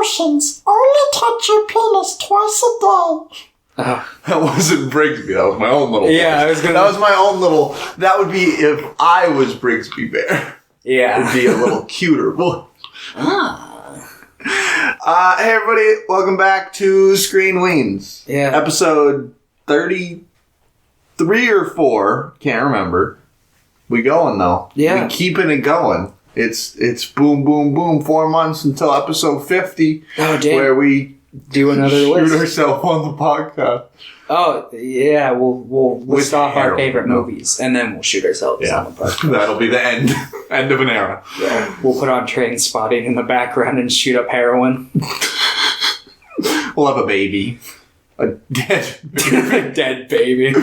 emotions. Only touch your penis twice a day. That wasn't Brigsby. That was my own little. Yeah, I was gonna. That was my own little. That would be if I was Brigsby Bear. Yeah. It'd be a little cuter voice. Hey everybody, welcome back to Screen Weens. Yeah. Episode 33 or 4, can't remember. We going though. Yeah. We keeping it going. It's boom, boom, boom. 4 months until episode 50. Oh, damn. Where we do another shoot list. ourselves on the podcast. Oh, yeah, we'll list off our favorite movies, and then we'll shoot ourselves on the podcast. That'll be the end of an era. Yeah. We'll put on Train Spotting in the background and shoot up heroin. We'll have a baby. A dead A dead baby.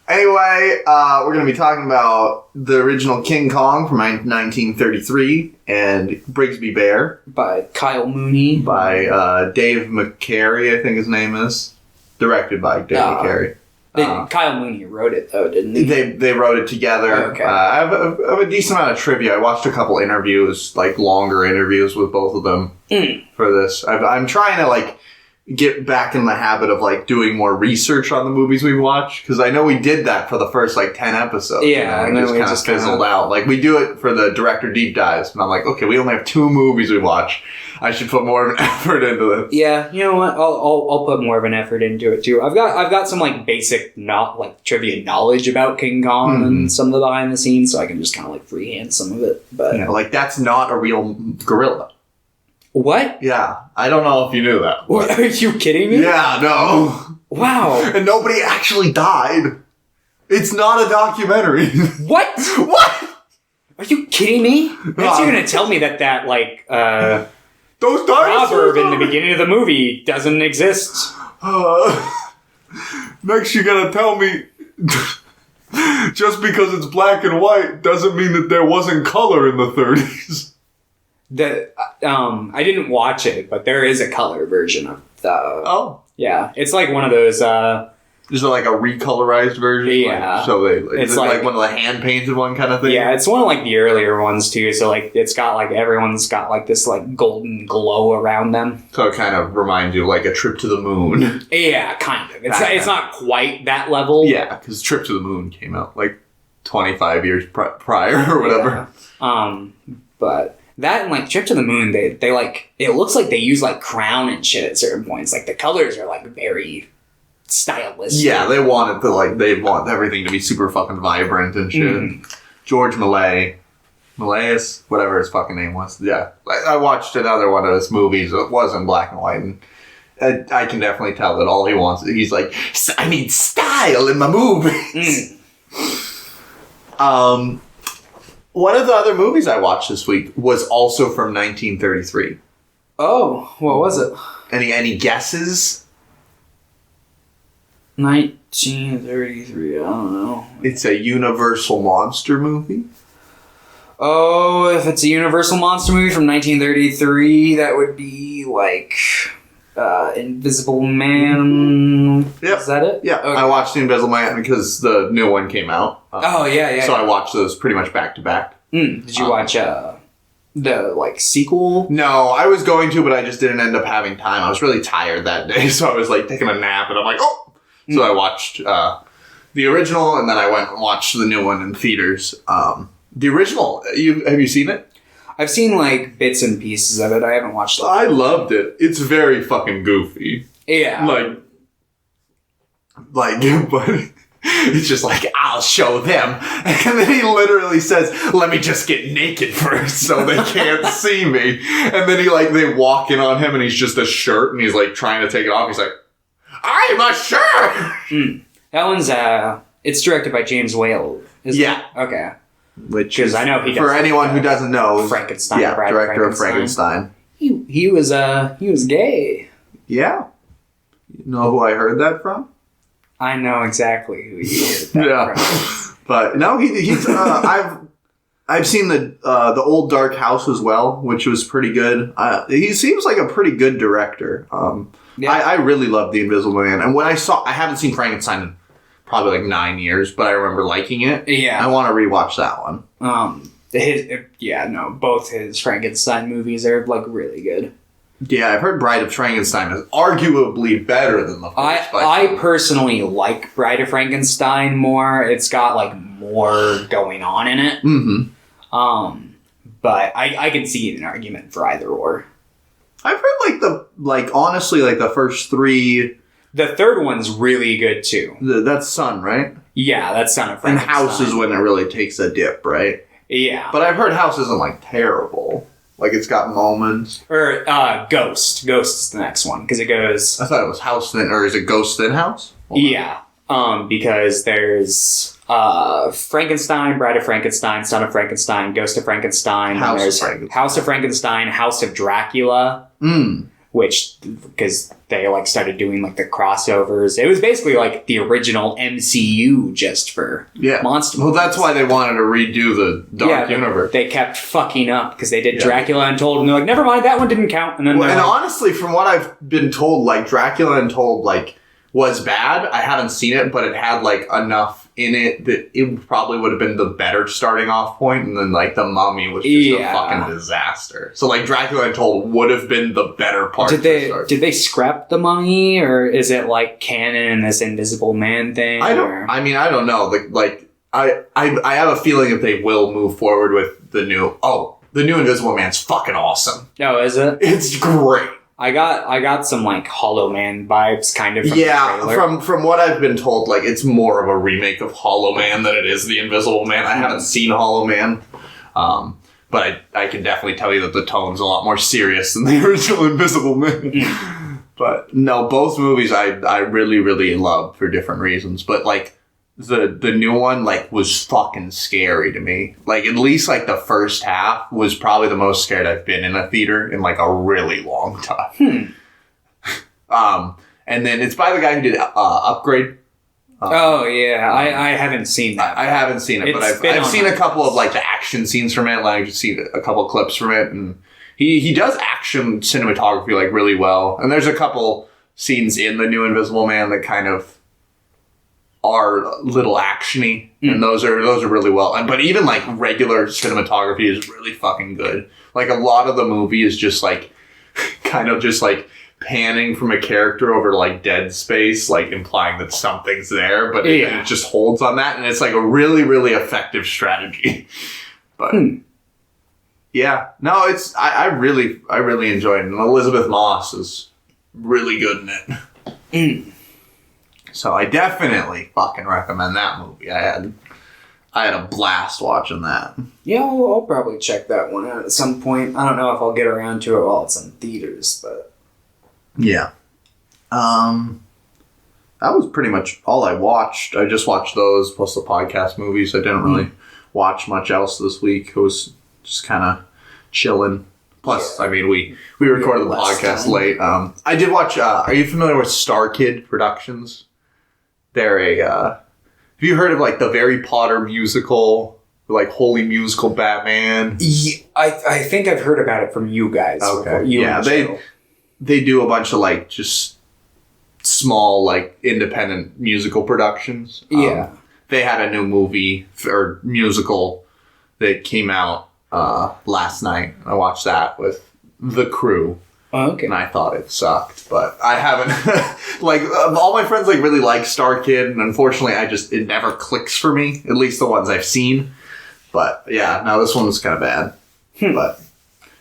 Anyway, we're going to be talking about the original King Kong from 1933 and Brigsby Bear. By Kyle Mooney. By Dave McCary, I think his name is. Directed by Dave McCary. Kyle Mooney wrote it, though, didn't he? They wrote it together. Okay. I have a decent amount of trivia. I watched a couple interviews, like longer interviews with both of them for this. I'm trying to, get back in the habit of doing more research on the movies we watch, because I know we did that for the first 10 episodes. Yeah, and then we just fizzled out. We do it for the director deep dives, and I'm like, okay, we only have 2 movies we watch. I should put more of an effort into this. Yeah, you know what? I'll put more of an effort into it too. I've got some basic trivia knowledge about King Kong and some of the behind the scenes, so I can just kind of freehand some of it. But that's not a real gorilla. What? Yeah, I don't know if you knew that. What? Are you kidding me? Yeah, no. Wow. And nobody actually died. It's not a documentary. What? What? Are you kidding me? Next you're gonna tell me that those dinosaurs proverb in the beginning of the movie doesn't exist. Next you're gonna tell me just because it's black and white doesn't mean that there wasn't color in the 30s. I didn't watch it, but there is a color version of the... Oh. Yeah. It's one of those... Is it a recolorized version? Yeah. It's like one of the hand-painted one kind of thing? Yeah, it's one of the earlier ones too, so it's got everyone's got this golden glow around them. So it kind of reminds you of a trip to the moon. Yeah, kind of. It's not quite that level. Yeah, because Trip to the Moon came out 25 years prior or whatever. Yeah. But... That and Trip to the Moon, they it looks like they use crown and shit at certain points. The colors are very stylistic. Yeah, they want it to they want everything to be super fucking vibrant and shit. George Millais, whatever his fucking name was. Yeah, I watched another one of his movies. It was in black and white, and I can definitely tell that all he wants. He's I need style in my movies. One of the other movies I watched this week was also from 1933. Oh, what was it? Any guesses? 1933, I don't know. It's a Universal monster movie. Oh, if it's a Universal monster movie from 1933, that would be Invisible Man. Yep. Is that it? Yeah, okay. I watched The Invisible Man because the new one came out. Yeah. So I watched those pretty much back to back. Did you watch the sequel? No, I was going to, but I just didn't end up having time. I was really tired that day, so I was taking a nap, and I'm oh! So I watched the original, and then I went and watched the new one in theaters. The original, have you seen it? I've seen bits and pieces of it. I haven't watched it. I loved it. It's very fucking goofy. Yeah. But it's just I'll show them. And then he literally says, let me just get naked first so they can't see me. And then they walk in on him and he's just a shirt and he's trying to take it off. He's I'm a shirt! That one's, it's directed by James Whale. Yeah. Okay. Which is, I know he does. For anyone who doesn't know, Frankenstein. Yeah, director of Frankenstein. He was gay. Yeah. You know who I heard that from? I know exactly who you heard that from. But no, he's. I've seen the Old Dark House as well, which was pretty good. He seems like a pretty good director. I really love The Invisible Man, and I haven't seen Frankenstein in probably 9 years, but I remember liking it. Yeah, I want to rewatch that one. Both his Frankenstein movies are really good. Yeah, I've heard Bride of Frankenstein is arguably better than the first. I personally like Bride of Frankenstein more. It's got like more going on in it. Mm-hmm. But I can see an argument for either or. I've heard honestly the first three. The third one's really good too. That's Son, right? Yeah, that's Son of Frankenstein. And House is when it really takes a dip, right? Yeah. But I've heard House isn't like terrible. Like it's got moments. Or Ghost. Ghost is the next one because it goes. I thought it was House then, or is it Ghost then House? Yeah. Because there's Frankenstein, Bride of Frankenstein, Son of Frankenstein, Ghost of Frankenstein, House there's of Frankenstein. House of Frankenstein, House of Dracula. Which, because they like started doing like the crossovers. It was basically like the original MCU just for monster movies. Well, that's why they wanted to redo the Dark Universe. They kept fucking up because they did Dracula Untold and they're like, never mind, that one didn't count. And then honestly, from what I've been told, like Dracula Untold was bad. I haven't seen it, but it had like enough in it that it probably would have been the better starting off point, and then like The Mummy was just a fucking disaster. So like Dracula Untold would have been the better part. Did they scrap The Mummy, or is it like canon in this Invisible Man thing? I don't know. I have a feeling that they will move forward with the new Invisible Man's fucking awesome. Oh, is it? It's great. I got some like Hollow Man vibes kind of from the trailer. from what I've been told, like it's more of a remake of Hollow Man than it is the Invisible Man. I haven't seen Hollow Man, but I can definitely tell you that the tone's a lot more serious than the original Invisible Man. But no, both movies I really, really love for different reasons. But like the new one was fucking scary to me. Like at least like the first half was probably the most scared I've been in a theater in like a really long time. And then it's by the guy who did Upgrade. I haven't seen that. I haven't seen it, but I've seen a couple of like the action scenes from it. Like I've seen a couple of clips from it, and he does action cinematography like really well. And there's a couple scenes in the new Invisible Man that kind of are little actiony, and those are really well. But even like regular cinematography is really fucking good. Like a lot of the movie is just like kind of just like panning from a character over like dead space, like implying that something's there, but it just holds on that, and it's like a really, really effective strategy. But yeah, no, it's I really enjoyed it. And Elizabeth Moss is really good in it. So I definitely fucking recommend that movie. I had a blast watching that. Yeah, I'll probably check that one out at some point. I don't know if I'll get around to it while it's in theaters, but yeah. That was pretty much all I watched. I just watched those plus the podcast movies. I didn't really watch much else this week. It was just kind of chilling. Plus, I mean, we recorded the podcast late. I did watch. Are you familiar with Star Kid Productions? They're have you heard of like the Harry Potter musical, like Holy Musical Batman? Yeah, I think I've heard about it from you guys. Okay. They do a bunch of like just small like independent musical productions. They had a new movie or musical that came out last night. I watched that with the crew. Oh, okay. And I thought it sucked, but I haven't. Like all my friends like really like Star Kid, and unfortunately, it never clicks for me. At least the ones I've seen. But yeah, no, this one was kind of bad. But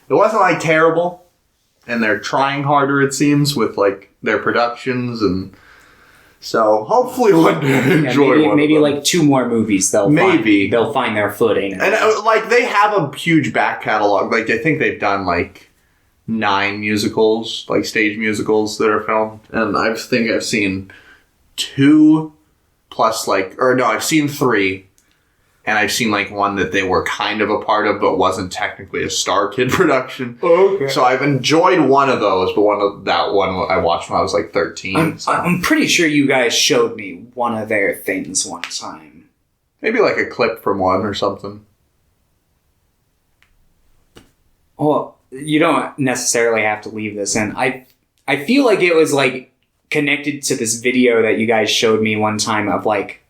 it wasn't like terrible, and they're trying harder, it seems, with like their productions, and so hopefully one day I enjoy maybe like 2 more movies. They'll find their footing, and like they have a huge back catalog. Like I think they've done like 9 musicals, like stage musicals that are filmed, and I think I've seen 2 plus I've seen 3, and I've seen like one that they were kind of a part of but wasn't technically a Star Kid production. Okay. So I've enjoyed one of those, but that one I watched when I was like 13. I'm pretty sure you guys showed me one of their things one time. Maybe like a clip from one or something. Well, you don't necessarily have to leave this in. I feel like it was like connected to this video that you guys showed me one time of like,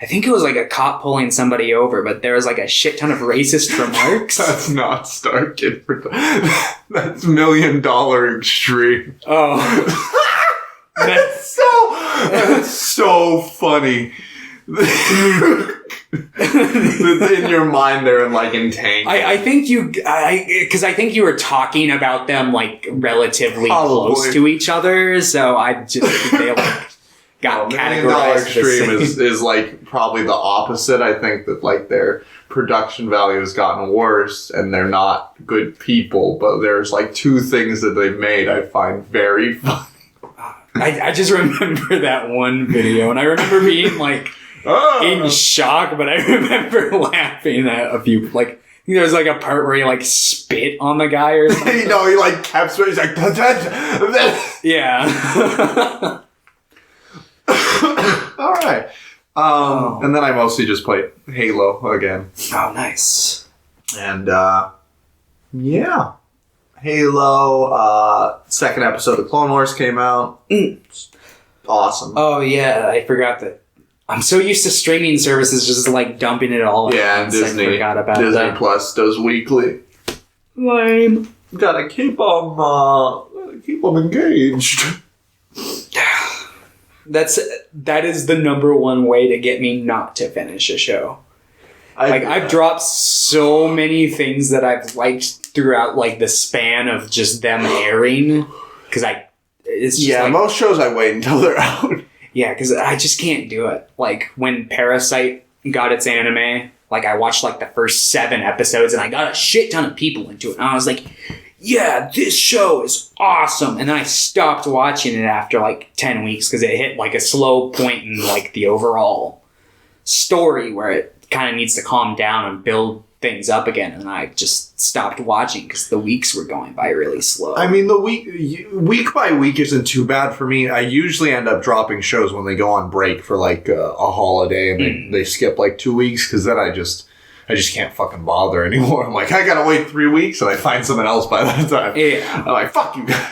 I think it was like a cop pulling somebody over, but there was like a shit ton of racist remarks. That's not Star Kid. That's $1 Million Extreme. Oh. That's so funny. In your mind, they're like entangled. I think because I think you were talking about them like relatively close to each other, so I just think they like got categorized. $1 Million Extreme is like probably the opposite. I think that like their production value has gotten worse, and they're not good people. But there's like two things that they've made I find very funny. I just remember that one video, and I remember being like in shock, but I remember laughing at a few, like, there was like a part where he like spit on the guy or something. He like kept spitting, he's like, yeah. Alright. And then I mostly just played Halo again. Oh, nice. And, yeah. Halo, second episode of Clone Wars came out. Awesome. Oh, yeah, I forgot that. I'm so used to streaming services just like dumping it all at yeah, once. Disney. I forgot about Disney that. Plus does weekly. Lame. Gotta keep them engaged. That is the number one way to get me not to finish a show. I've dropped so many things that I've liked throughout like the span of just them airing, because it's just like, most shows I wait until they're out. Yeah, because I just can't do it. Like when Parasite got its anime, like I watched like the first 7 episodes and I got a shit ton of people into it, and I was like, yeah, this show is awesome. And then I stopped watching it after like 10 weeks because it hit like a slow point in like the overall story where it kind of needs to calm down and build things up again. And I just stopped watching because the weeks were going by really slow. I mean, the week by week isn't too bad for me. I usually end up dropping shows when they go on break for like a holiday and they skip like 2 weeks, because then I just can't fucking bother anymore. I'm like, I gotta wait 3 weeks, and I find something else by that time. Yeah. I'm like, fuck you guys.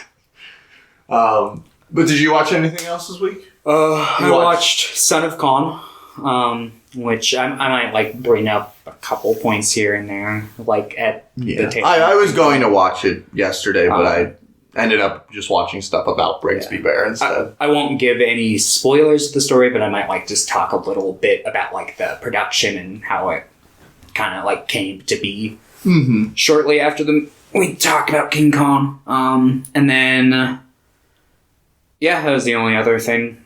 But did you watch anything else this week? I watched Son of Khan, which I might like bring up a couple points here and there, like at the table. I was going to watch it yesterday, but I ended up just watching stuff about Brigsby Bear instead. I won't give any spoilers to the story, but I might like just talk a little bit about like the production and how it kind of like came to be shortly after we talk about King Kong. And then, that was the only other thing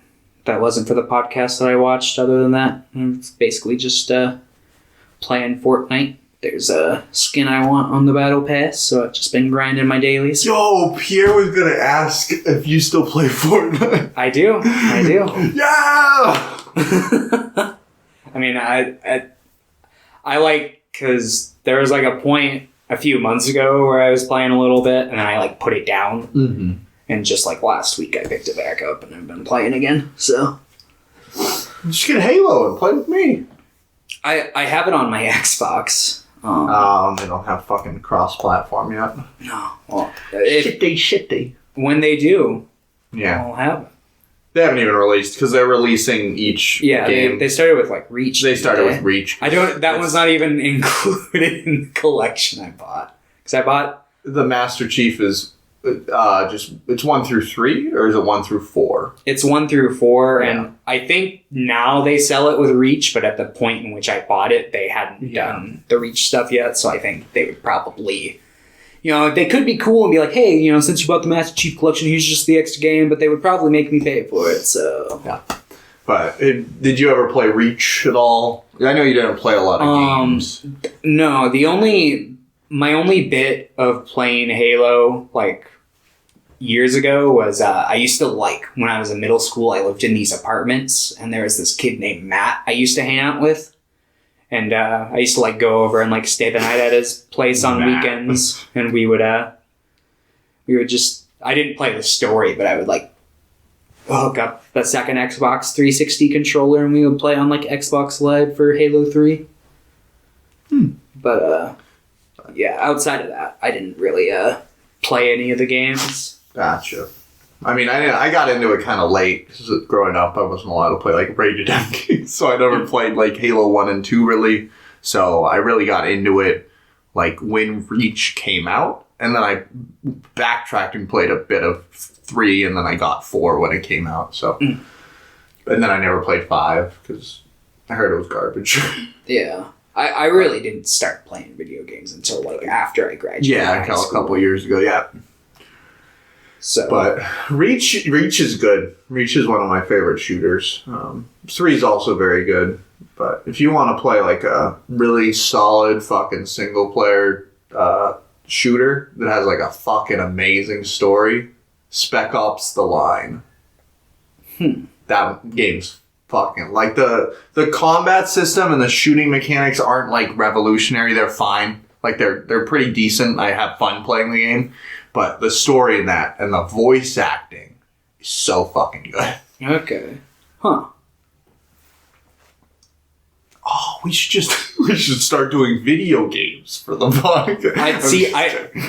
that wasn't for the podcast that I watched. Other than that, it's basically just playing Fortnite. There's a skin I want on the Battle Pass, so I've just been grinding my dailies. Yo, Pierre was going to ask if you still play Fortnite. I do. Yeah! I mean, I like, because there was like a point a few months ago where I was playing a little bit, and then I like put it down. And just like last week, I picked it back up and I've been playing again. So just get Halo and play with me. I have it on my Xbox. They don't have fucking cross-platform yet. No. Well, shitty. When they do, yeah, I'll have it. They haven't even released, because they're releasing each game. They started with like Reach. They started with Reach. That one's not even included in the collection I bought. Because I bought... The Master Chief is it's 1 through 3, or is it 1 through 4? It's 1 through 4, and I think now they sell it with Reach, but at the point in which I bought it, they hadn't done the Reach stuff yet, so I think they would probably... they could be cool and be like, hey, since you bought the Master Chief Collection, here's just the extra game, but they would probably make me pay for it, so... Yeah. But did you ever play Reach at all? I know you didn't play a lot of games. No, my only bit of playing Halo, like, years ago was, I used to when I was in middle school, I lived in these apartments, and there was this kid named Matt I used to hang out with. And I used to go over and stay the night at his place on weekends, and we would just, I didn't play the story, but I would hook up the second Xbox 360 controller and we would play on Xbox Live for Halo 3. But outside of that, I didn't really play any of the games. Gotcha. I mean, I got into it kind of late. Growing up, I wasn't allowed to play like rated M games, so I never played like Halo 1 and 2 really. So I really got into it like when Reach came out, and then I backtracked and played a bit of 3, and then I got 4 when it came out. So, and then I never played 5 because I heard it was garbage. Yeah. I really didn't start playing video games until like after I graduated. Yeah, a couple years ago. Yeah. So, but Reach is good. Reach is one of my favorite shooters. 3 is also very good. But if you want to play like a really solid fucking single player shooter that has like a fucking amazing story, Spec Ops: The Line. That game's fucking like the combat system and the shooting mechanics aren't like revolutionary. They're fine. Like they're pretty decent. I have fun playing the game. But the story in that and the voice acting is so fucking good. Okay. Huh. Oh, we should start doing video games for the podcast.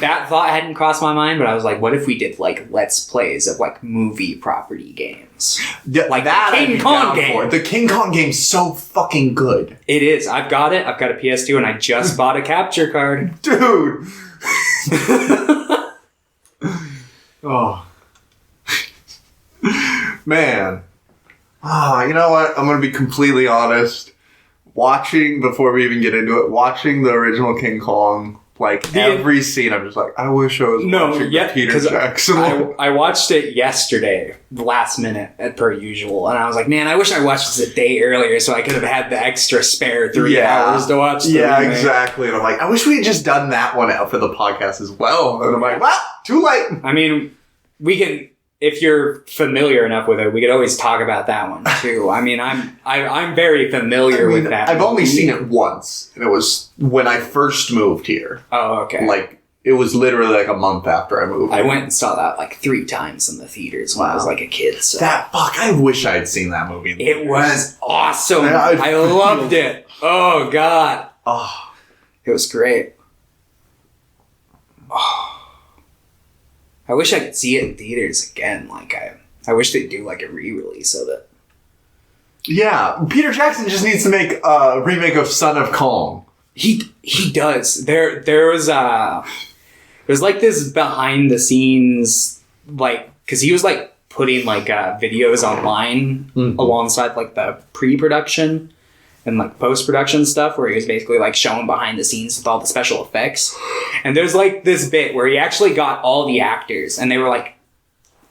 That thought hadn't crossed my mind, but I was like, what if we did like let's plays of like movie property games? Yeah, like that the King Kong game. The King Kong game's so fucking good. It is. I've got it. I've got a PS2 and I just bought a capture card. Dude. Oh. Man. You know what? I'm going to be completely honest. Before we even get into it, watching the original King Kong, like every scene, I'm just like, I wish I was watching the Peter Jackson. I watched it yesterday, last minute, per usual, and I was like, man, I wish I watched this a day earlier so I could have had the extra spare 3 hours to watch the remake. Exactly. And I'm like, I wish we had just done that one out for the podcast as well. And I'm like, well, too late. I mean, we can... If you're familiar enough with it, we could always talk about that one too. I mean, I'm very familiar with that. I've only seen it once, and it was when I first moved here. Oh, okay. Like it was literally like a month after I moved. I went and saw that like 3 times in the theaters when I was like a kid. So I wish I had seen that movie. It was awesome. I loved it. Oh God. Oh, it was great. Oh. I wish I could see it in theaters again. Like I wish they'd do like a re-release of it. Yeah, Peter Jackson just needs to make a remake of Son of Kong. He does. There was like this behind the scenes, like, because he was like putting like videos online alongside like the pre-production and like post-production stuff where he was basically like showing behind the scenes with all the special effects. And there's like this bit where he actually got all the actors and they were like,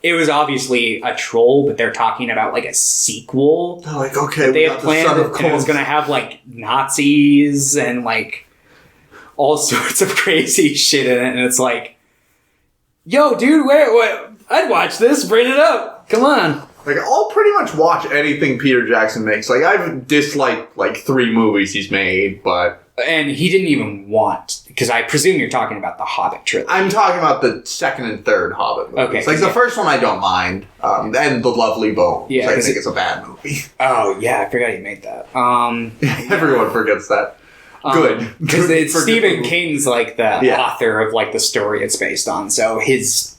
it was obviously a troll, but they're talking about like a sequel. They're like, okay, they had planned it, and it was going to have like Nazis and like all sorts of crazy shit in it. And it's like, yo, dude, what? I'd watch this. Bring it up. Come on. Like, I'll pretty much watch anything Peter Jackson makes. Like, I've disliked, like, 3 movies he's made, but... And he didn't even want... Because I presume you're talking about the Hobbit trilogy. I'm talking about the 2nd and 3rd Hobbit movies. Okay. Like, the first one I don't mind. And The Lovely Bones. Yeah, I think it's a bad movie. Oh, yeah, I forgot he made that. Everyone forgets that. Good. Because it's Stephen King's, like, the author of, like, the story it's based on. So his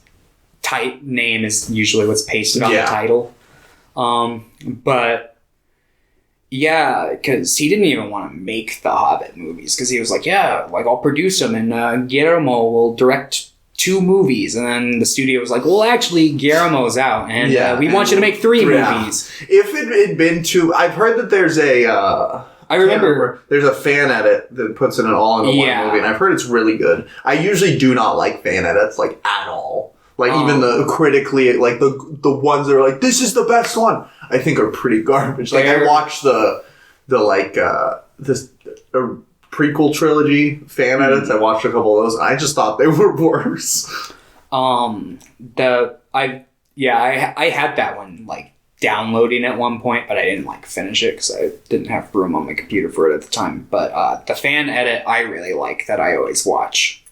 name is usually what's pasted on the title. But yeah, because he didn't even want to make the Hobbit movies because he was like, yeah, like I'll produce them and Guillermo will direct 2 movies. And then the studio was like, well, actually Guillermo's out and we want you to make 3 movies. If it had been 2, I've heard that there's I remember there's a fan edit that puts it all into one movie and I've heard it's really good. I usually do not like fan edits like at all. Like, even the critically, like, the ones that are like, this is the best one, I think are pretty garbage. Like, I watched this prequel trilogy fan edits. I watched a couple of those, and I just thought they were worse. I had that one, like, downloading at one point, but I didn't, like, finish it because I didn't have room on my computer for it at the time. But the fan edit I really like that I always watch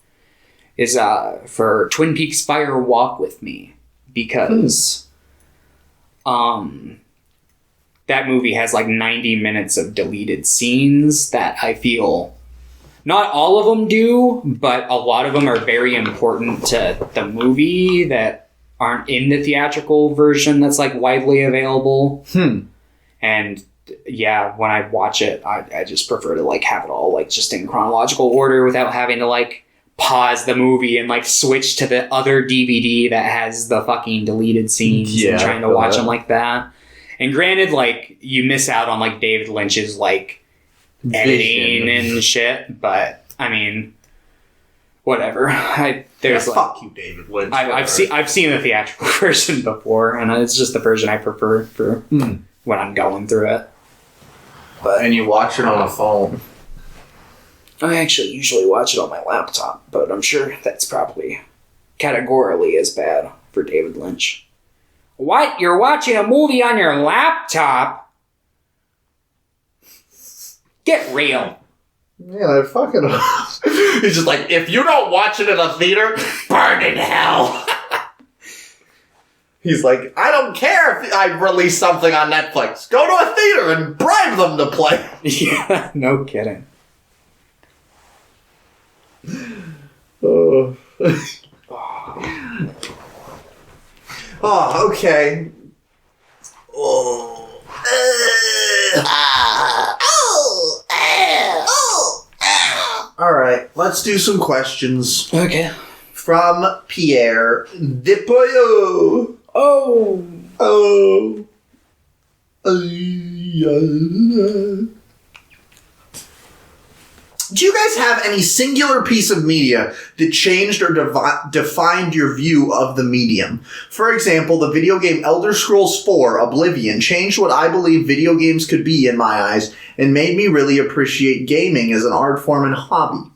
is for Twin Peaks Fire Walk With Me, because that movie has like 90 minutes of deleted scenes that I feel not all of them do, but a lot of them are very important to the movie that aren't in the theatrical version that's like widely available. And yeah, when I watch it, I just prefer to like have it all like just in chronological order without having to like pause the movie and like switch to the other DVD that has the fucking deleted scenes and trying to watch them like that. And granted, like you miss out on like David Lynch's like editing and shit, but I mean, whatever. Fuck you, David Lynch. I've seen the theatrical version before, and it's just the version I prefer for when I'm going through it. And you watch it on a phone. I actually usually watch it on my laptop, but I'm sure that's probably categorically as bad for David Lynch. What? You're watching a movie on your laptop? Get real. Yeah, I fucking... He's just like, if you don't watch it in a theater, burn in hell. He's like, I don't care if I release something on Netflix. Go to a theater and bribe them to play. Yeah, no kidding. Oh, okay. All right, let's do some questions. Okay. From Pierre Depoyo. Oh. Do you guys have any singular piece of media that changed or defined your view of the medium? For example, the video game Elder Scrolls 4 Oblivion changed what I believe video games could be in my eyes and made me really appreciate gaming as an art form and hobby.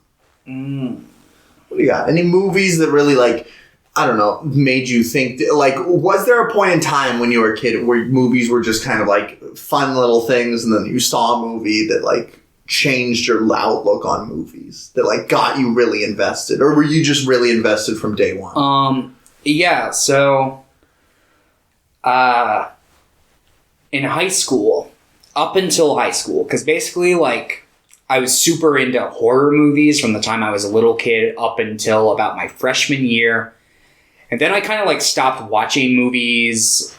What do you got? Any movies that really, like, I don't know, made you think, like, was there a point in time when you were a kid where movies were just kind of like fun little things and then you saw a movie that, like, changed your outlook on movies that like got you really invested, or were you just really invested from day one? Yeah, so in high school, up until high school, because basically like I was super into horror movies from the time I was a little kid up until about my freshman year, and then I kind of like stopped watching movies,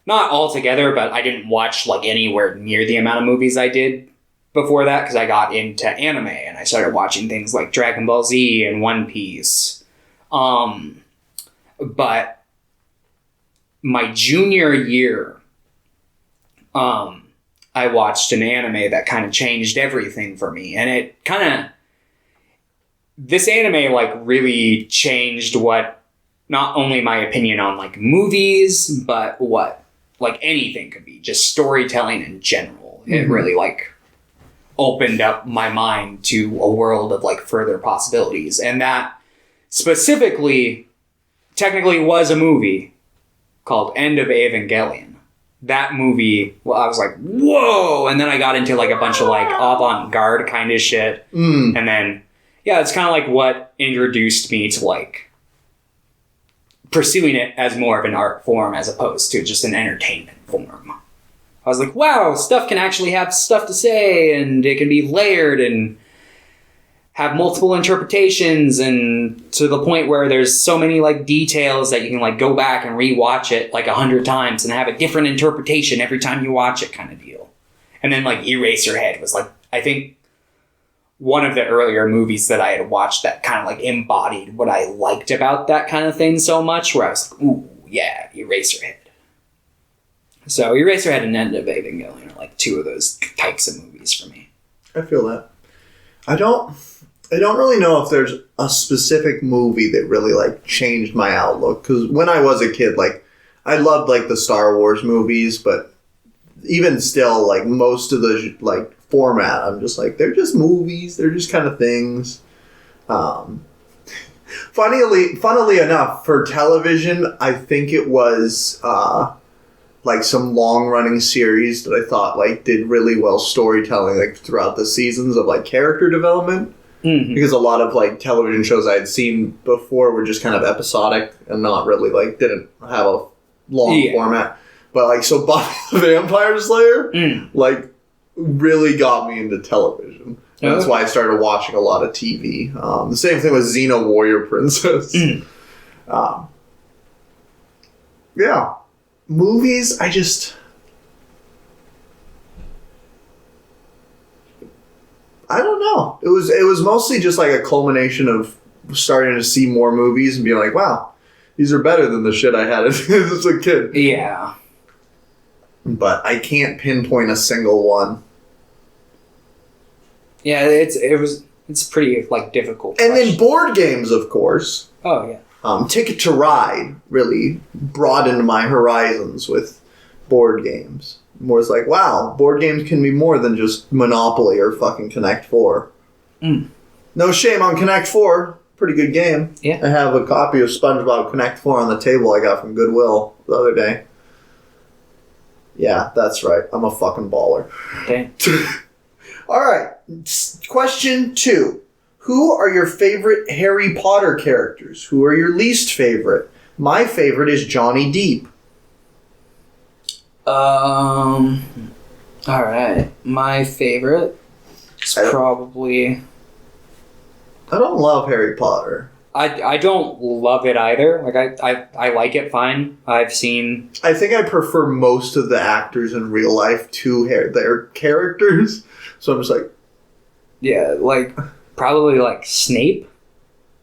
not altogether, but I didn't watch like anywhere near the amount of movies I did before that, because I got into anime and I started watching things like Dragon Ball Z and One Piece. But my junior year, I watched an anime that kind of changed everything for me. And it kind of, this anime like really changed what, not only my opinion on like movies, but what like anything could be, just storytelling in general. It really like opened up my mind to a world of like further possibilities. And that specifically technically was a movie called End of Evangelion. That movie, well, I was like, whoa! And then I got into like a bunch of like avant-garde kind of shit. And then, yeah, it's kind of like what introduced me to like pursuing it as more of an art form as opposed to just an entertainment form. I was like, wow, stuff can actually have stuff to say, and it can be layered and have multiple interpretations, and to the point where there's so many like details that you can like go back and rewatch it like 100 times and have a different interpretation every time you watch it kind of deal. And then like Eraserhead was like, I think one of the earlier movies that I had watched that kind of like embodied what I liked about that kind of thing so much, where I was like, ooh, yeah, Eraserhead. So Eraserhead and End of Evangelion are like two of those types of movies for me. I feel that. I don't really know if there's a specific movie that really like changed my outlook, because when I was a kid, like I loved like the Star Wars movies, but even still, like most of the like format, I'm just like, they're just movies, they're just kind of things. Funnily enough, for television, I think it was like some long-running series that I thought like did really well storytelling like throughout the seasons of like character development. Because a lot of like television shows I had seen before were just kind of episodic and not really like didn't have a long format. But like, so Buffy the Vampire Slayer like really got me into television. And that's why I started watching a lot of TV. The same thing with Xena Warrior Princess. Yeah. Movies, I don't know. It was mostly just like a culmination of starting to see more movies and being like, wow, these are better than the shit I had as a kid. Yeah. But I can't pinpoint a single one. Yeah, it's pretty like difficult. And question. then board games, of course. Oh yeah. Ticket to Ride really broadened my horizons with board games. More it's like, wow, board games can be more than just Monopoly or fucking Connect 4. No shame on Connect 4. Pretty good game. Yeah. I have a copy of SpongeBob Connect 4 on the table I got from Goodwill the other day. Yeah, that's right. I'm a fucking baller. Okay. All right. Question 2. Who are your favorite Harry Potter characters? Who are your least favorite? My favorite is Johnny Depp. All right. My favorite is probably. I don't love Harry Potter. I don't love it either. Like I like it fine. I've seen. I think I prefer most of the actors in real life to their characters. So I'm just like, Yeah, like probably like Snape,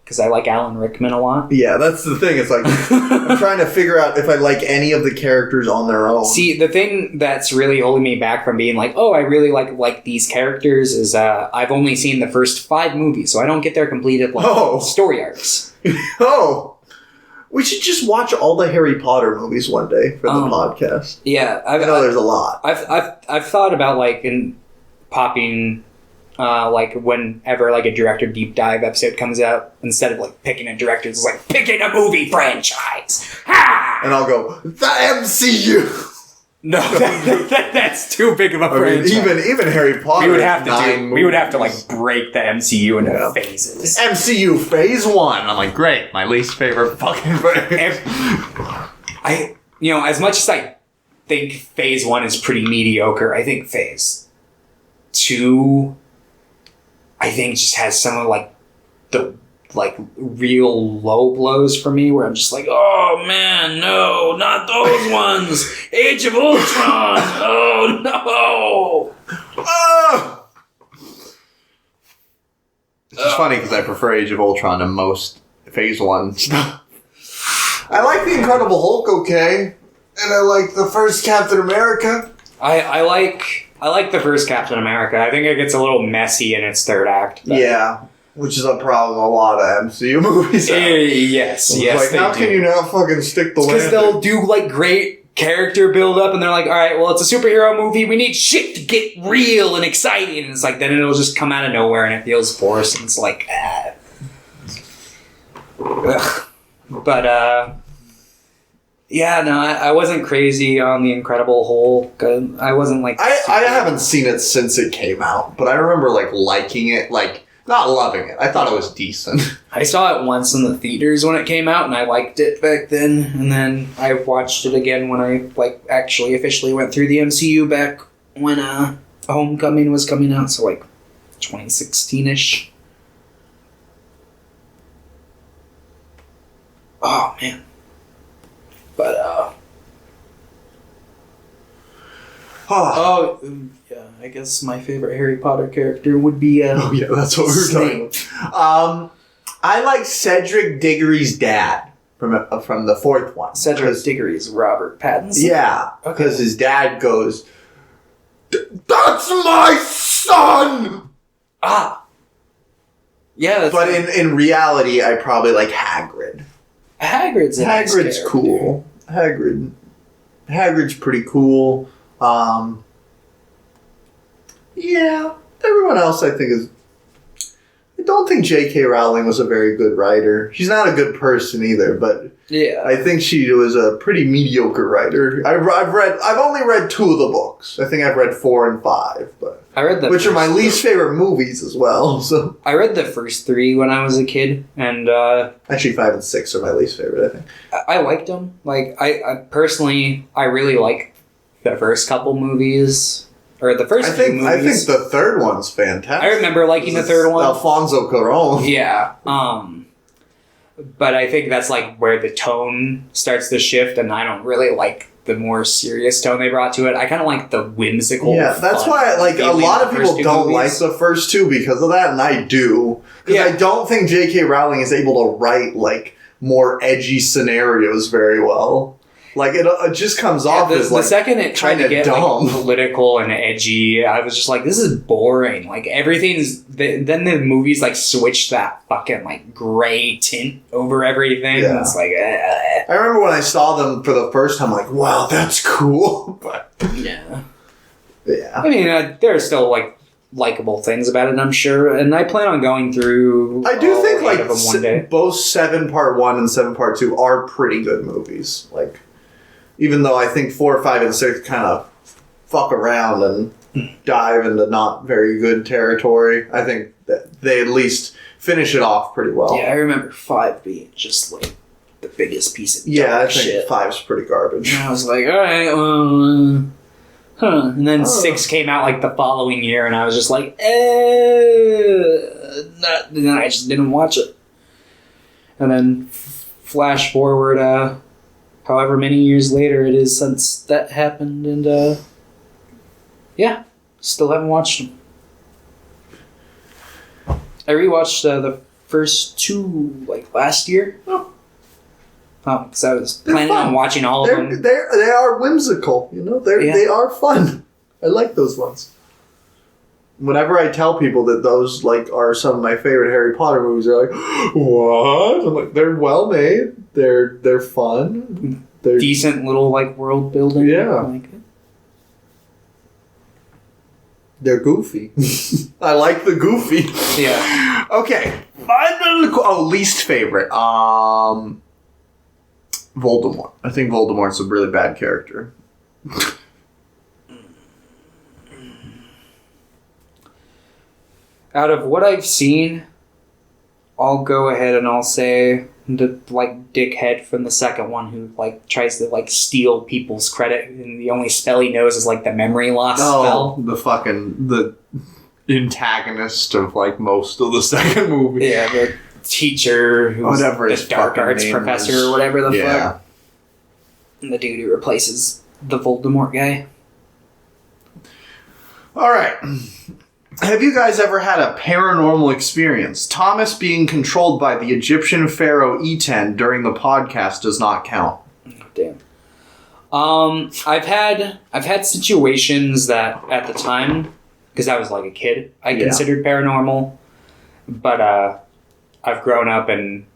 because I like Alan Rickman a lot. yeah, that's the thing. It's like I'm trying to figure out if I like any of the characters on their own. See, the thing that's really holding me back from being like, oh, I really like these characters is I've only seen the first 5 movies, so I don't get their completed story arcs. Oh, we should just watch all the Harry Potter movies one day for the podcast. Yeah, I know there's a lot. I've thought about like popping. Like whenever like a director deep dive episode comes out, instead of like picking a director, it's like picking a movie franchise. Ha! And I'll go, the MCU. No, that's too big of a franchise. Even Harry Potter. We would have to like break the MCU into phases. MCU Phase 1. I'm like, great, my least favorite fucking phase. As much as I think Phase 1 is pretty mediocre, I think Phase 2, I think just has some of like the like real low blows for me where I'm just like, oh man, no, not those ones. Age of Ultron. Oh no. It's just funny because I prefer Age of Ultron to most Phase 1 stuff. I like The Incredible Hulk, okay? And I like the first Captain America. I like the first Captain America. I think it gets a little messy in its third act. Yeah, which is a problem a lot of MCU movies have. Yes, like, they how do. can you not fucking stick the landing? Because they'll do like great character build up, and they're like, all right, well, it's a superhero movie. We need shit to get real and exciting. And it's like, then it'll just come out of nowhere, and it feels forced, and it's like, Ugh. But yeah, no, I wasn't crazy on The Incredible Hulk. I wasn't like... I haven't seen it since it came out, but I remember like liking it, like not loving it. I thought it was decent. I saw it once in the theaters when it came out, and I liked it back then. And then I watched it again when I like actually officially went through the MCU back when Homecoming was coming out, so like 2016-ish. Oh man. But yeah, I guess my favorite Harry Potter character would be oh yeah, that's what we were talking about. I like Cedric Diggory's dad from the 4th one. Cedric Diggory's Robert Pattinson. Yeah, because his dad goes, "That's my son." Yeah, but in reality, I probably like Hagrid. Hagrid's a nice Hagrid's character. cool. Hagrid's pretty cool. Yeah, everyone else I think is... I don't think J.K. Rowling was a very good writer. She's not a good person either, but yeah, I think she was a pretty mediocre writer. I've only read 2 of the books. I think I've read 4 and 5, but I read which are my least favorite movies as well. So I read the first 3 when I was a kid, and actually 5 and 6 are my least favorite. I think I liked them. Like I personally, I really like the first couple movies. Or the first few movies. I think the third one's fantastic. I remember liking the third one. Alfonso Cuarón. Yeah. But I think that's like where the tone starts to shift, and I don't really like the more serious tone they brought to it. I kind of like the whimsical. Yeah, that's why like a lot of people don't like the first two because of that, and I do. Because I don't think J.K. Rowling is able to write like more edgy scenarios very well. Like it just comes off as like the second it tried to get dumb. like political and edgy, I was just like, this is boring. Like everything's then the movies like switched that fucking like gray tint over everything. Yeah. It's like I remember when I saw them for the first time, like, wow, that's cool. But yeah. I mean, there are still like likable things about it, I'm sure, and I plan on going through. I do think like of them one day. both 7 Part 1 and 7 Part 2 are pretty good movies. Like, even though I think 4, 5, and 6 kind of fuck around and dive into not very good territory, I think that they at least finish it off pretty well. Yeah, I remember 5 being just like the biggest piece of I think shit. 5's pretty garbage. And I was like, all right, and then 6 came out like the following year, and I was just like, then I just didn't watch it. And then flash forward, however many years later it is since that happened, and still haven't watched them. I rewatched the first 2 like last year. Because I was planning on watching all of them. They are whimsical, you know. They are fun. I like those ones. Whenever I tell people that those like are some of my favorite Harry Potter movies, they're like, "What?" I'm like, "They're well made. They're fun. They're decent little like world building." Yeah. I like it. They're goofy. I like the goofy. Yeah. Okay. Least favorite. Voldemort. I think Voldemort's a really bad character. Out of what I've seen, I'll go ahead and I'll say the like dickhead from the second one who like tries to like steal people's credit, and the only spell he knows is like the memory loss spell. The antagonist of like most of the second movie. Yeah, the teacher who's whatever the dark arts professor or whatever the fuck. And the dude who replaces the Voldemort guy. Alright. Have you guys ever had a paranormal experience? Thomas being controlled by the Egyptian pharaoh Eten during the podcast does not count. Damn. I've had situations that at the time, because I was like a kid, I considered paranormal, but I've grown up and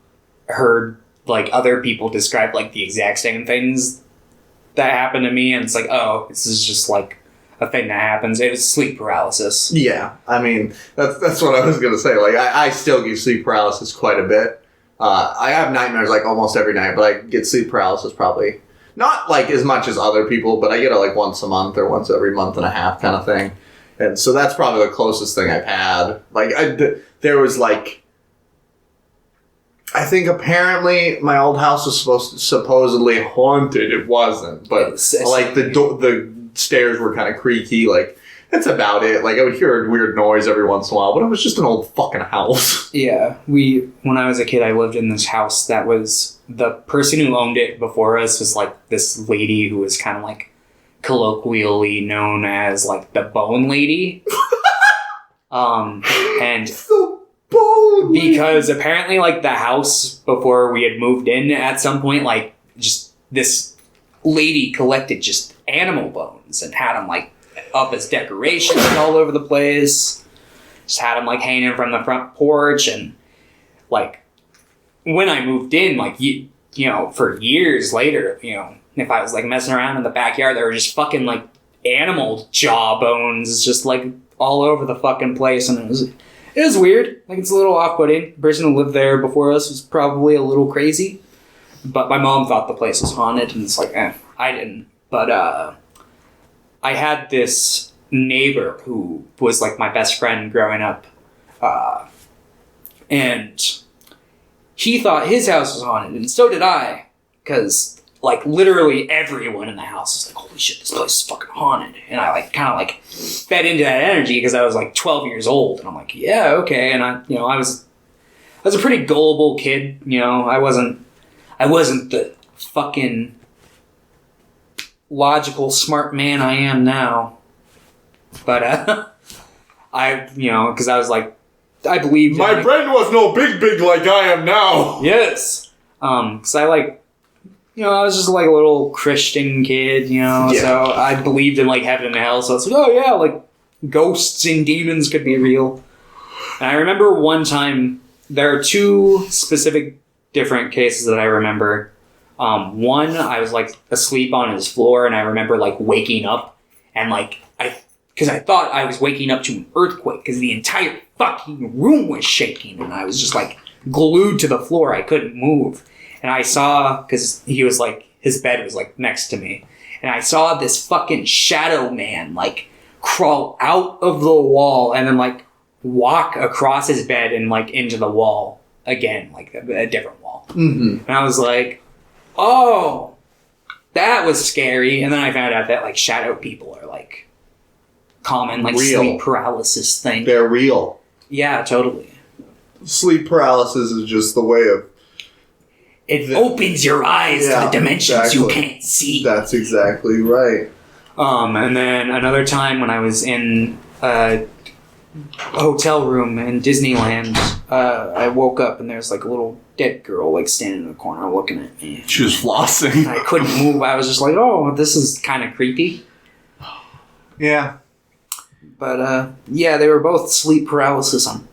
heard like other people describe like the exact same things that happened to me, and it's like, oh, this is just like a thing that happens. It was sleep paralysis. Yeah, I mean that's what I was gonna say. Like I still get sleep paralysis quite a bit. I have nightmares like almost every night, but I get sleep paralysis probably not like as much as other people, but I get it like once a month or once every month and a half kind of thing. And so that's probably the closest thing I've had. Like there was like. I think apparently my old house was supposedly haunted. It wasn't, but like the stairs were kind of creaky. Like that's about it. Like I would hear a weird noise every once in a while, but it was just an old fucking house. Yeah, when I was a kid, I lived in this house that was the person who owned it before us was like this lady who was kind of like colloquially known as like the Bone Lady. And. Because apparently, like, the house before we had moved in at some point, like, just this lady collected just animal bones and had them, like, up as decorations all over the place. Just had them, like, hanging from the front porch. And, like, when I moved in, like, you know, for years later, you know, if I was, like, messing around in the backyard, there were just fucking, like, animal jaw bones just, like, all over the fucking place. And it was weird. Like, it's a little off-putting. The person who lived there before us was probably a little crazy. But my mom thought the place was haunted, and it's like, I didn't. But I had this neighbor who was, like, my best friend growing up. And he thought his house was haunted, and so did I. Because, like, literally everyone in the house was like, holy shit, this place is fucking haunted. And I, like, kind of, like, fed into that energy because I was, like, 12 years old. And I'm like, yeah, okay. And I was was a pretty gullible kid, you know. I wasn't the fucking logical smart man I am now. But because I was like, I believed My brain was no big like I am now. Yes. Because I like, I was just like a little Christian kid, so I believed in like heaven and hell. So it's like, oh yeah, like ghosts and demons could be real. And I remember one time, there are two specific different cases that I remember. One, I was like asleep on his floor, and I remember like waking up and like because I thought I was waking up to an earthquake because the entire fucking room was shaking, and I was just like glued to the floor. I couldn't move, and I saw, because he was like, his bed was like next to me, and I saw this fucking shadow man like crawl out of the wall and then like walk across his bed and like into the wall again, like a different wall. Mm-hmm. And I was like, oh, that was scary. And then I found out that like shadow people are like common, like real sleep paralysis thing. They're real. Yeah, totally. Sleep paralysis is just the way of... It opens your eyes to the dimensions you can't see. That's exactly right. And then another time when I was in a hotel room in Disneyland, I woke up and there's like a little dead girl like standing in the corner looking at me. She was flossing. I couldn't move. I was just like, oh, this is kind of creepy. Yeah. But they were both sleep paralysis. I'm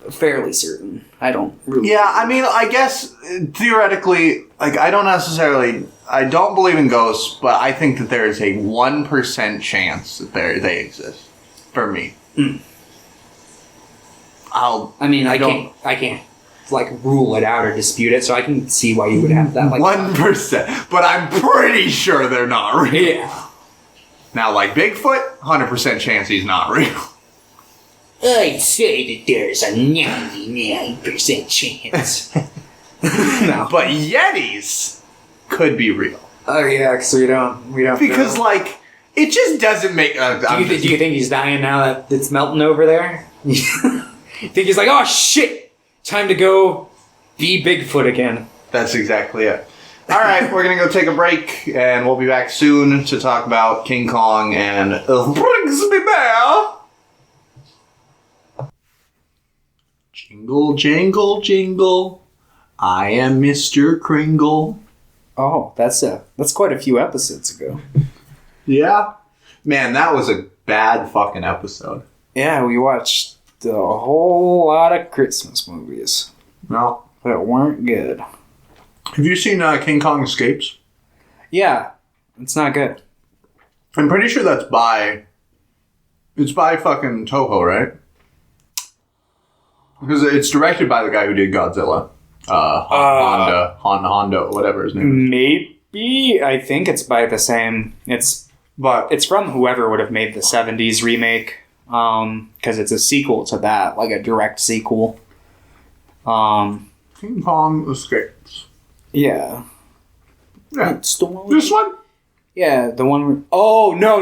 fairly certain. I don't really... Yeah, I mean, I guess theoretically, like, I don't believe in ghosts, but I think that there is a 1% chance that they exist. For me. Mm. I can't like rule it out or dispute it, so I can see why you would have that. Like 1%, but I'm pretty sure they're not real. Yeah. Now, like Bigfoot, 100% chance he's not real. I'd say that there's a 99% chance. No. But Yetis could be real. Oh yeah, because we don't Because know. like it just doesn't make. Do you think he's dying now that it's melting over there? You think he's like, oh shit, time to go be Bigfoot again? That's exactly it. All right, we're gonna go take a break, and we'll be back soon to talk about King Kong and Brigsby Bear. Jingle, jangle, jingle. I am Mr. Kringle. Oh, that's quite a few episodes ago. Yeah. Man, that was a bad fucking episode. Yeah, we watched a whole lot of Christmas movies. No. That weren't good. Have you seen King Kong Escapes? Yeah, it's not good. I'm pretty sure that's by... It's by fucking Toho, right? Because it's directed by the guy who did Godzilla. Honda, whatever his name is. Maybe. I think it's by the same... It's from whoever would have made the 70s remake. Because it's a sequel to that. Like a direct sequel. King Kong Escapes. Yeah. Yeah. It's the one. This one? Yeah, the one... Oh, no.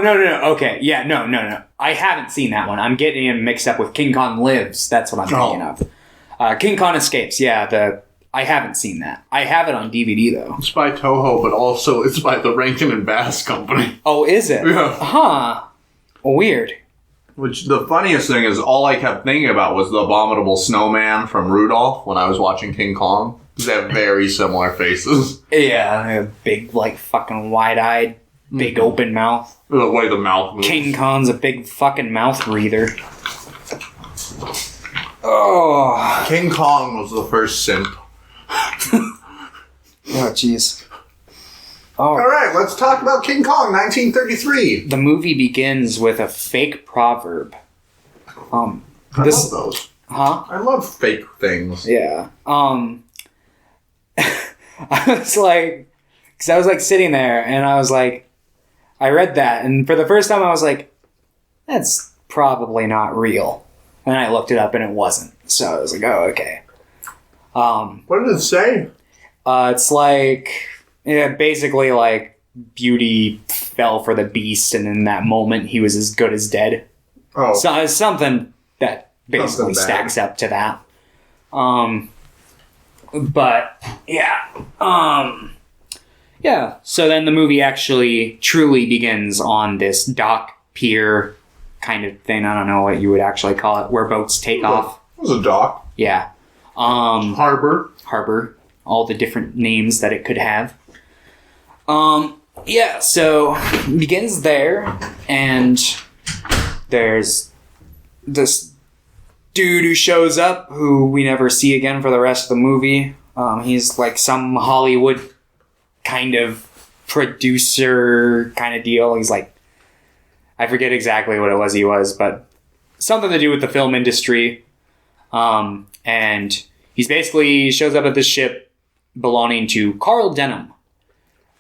Okay, yeah, no. I haven't seen that one. I'm getting him mixed up with King Kong Lives. That's what I'm thinking of. King Kong Escapes, yeah, I haven't seen that. I have it on DVD, though. It's by Toho, but also it's by the Rankin and Bass Company. Oh, is it? Yeah. Huh. Weird. Which, the funniest thing is, all I kept thinking about was the abominable snowman from Rudolph when I was watching King Kong. They have very similar faces. Yeah, big, like, fucking wide-eyed, big open mouth. The way the mouth moves. King Kong's a big fucking mouth breather. Oh. King Kong was the first simp. Oh, jeez. Oh. Alright, let's talk about King Kong, 1933. The movie begins with a fake proverb. I love those. Huh? I love fake things. Yeah. I was like... Because I was, like, sitting there, and I was like... I read that, and for the first time I was like, that's probably not real. And then I looked it up, and it wasn't. So I was like, oh, okay. What did it say? It's like... Yeah, basically, like, Beauty fell for the Beast, and in that moment, he was as good as dead. Oh. So it's something that basically Something bad. stacks up to that. But yeah. Yeah. So then the movie actually truly begins on this dock pier kind of thing. I don't know what you would actually call it, where boats take off. It was a dock. Yeah. Harbor. All the different names that it could have. Yeah, so it begins there, and there's this dude who shows up who we never see again for the rest of the movie. He's like some Hollywood kind of producer kind of deal. He's like, I forget exactly what it was he was, but something to do with the film industry. And he's basically shows up at this ship belonging to Carl Denham,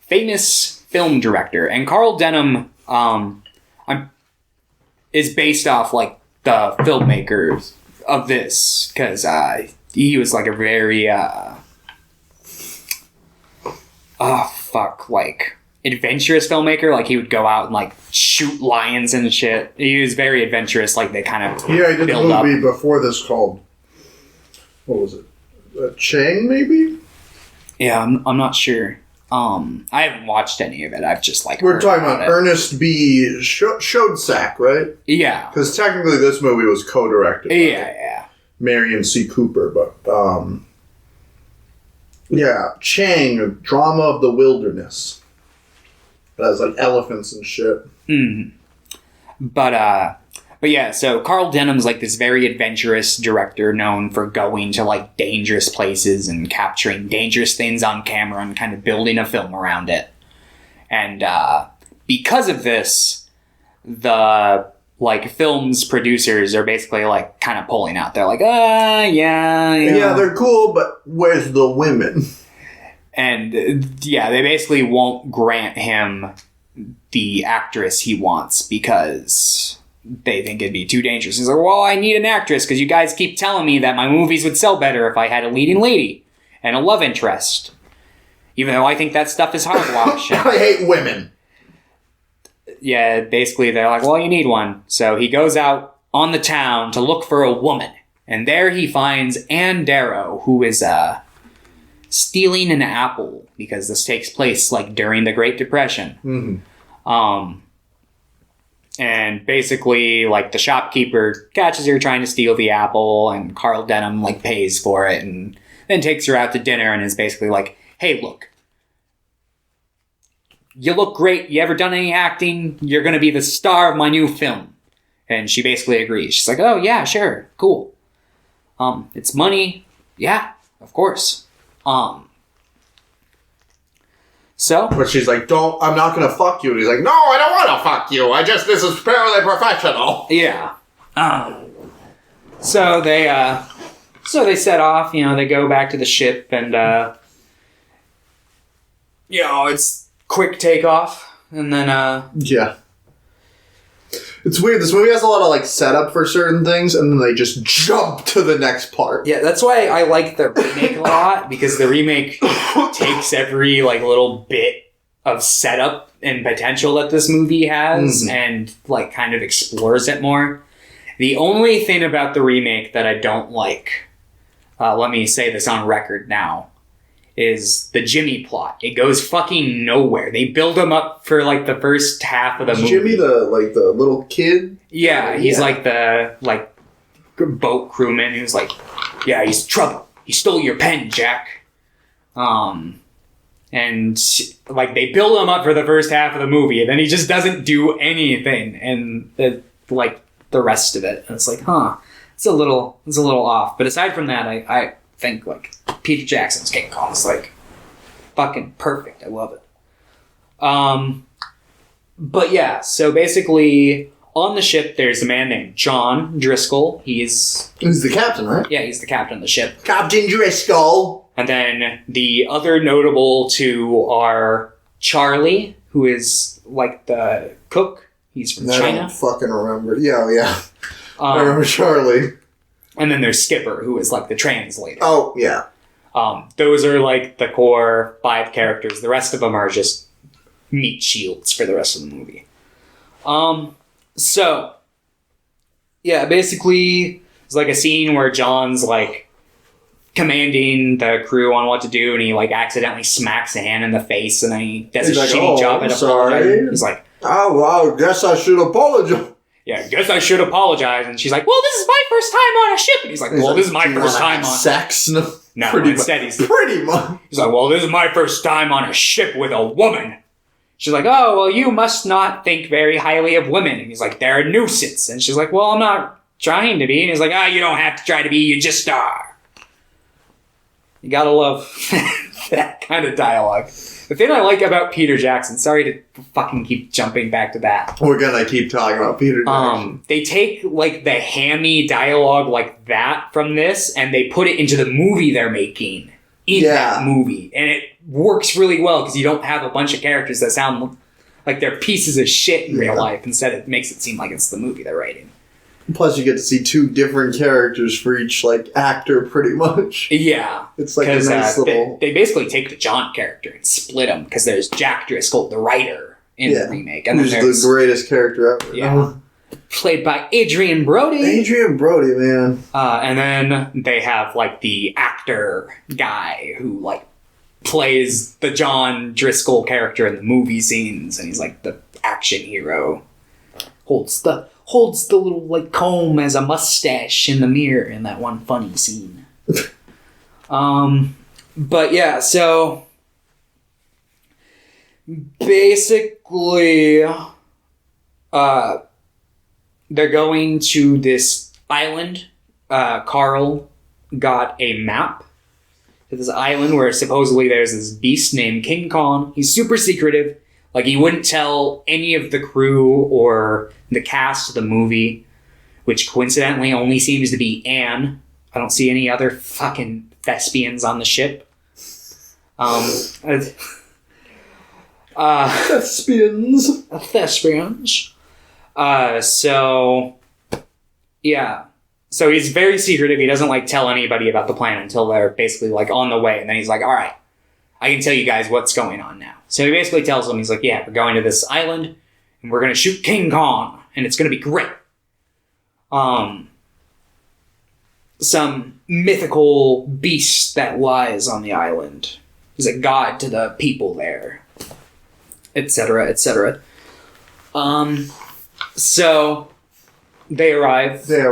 famous film director. And Carl Denham is based off like the filmmakers of this, because he was like a very adventurous filmmaker. Like he would go out and like shoot lions and shit. He was very adventurous. Like they kind of he did a movie before this called, what was it? Chang, maybe? Yeah, I'm not sure. I haven't watched any of it. I've just like we're talking about Ernest B. Schoedsack, right? Yeah, because technically this movie was co-directed by yeah Marion C. Cooper, but Chang, Drama of the Wilderness. It has like elephants and shit. Mm-hmm. But yeah, so Carl Denham's like this very adventurous director known for going to like dangerous places and capturing dangerous things on camera and kind of building a film around it. And because of this, the like film's producers are basically like kind of pulling out. They're like, yeah, they're cool, but where's the women? And yeah, they basically won't grant him the actress he wants because they think it'd be too dangerous. He's like, well, I need an actress because you guys keep telling me that my movies would sell better if I had a leading lady and a love interest. Even though I think that stuff is hogwash. I hate women. Yeah, basically they're like, well, you need one. So he goes out on the town to look for a woman. And there he finds Anne Darrow, who is stealing an apple, because this takes place like during the Great Depression. Mm-hmm. And basically, like, the shopkeeper catches her trying to steal the apple, and Carl Denham, like, pays for it, and then takes her out to dinner, and is basically like, hey, look, you look great, you ever done any acting? You're gonna be the star of my new film. And she basically agrees. She's like, oh, yeah, sure, cool. It's money. Yeah, of course. So, but she's like, I'm not gonna fuck you. And he's like, no, I don't want to fuck you. This is purely professional. Yeah. So they set off, they go back to the ship and, it's quick takeoff. And then, yeah. It's weird. This movie has a lot of, like, setup for certain things, and then they just jump to the next part. Yeah, that's why I like the remake a lot, because the remake takes every, like, little bit of setup and potential that this movie has and, like, kind of explores it more. The only thing about the remake that I don't like, let me say this on record now, is the Jimmy plot. It goes fucking nowhere. They build him up for like the first half of the movie. Jimmy, the little kid? Yeah, he's like the boat crewman who's like, yeah, he's trouble. He stole your pen, Jack. And like they build him up for the first half of the movie, and then he just doesn't do anything, and like the rest of it. And it's like, it's a little off. But aside from that, I think like Peter Jackson's King Kong is like fucking perfect. I love it. But yeah, so basically on the ship there's a man named John Driscoll. He's the captain, right? Yeah, he's the captain of the ship. Captain Driscoll. And then the other notable two are Charlie, who is like the cook. He's from China. I don't fucking remember. Yeah. I remember Charlie. And then there's Skipper, who is like the translator. Oh, yeah. Those are like the core 5 characters. The rest of them are just meat shields for the rest of the movie. So, yeah, basically, it's like a scene where John's like commanding the crew on what to do, and he like accidentally smacks a hand in the face, and then he does He's a like, shitty "Oh, job I'm at sorry." apologizing. He's like, Oh, well, I guess I should apologize. yeah, guess I should apologize. And she's like, well, this is my first time on a ship. And he's like, well, this is my "Do you first wanna time have on... sex. No, No, pretty instead much. he's Pretty much. like, well, this is my first time on a ship with a woman. She's like, oh, well, you must not think very highly of women. And he's like, they're a nuisance. And she's like, well, I'm not trying to be. And he's like, you don't have to try to be, you just are. You gotta love that kind of dialogue. The thing I like about Peter Jackson, sorry to fucking keep jumping back to that. We're gonna keep talking about Peter Jackson. They take like the hammy dialogue like that from this and they put it into the movie they're making in that movie. And it works really well because you don't have a bunch of characters that sound like they're pieces of shit in real life. Instead, it makes it seem like it's the movie they're writing. Plus, you get to see two different characters for each like actor, pretty much. Yeah. It's like a nice little... They basically take the John character and split him because there's Jack Driscoll, the writer, in the remake. And who's then there's the greatest character ever. Yeah. Played by Adrian Brody. Adrian Brody, man. And then they have like the actor guy who like plays the John Driscoll character in the movie scenes, and he's like the action hero. Holds the little like comb as a mustache in the mirror in that one funny scene. But yeah, so basically they're going to this island. Carl got a map to this island where supposedly there's this beast named King Kong. He's super secretive. Like, he wouldn't tell any of the crew or the cast of the movie, which coincidentally only seems to be Anne. I don't see any other fucking thespians on the ship. Thespians. So, yeah. So he's very secretive. He doesn't, like, tell anybody about the plan until they're basically, like, on the way. And then he's like, all right, I can tell you guys what's going on now. So he basically tells them, he's like, yeah, we're going to this island, and we're going to shoot King Kong, and it's going to be great. Some mythical beast that lies on the island. He's a god to the people there. Etc., etc. So they arrive. They get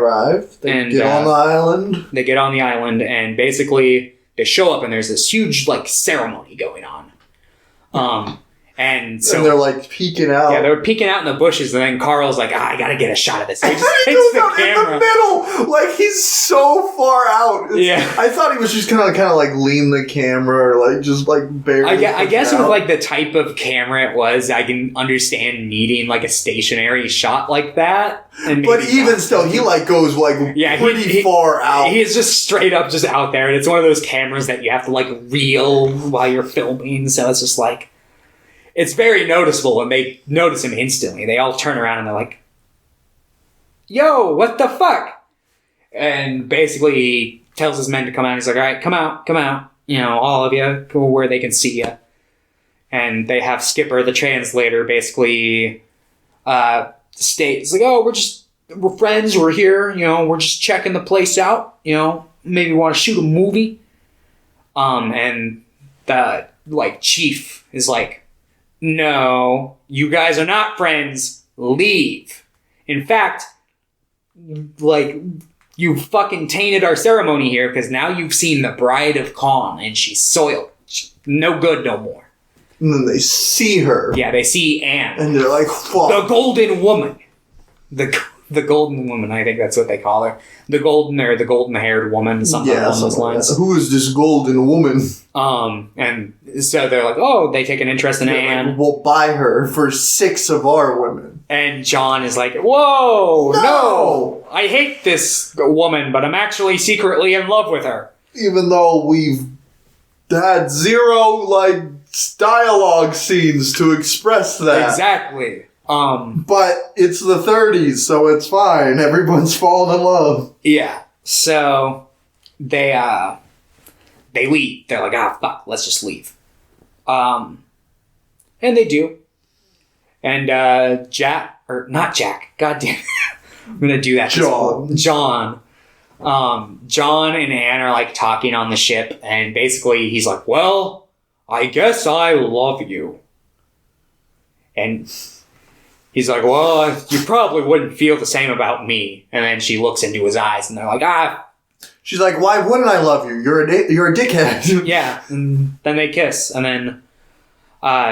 on the island. They get on the island, and basically they show up, and there's this huge like ceremony going on. And they're like peeking out. Yeah, they're peeking out in the bushes, and then Carl's like, I gotta get a shot of this. So he just takes the camera in the middle. Like, he's so far out. I thought he was just kind of like lean the camera or like just like barely. I guess with like the type of camera it was, I can understand needing like a stationary shot like that. But even still, he like goes like pretty far out. He is just straight up just out there, and it's one of those cameras that you have to like reel while you're filming. So it's just like, it's very noticeable, and they notice him instantly. They all turn around and they're like, yo, what the fuck? And basically he tells his men to come out. He's like, all right, come out. You know, all of you, go where they can see you. And they have Skipper, the translator, basically state, it's like, oh, we're friends, we're here, you know, we're just checking the place out, you know, maybe want to shoot a movie. And the, like, chief is like, no, you guys are not friends. Leave. In fact, like, you fucking tainted our ceremony here because now you've seen the bride of Khan and she's soiled. She's no good no more. And then they see her. Yeah, they see Anne. And they're like, fuck. The golden woman. The golden woman, I think that's what they call her. The golden-haired woman, something along those lines. Who is this golden woman? And so they're like, oh, they take an interest in Anne. Like, we'll buy her for 6 of our women. And John is like, whoa, no! I hate this woman, but I'm actually secretly in love with her. Even though we've had 0, like, dialogue scenes to express that. Exactly. But it's the 30s, so it's fine. Everyone's falling in love. Yeah. So they leave. They're like, fuck, let's just leave. And they do. And not Jack. God damn it. I'm gonna do that. John. John and Anne are like talking on the ship, and basically he's like, well, I guess I love you. And he's like, well, you probably wouldn't feel the same about me. And then she looks into his eyes, and they're like, ah. She's like, why wouldn't I love you? You're a dickhead. Yeah, and then they kiss, and then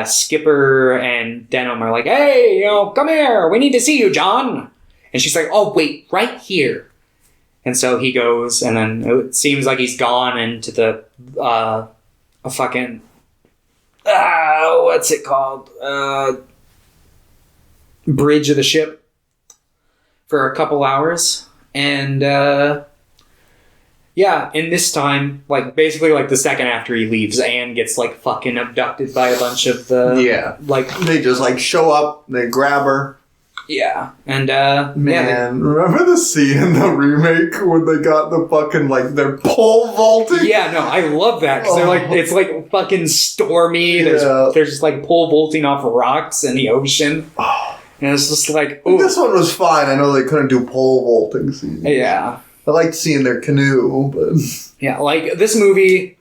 Skipper and Denham are like, hey, come here, we need to see you, John. And she's like, oh, wait, right here. And so he goes, and then it seems like he's gone into the, a fucking, what's it called? Bridge of the ship for a couple hours. And, yeah, in this time, like, basically, like, the second after he leaves, Anne gets, like, fucking abducted by a bunch of the... Yeah. Like... They just, like, show up, they grab her. Yeah, and, Man, remember the scene in the remake when they got the fucking, like, they're pole vaulting? Yeah, no, I love that, because they're, like, it's, like, fucking stormy, they're just, like, pole vaulting off rocks in the ocean. And it's just, like, ooh. This one was fine. I know they couldn't do pole vaulting scenes. Yeah. I liked seeing their canoe, but... Yeah, like, this movie,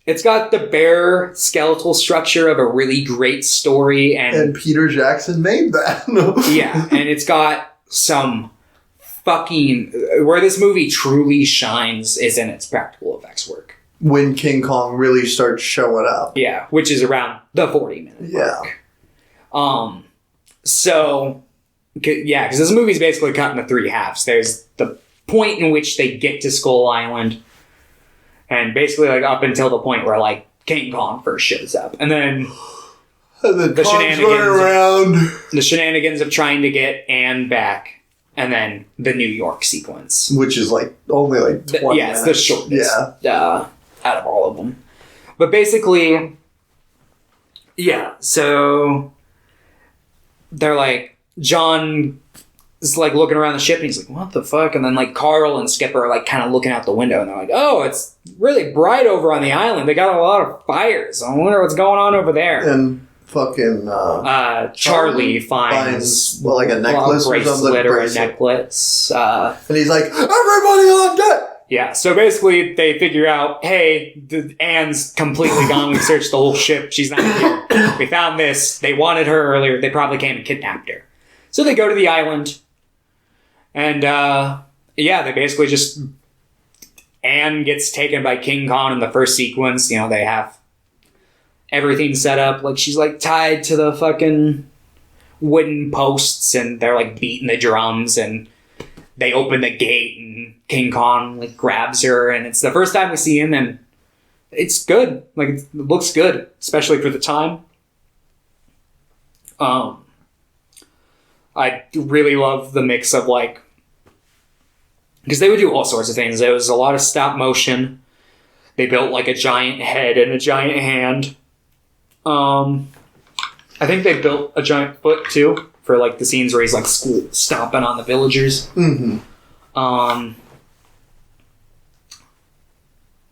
it's got the bare skeletal structure of a really great story, And Peter Jackson made that. Yeah, and it's got some fucking... Where this movie truly shines is in its practical effects work. When King Kong really starts showing up. Yeah, which is around the 40-minute mark. So... Yeah, because this movie's basically cut into 3 halves. There's the point in which they get to Skull Island, and basically like up until the point where like King Kong first shows up, and then the shenanigans of trying to get Anne back, and then the New York sequence, which is like only like 20 it's the shortest out of all of them. But basically, yeah, so they're like, John is like looking around the ship, and he's like, what the fuck? And then like Carl and Skipper are like kind of looking out the window, and they're like, oh, it's really bright over on the island. They got a lot of fires. I wonder what's going on over there. And fucking Charlie finds like a necklace or something, or a necklace. And he's like, everybody on deck! Yeah, so basically they figure out, hey, Anne's completely gone. We searched the whole ship. She's not here. We found this. They wanted her earlier. They probably came and kidnapped her. So they go to the island. And, they basically just... Anne gets taken by King Kong in the first sequence. You know, they have everything set up. Like, she's, like, tied to the fucking wooden posts, and they're, like, beating the drums, and they open the gate, and King Kong, like, grabs her, and it's the first time we see him, and it's good. Like, it looks good, especially for the time. I really love the mix of, like... Because they would do all sorts of things. There was a lot of stop motion. They built, like, a giant head and a giant hand. I think they built a giant foot, too, for, like, the scenes where he's, like, stomping on the villagers. Mm-hmm.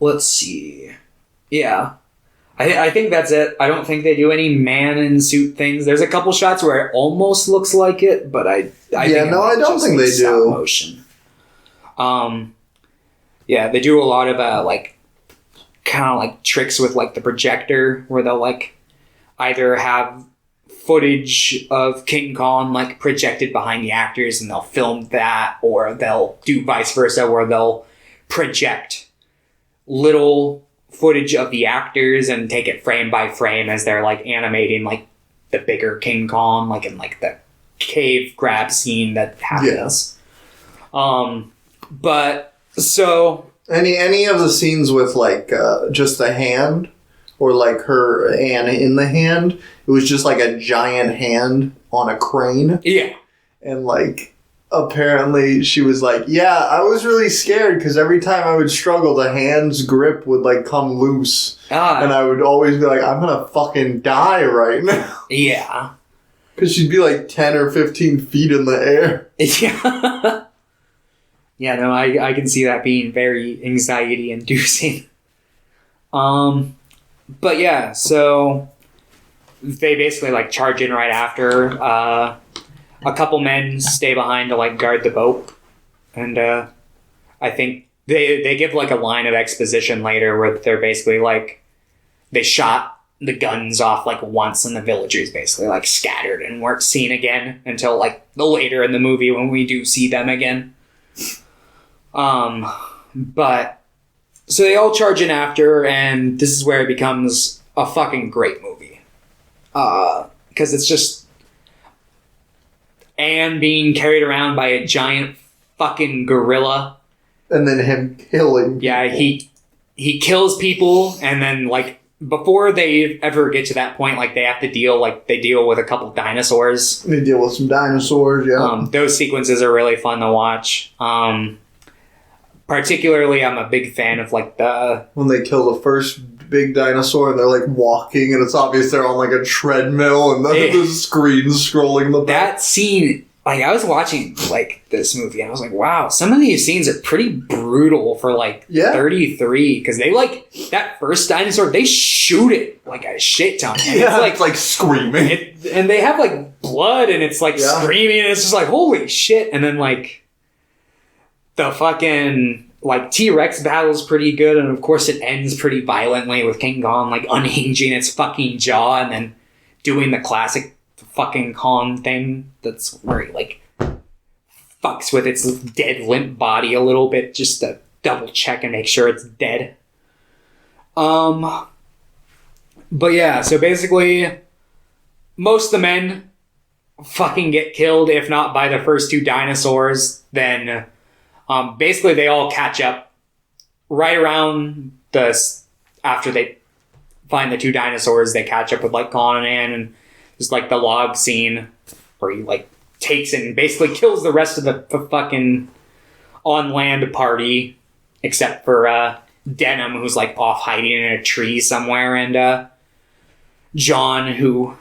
Let's see. Yeah. I think that's it. I don't think they do any man-in-suit things. There's a couple shots where it almost looks like it, but I don't think they do. Motion. They do a lot of, like, kind of, like, tricks with, like, the projector, where they'll, like, either have footage of King Kong, like, projected behind the actors, and they'll film that, or they'll do vice versa, where they'll project little footage of the actors and take it frame by frame as they're, like, animating, like, the bigger King Kong, like, in, like, the cave grab scene that happens. Yeah. But, so... Any of the scenes with, like, just the hand, or, like, her Anne in the hand, it was just, like, a giant hand on a crane. Yeah. And, like... Apparently, she was like, yeah, I was really scared because every time I would struggle, the hand's grip would, like, come loose. And I would always be like, I'm gonna fucking die right now. Yeah. Because she'd be, like, 10 or 15 feet in the air. Yeah. Yeah, no, I can see that being very anxiety-inducing. But yeah, so they basically, like, charge in right after. A couple men stay behind to, like, guard the boat. And I I think they give like a line of exposition later where they're basically like, they shot the guns off like once and the villagers basically like scattered and weren't seen again until like the later in the movie when we do see them again. But so they all charge in after, and this is where it becomes a fucking great movie. Because it's just Anne being carried around by a giant fucking gorilla. And then him killing people. Yeah, he kills people, and then like before they ever get to that point, like they have to deal with a couple dinosaurs. They deal with some dinosaurs, yeah. Those sequences are really fun to watch. Particularly, I'm a big fan of like when they kill the first big dinosaur and they're like walking, and it's obvious they're on like a treadmill, and the screen's scrolling the back. That scene. Like, I was watching, like, this movie, and I was like, wow, some of these scenes are pretty brutal for, like, 33. Because they, like, that first dinosaur, they shoot it like a shit ton. And it's like screaming. And they have, like, blood, and it's, like, screaming, and it's just like, holy shit. And then, like, the fucking, like, T-Rex battle's pretty good, and, of course, it ends pretty violently with King Kong, like, unhinging its fucking jaw and then doing the classic fucking Kong thing that's where he like fucks with its dead limp body a little bit just to double check and make sure it's dead. But yeah, so basically most of the men fucking get killed, if not by the first two dinosaurs. Then basically they all catch up right around after they find the two dinosaurs. They catch up with like Con and Anne, and there's like the log scene where he like takes and basically kills the rest of the fucking on land party, except for Denham, who's like off hiding in a tree somewhere, and John, who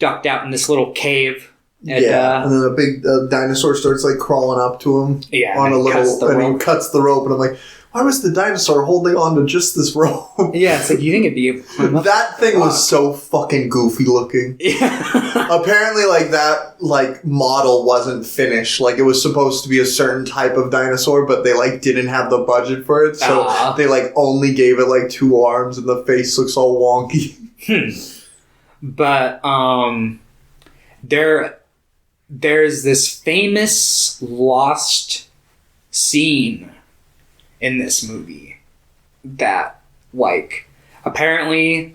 ducked out in this little cave. And then a big dinosaur starts like crawling up to him on a little, and he cuts the rope, and I'm like, why was the dinosaur holding on to just this rope? Yeah, it's like, you think it'd be... That thing was so fucking goofy looking. Yeah. Apparently, like, that, like, model wasn't finished. Like, it was supposed to be a certain type of dinosaur, but they, like, didn't have the budget for it. So they, like, only gave it, like, 2 arms, and the face looks all wonky. But, there's this famous lost scene in this movie that, like, apparently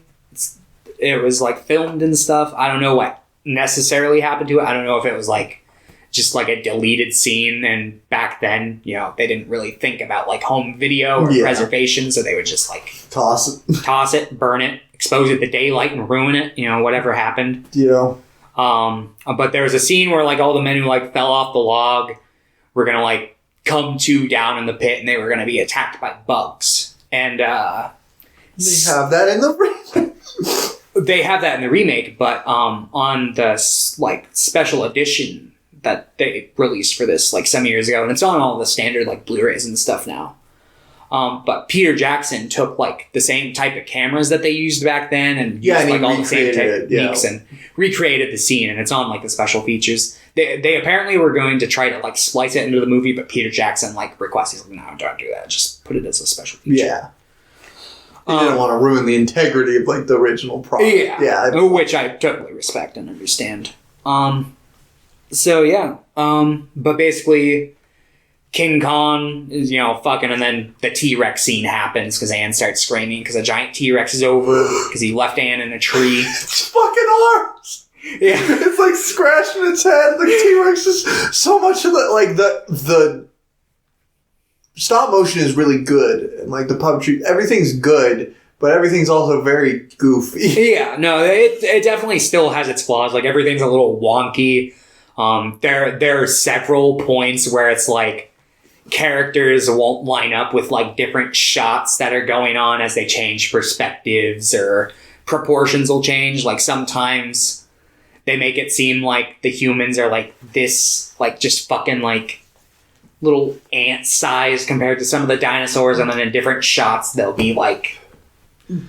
it was, like, filmed and stuff. I don't know what necessarily happened to it. I don't know if it was, like, just, like, a deleted scene, and back then, you know, they didn't really think about, like, home video or preservation, so they would just, like... Toss it, burn it, expose it to daylight and ruin it, you know, whatever happened. Yeah. But there was a scene where, like, all the men who, like, fell off the log were gonna, like, come to down in the pit, and they were going to be attacked by bugs. And they have that in the remake. They have that in the remake, but on the like special edition that they released for this like some years ago, and it's on all the standard like Blu-rays and stuff now. But Peter Jackson took like the same type of cameras that they used back then, and used like all the same techniques and recreated the scene, and it's on like the special features. They apparently were going to try to like splice it into the movie, but Peter Jackson like requested, he's like, no, don't do that. Just put it as a special feature. Yeah. He didn't want to ruin the integrity of like the original product. Yeah. Which I totally respect and understand. So yeah. But basically King Kong is, you know, fucking, and then the T-Rex scene happens because Anne starts screaming because a giant T-Rex is over because he left Anne in a tree. It's fucking arms! Yeah. It's like scratching its head. The T-Rex is so much of the, like, the stop motion is really good. And, like, the puppetry, everything's good, but everything's also very goofy. Yeah, no, it definitely still has its flaws. Like, everything's a little wonky. There are several points where it's like characters won't line up with like different shots that are going on as they change perspectives, or proportions will change. Like sometimes they make it seem like the humans are like this, like just fucking like little ant size compared to some of the dinosaurs, and then in different shots they'll be like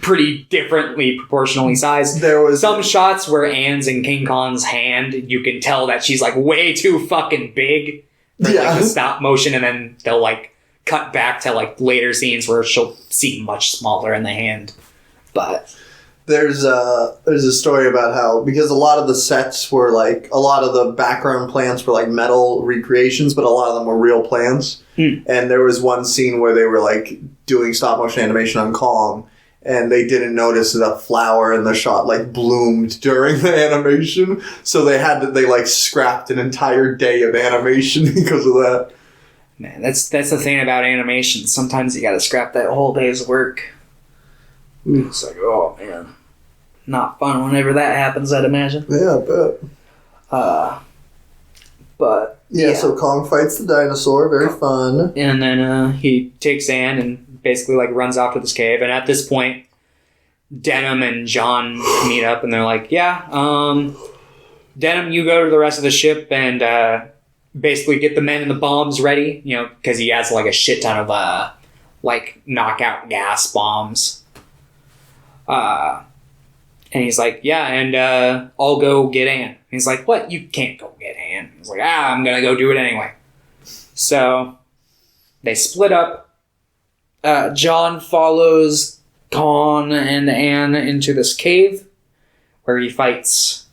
pretty differently proportionally sized. There was some shots where Anne's in King Kong's hand, you can tell that she's like way too fucking big for like the stop motion, and then they'll like cut back to like later scenes where she'll seem much smaller in the hand. But there's a story about how, because a lot of the sets were like, a lot of the background plants were like metal recreations, but a lot of them were real plants. And there was one scene where they were like doing stop motion animation on Kong, and they didn't notice that a flower in the shot like bloomed during the animation, so they like scrapped an entire day of animation because of that. Man, that's the thing about animation. Sometimes you gotta scrap that whole day's work. It's like, oh man, not fun whenever that happens, I'd imagine. Yeah, I bet. But yeah, so Kong fights the dinosaur, very fun. And then he takes Anne and basically like runs off to this cave. And at this point, Denham and John meet up, and they're like, "Yeah, Denham, you go to the rest of the ship and basically get the men and the bombs ready." You know, because he has like a shit ton of like knockout gas bombs. And he's like, "Yeah, and I'll go get Anne." And he's like, "What? You can't go get Anne." He's like, "I'm gonna go do it anyway." So they split up. John follows Kong and Anne into this cave where he fights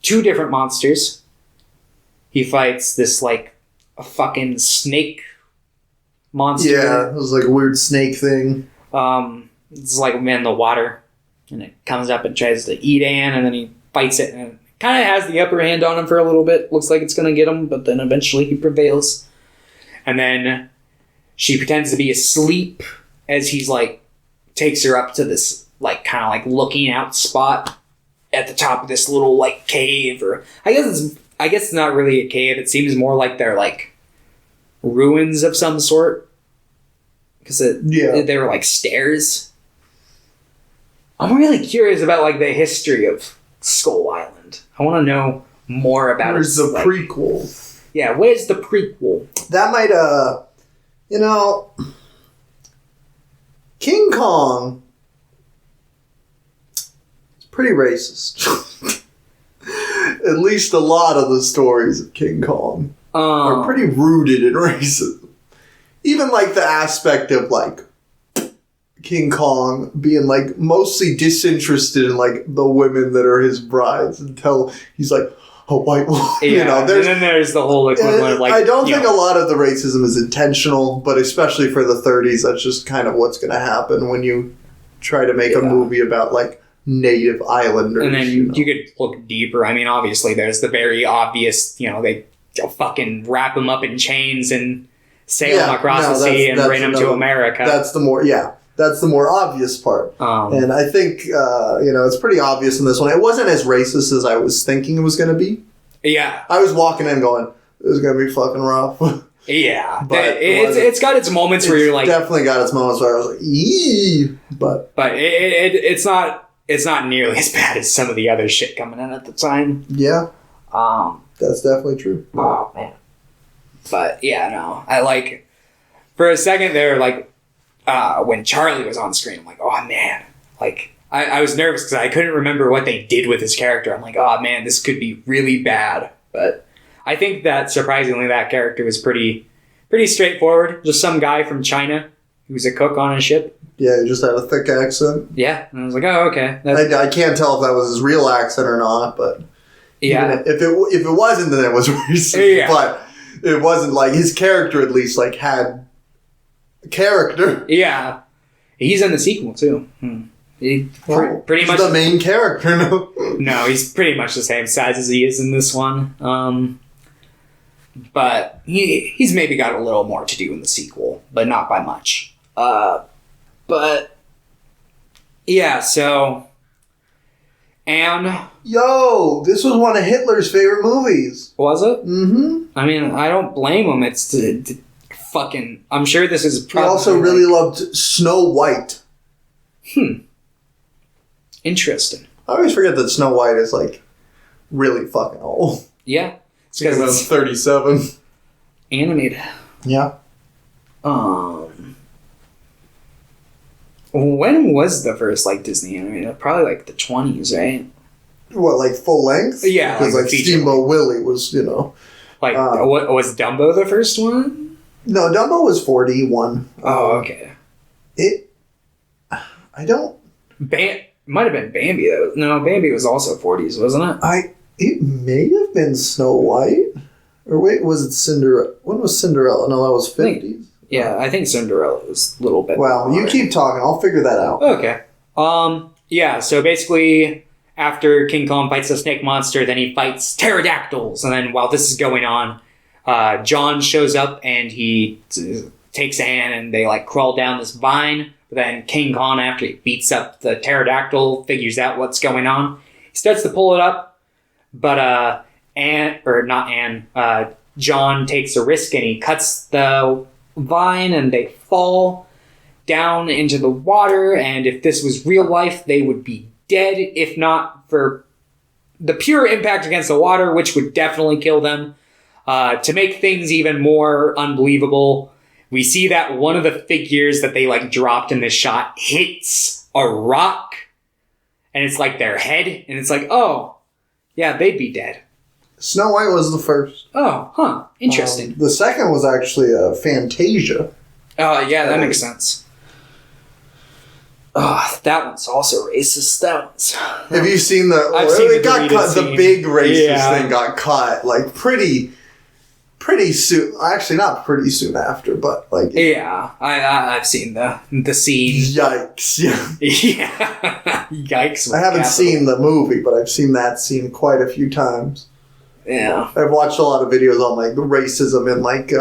two different monsters. He fights this like a fucking snake monster. Yeah, it was like a weird snake thing. It's like in the water. And it comes up and tries to eat Anne, and then he fights it, and it kind of has the upper hand on him for a little bit. Looks like it's going to get him, but then eventually he prevails. And then she pretends to be asleep as he's like, takes her up to this like kind of like looking out spot at the top of this little like cave, or I guess it's not really a cave. It seems more like they're like ruins of some sort, because they were like stairs. I'm really curious about like the history of Skull Island. I want to know more about Where's the prequel? Yeah, where's the prequel? That might, King Kong is pretty racist. At least a lot of the stories of King Kong are pretty rooted in racism. Even like the aspect of like King Kong being like mostly disinterested in like the women that are his brides until he's like a white woman. Yeah, and then there's the whole equivalent of like... I don't think a lot of the racism is intentional, but especially for the 30s, that's just kind of what's going to happen when you try to make a movie about like native islanders. And then you could look deeper. I mean, obviously there's the very obvious, they fucking wrap them up in chains and sail them across the sea and bring them to America. That's the more obvious part. And I think, it's pretty obvious in this one. It wasn't as racist as I was thinking it was going to be. Yeah. I was walking in going, this is going to be fucking rough. Yeah. But it's got its moments where you're like... definitely got its moments where I was like, eee. But it's not nearly as bad as some of the other shit coming in at the time. Yeah. That's definitely true. Oh, man. But, yeah, no. I like... For a second there, like... when Charlie was on screen, I'm like, oh man, like I was nervous because I couldn't remember what they did with his character. I'm like, oh man, this could be really bad. But I think that surprisingly that character was pretty straightforward. Just some guy from China who's a cook on a ship. Yeah, he just had a thick accent. Yeah, and I was like, oh okay. I can't tell if that was his real accent or not, but yeah, if it wasn't, then it was racist. Yeah. But it wasn't like his character at least like had character. Yeah, he's in the sequel too. Pretty much the main character. No, he's pretty much the same size as he is in this one. But he's maybe got a little more to do in the sequel, but not by much. But yeah, so Anne. Yo, this was one of Hitler's favorite movies. Was it? Mm-hmm. I mean, I don't blame him. It's fucking. I'm sure this is probably. He also really loved Snow White. Interesting. I always forget that Snow White is like really fucking old. Yeah, it's because it's 37. Animated. Yeah. When was the first like Disney animated? Probably like the 20s, right? What, like full length? Yeah, because like Steamboat Willie was, Like, what was Dumbo the first one? No, Dumbo was 41. Oh, okay. I don't... Might have been Bambi, though. No, Bambi was also 40s, wasn't it? It may have been Snow White. Or wait, was it Cinderella? When was Cinderella? No, that was 50s. Yeah, I think Cinderella was a little bit... Well, you keep talking. I'll figure that out. Okay. Yeah, so basically, after King Kong fights the snake monster, then he fights pterodactyls. And then while this is going on, John shows up and he takes Anne and they like crawl down this vine. But then King Kong, after he beats up the pterodactyl, figures out what's going on. He starts to pull it up, but John takes a risk and he cuts the vine and they fall down into the water. And if this was real life, they would be dead, if not for the pure impact against the water, which would definitely kill them. To make things even more unbelievable, we see that one of the figures that they like dropped in this shot hits a rock, and it's like their head, and it's like, oh, yeah, they'd be dead. Snow White was the first. Oh, huh, interesting. The second was actually Fantasia. Oh, yeah, that makes sense. Oh, that one's also racist. That one's... Have you seen the... I've seen it got cut. scene. The big racist thing got cut, like, pretty soon. Actually, not pretty soon after, but, like... Yeah, I've seen the scene. Yikes, yeah. Yeah. Yikes. I haven't seen the movie, but I've seen that scene quite a few times. Yeah. I've watched a lot of videos on, like, the racism in, like,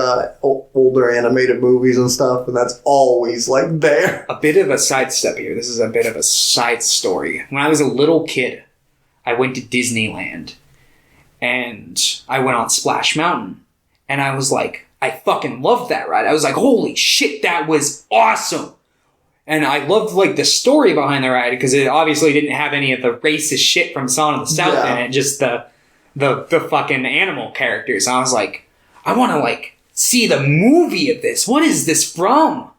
older animated movies and stuff, and that's always, like, there. A bit of a sidestep here. This is a bit of a side story. When I was a little kid, I went to Disneyland, and I went on Splash Mountain, and I was like, I fucking loved that ride. I was like, holy shit, that was awesome. And I loved, like, the story behind the ride, because it obviously didn't have any of the racist shit from Song of the South in it, just the fucking animal characters. I was like, I want to, like, see the movie of this. What is this from?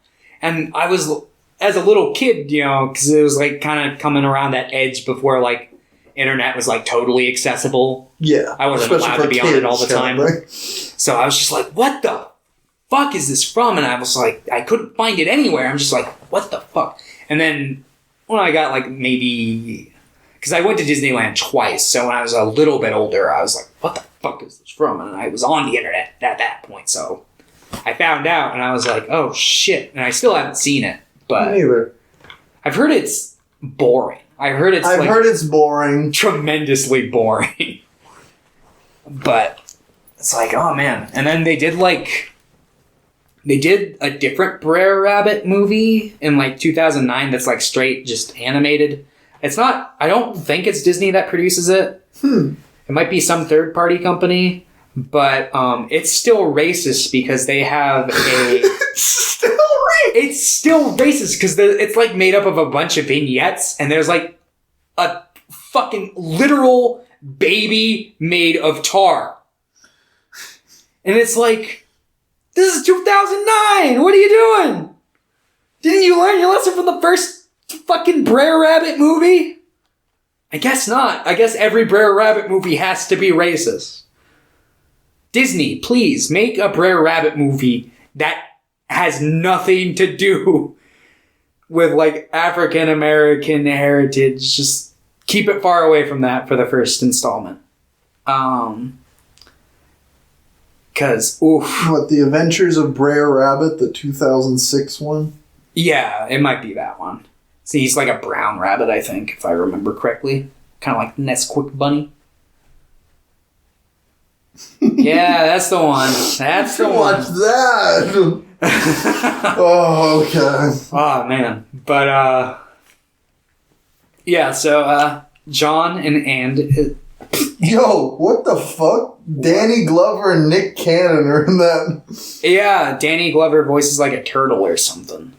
And I was, as a little kid, you know, because it was, like, kind of coming around that edge before, like, internet was, like, totally accessible. Yeah. I wasn't allowed to be on it all the time. So I was just like, what the fuck is this from? And I was like, I couldn't find it anywhere. I'm just like, what the fuck? And then when I got, like, maybe... Because I went to Disneyland twice, so when I was a little bit older, I was like, what the fuck is this from? And I was on the internet at that point, so I found out, and I was like, oh, shit. And I still haven't seen it, but... Me neither. I've heard it's boring. I've heard it's boring. Tremendously boring. But it's like, oh, man. And then they did a different Brer Rabbit movie in, like, 2009 that's, like, straight just animated. It's not... I don't think it's Disney that produces it. It might be some third-party company, but it's still racist because they have a... It's still racist because it's, like, made up of a bunch of vignettes, and there's, like, a fucking literal baby made of tar. And it's like, this is 2009! What are you doing? Didn't you learn your lesson from the first... fucking Brer Rabbit movie? I guess not. I guess every Brer Rabbit movie has to be racist. Disney, please, make a Brer Rabbit movie that has nothing to do with, like, African American heritage. Just keep it far away from that for the first installment. Cause, oof. What, The Adventures of Brer Rabbit, the 2006 one? Yeah, it might be that one. See, he's like a brown rabbit, I think, if I remember correctly. Kind of like Nesquik Bunny. Yeah, that's the one. That's the one. Watch that! Oh, okay. Oh, man. But, yeah, so, John and... Yo, what the fuck? Danny Glover and Nick Cannon are in that. Yeah, Danny Glover voices like a turtle or something.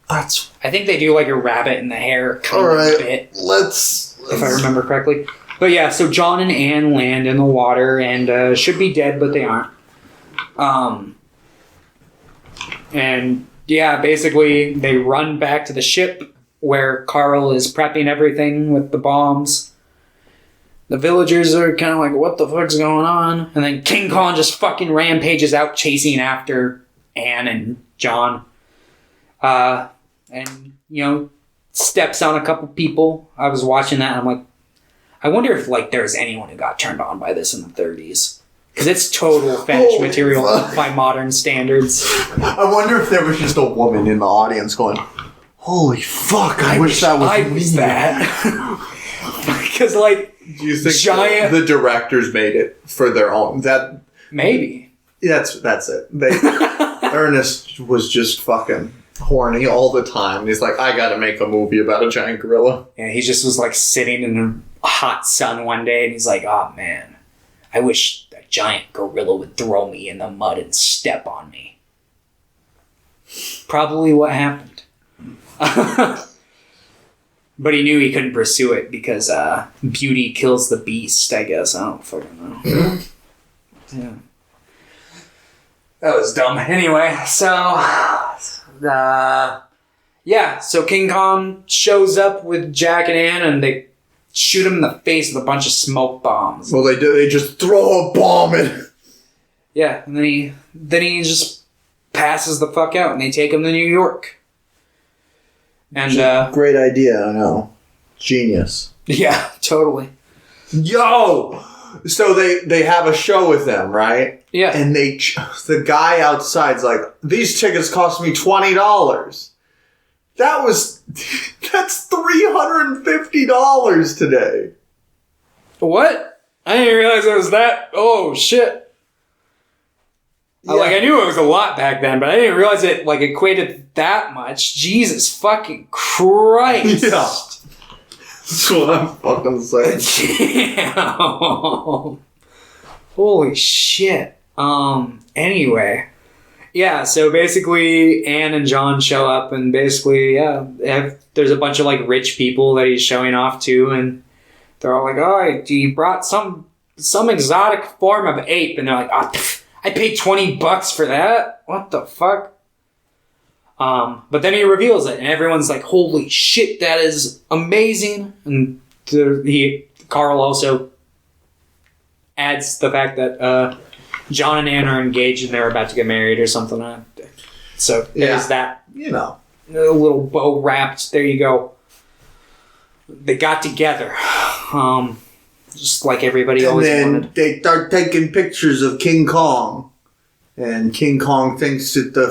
I think they do like a rabbit in the hair kind of bit. Let's if I remember correctly. But yeah, so John and Anne land in the water and should be dead, but they aren't. And yeah, basically they run back to the ship where Carl is prepping everything with the bombs. The villagers are kind of like, what the fuck's going on? And then King Kong just fucking rampages out chasing after Anne and John. And, you know, steps on a couple people. I was watching that and I'm like, I wonder if, like, there's anyone who got turned on by this in the 30s. Because it's total fetish material by modern standards. I wonder if there was just a woman in the audience going, holy fuck, I wish that was I was me. that. Because, like, Do you think giant... the directors made it for their own? That Maybe. That's it. Ernest was just fucking horny all the time. He's like, I gotta make a movie about a giant gorilla. Yeah, he just was, like, sitting in a hot sun one day, and he's like, oh, man, I wish a giant gorilla would throw me in the mud and step on me. Probably what happened. But he knew he couldn't pursue it because beauty kills the beast, I guess. I don't fucking know. Yeah. That was dumb. Anyway, so... so King Kong shows up with Jack and Ann, and they shoot him in the face with a bunch of smoke bombs. Well, they do. They just throw a bomb in. Yeah, and then he just passes the fuck out, and they take him to New York. And great idea, I know. Genius. Yeah, totally. Yo! So they have a show with them, right? Yeah. And the guy outside's like, these tickets cost me $20. That's $350 today. What? I didn't realize it was that. Oh shit. Yeah. Like, I knew it was a lot back then, but I didn't realize it, like, equated that much. Jesus fucking Christ. Yeah. That's what I'm fucking saying. Damn. Holy shit. Anyway. Yeah, so basically, Anne and John show up, and basically, there's a bunch of, like, rich people that he's showing off to, and they're all like, oh, he brought some exotic form of ape, and they're like, oh, I paid $20 for that? What the fuck? But then he reveals it, and everyone's like, holy shit, that is amazing. And Carl also adds the fact that John and Anne are engaged and they're about to get married or something. So there's that. You know. A little bow wrapped. There you go. They got together. Just like everybody always wanted. And then they start taking pictures of King Kong. And King Kong thinks that the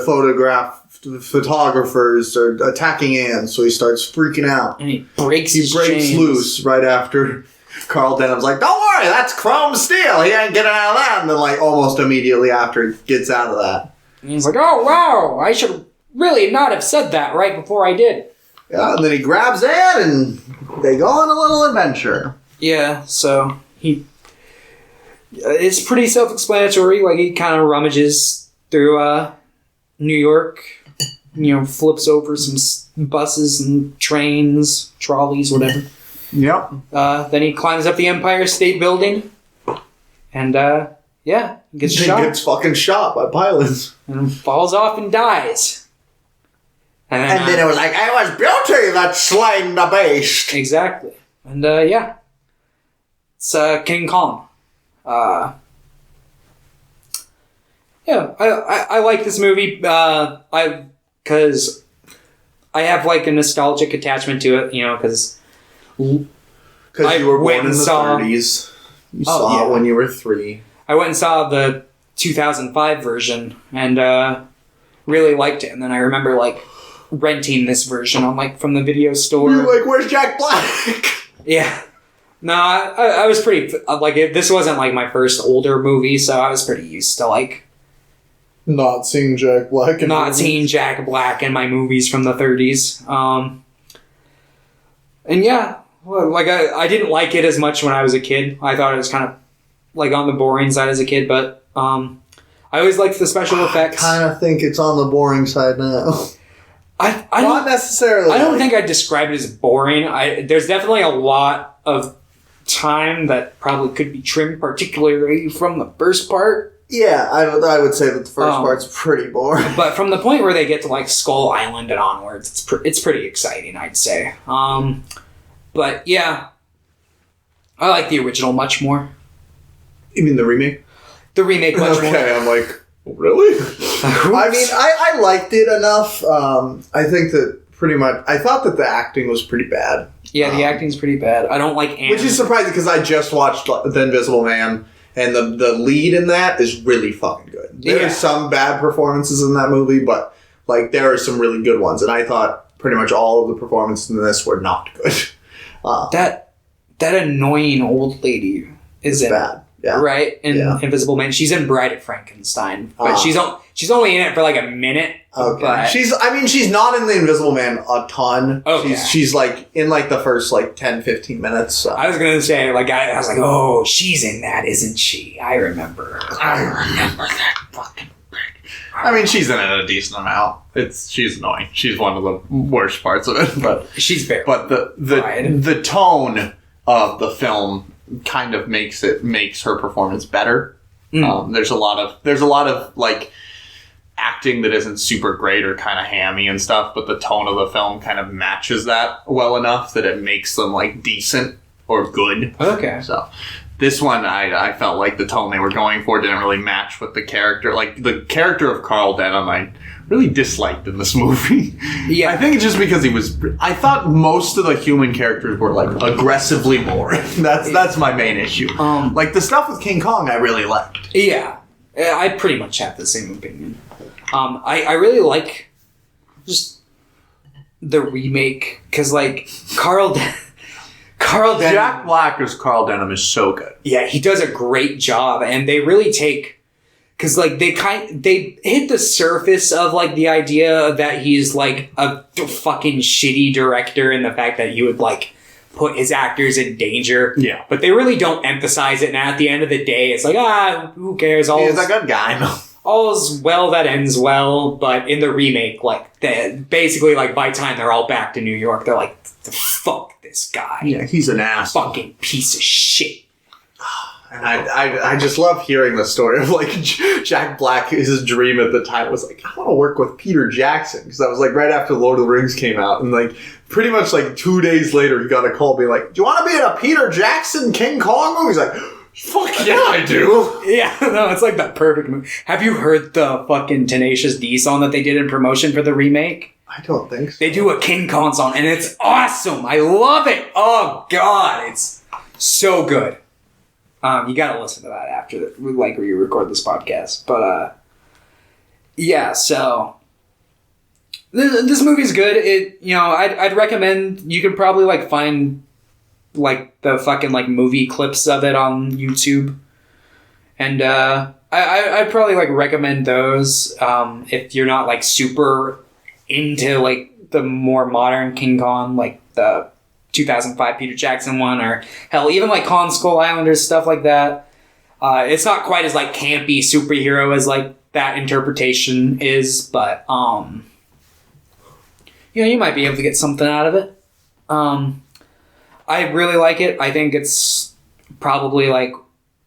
photographers are attacking Anne, so he starts freaking out. And he breaks chains. Loose right after Carl Denham's like, don't worry, that's chrome steel. He ain't getting out of that. And then, like, almost immediately after he gets out of that. And he's like, oh, wow, I should really not have said that right before I did. Yeah, and then he grabs Anne, and they go on a little adventure. Yeah, so it's pretty self-explanatory. Like, he kind of rummages through New York, flips over some buses and trains, trolleys, whatever. Yep. Then he climbs up the Empire State Building, and gets shot. He gets fucking shot by pilots. And falls off and dies. And then it was like, it was beauty that slain the beast. Exactly. And it's King Kong. I like this movie because I have like a nostalgic attachment to it, because you were born in the 30s. You saw it when you were 3. I went and saw the 2005 version and really liked it. And then I remember like renting this version on from the video store. You're like, where's Jack Black? Yeah. No, I was pretty this wasn't like my first older movie, so I was pretty used to not seeing Jack Black in seeing Jack Black in my movies from the 30s. And yeah, I didn't like it as much when I was a kid. I thought it was kind of on the boring side as a kid, but I always liked the special effects. I kind of think it's on the boring side now. I not necessarily. I don't think I'd describe it as boring. There's definitely a lot of time that probably could be trimmed, particularly from the first part. Yeah, I would say that the first part's pretty boring. But from the point where they get to Skull Island and onwards, it's pretty exciting, I'd say. But yeah, I like the original much more. You mean the remake? The remake much more. Okay, I'm like, Really? I mean, I liked it enough. I think that pretty much. I thought that the acting was pretty bad. Yeah, the acting's pretty bad. I don't like Anne. Which is surprising because I just watched The Invisible Man, and the lead in that is really fucking good. There are some bad performances in that movie, but like there are some really good ones, and I thought pretty much all of the performances in this were not good. That annoying old lady is bad. Yeah. Right? In Invisible Man. She's in Bride of Frankenstein. But she's only in it for like a minute. Okay. But she's not in The Invisible Man a ton. Okay. She's like in like the first like 10, 15 minutes. So. I was gonna say, like I was like, oh, she's in that, isn't she? I remember that fucking bitch. I mean, she's in it a decent amount. She's annoying. She's one of the worst parts of it. But she's very But the tone of the film kind of makes her performance better. There's a lot of like acting that isn't super great or kind of hammy and stuff, but the tone of the film kind of matches that well enough that it makes them like decent or good. Okay. So this one, I felt like the tone they were going for didn't really match with the character. Like the character of Carl Denham, I really disliked in this movie. Yeah. I think it's just because I thought most of the human characters were like aggressively boring. That's my main issue. Like the stuff with King Kong I really liked. Yeah. I pretty much have the same opinion. I really like just the remake because like Carl Denham. Jack Black as Carl Denham is so good. Yeah, he does a great job, and they really take because like they hit the surface of like the idea that he's like a fucking shitty director, and the fact that he would like put his actors in danger. Yeah, but they really don't emphasize it. And at the end of the day, it's like who cares? He's a good guy. All's well that ends well. But in the remake, like basically like by the time they're all back to New York, they're like, fuck this guy. Yeah, he's an ass. Fucking piece of shit. And I just love hearing the story of like Jack Black. His dream at the time was like, I want to work with Peter Jackson, because that was like right after Lord of the Rings came out, and like pretty much like 2 days later he got a call being like, do you want to be in a Peter Jackson King Kong movie? He's like, fuck yeah, I do. Yeah, no, it's like the perfect movie. Have you heard the fucking Tenacious D song that they did in promotion for the remake? I don't think so. They do a King Kong song, and it's awesome. I love it. Oh god, it's so good. You gotta listen to that after where you record this podcast. But yeah, so this movie's good. I'd recommend. You could probably like find like the fucking like movie clips of it on YouTube, and I'd probably like recommend those if you're not like super into like the more modern King Kong, like the 2005 Peter Jackson one, or hell, even like Kong Skull Islanders, stuff like that. It's not quite as like campy superhero as like that interpretation is, but you might be able to get something out of it. I really like it. I think it's probably like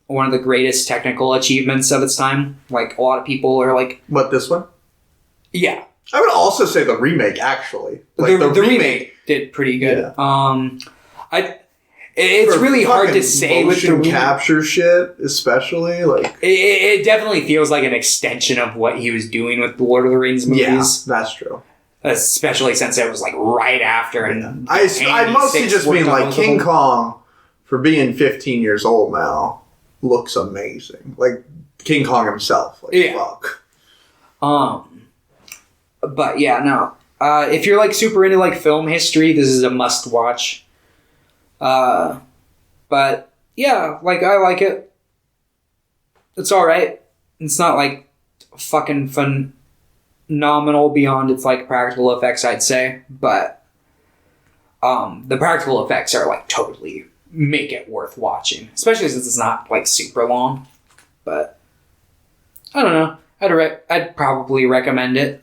one of the greatest technical achievements of its time. Like a lot of people are like, what, this one? Yeah. I would also say the remake, actually. Like the remake did pretty good. Yeah. It's really hard to say with the motion capture shit, especially like it definitely feels like an extension of what he was doing with the Lord of the Rings movies. Yeah, that's true. Especially since it was like right after. And I mostly just mean like King Kong, for being 15 years old now, looks amazing. Like King Kong himself. Like, fuck. But yeah, no. If you're like super into like film history, this is a must watch. But yeah, like I like it. It's alright. It's not like fucking phenomenal beyond its like practical effects, I'd say. But the practical effects are like totally make it worth watching. Especially since it's not like super long. But I don't know. I'd probably recommend it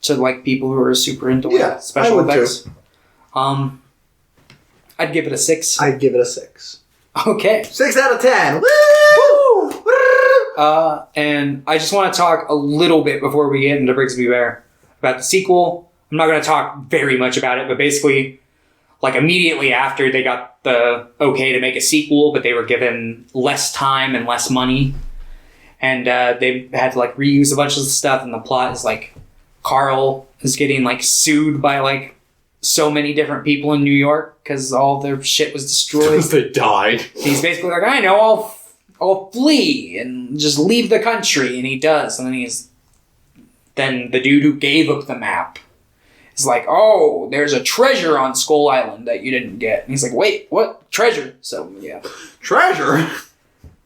to like people who are super into special effects. Too. I'd give it a 6. I'd give it a 6. Okay. 6 out of 10. Woo! And I just want to talk a little bit before we get into Brigsby Bear about the sequel. I'm not going to talk very much about it, but basically, like immediately after they got the okay to make a sequel, but they were given less time and less money. And they had to like reuse a bunch of stuff, and the plot is like Carl is getting like sued by like so many different people in New York because all their shit was destroyed. Because they died. He's basically like, I know, I'll flee and just leave the country, and he does. And then the dude who gave up the map is like, oh, there's a treasure on Skull Island that you didn't get. And he's like, wait, what? Treasure? So, yeah. Treasure?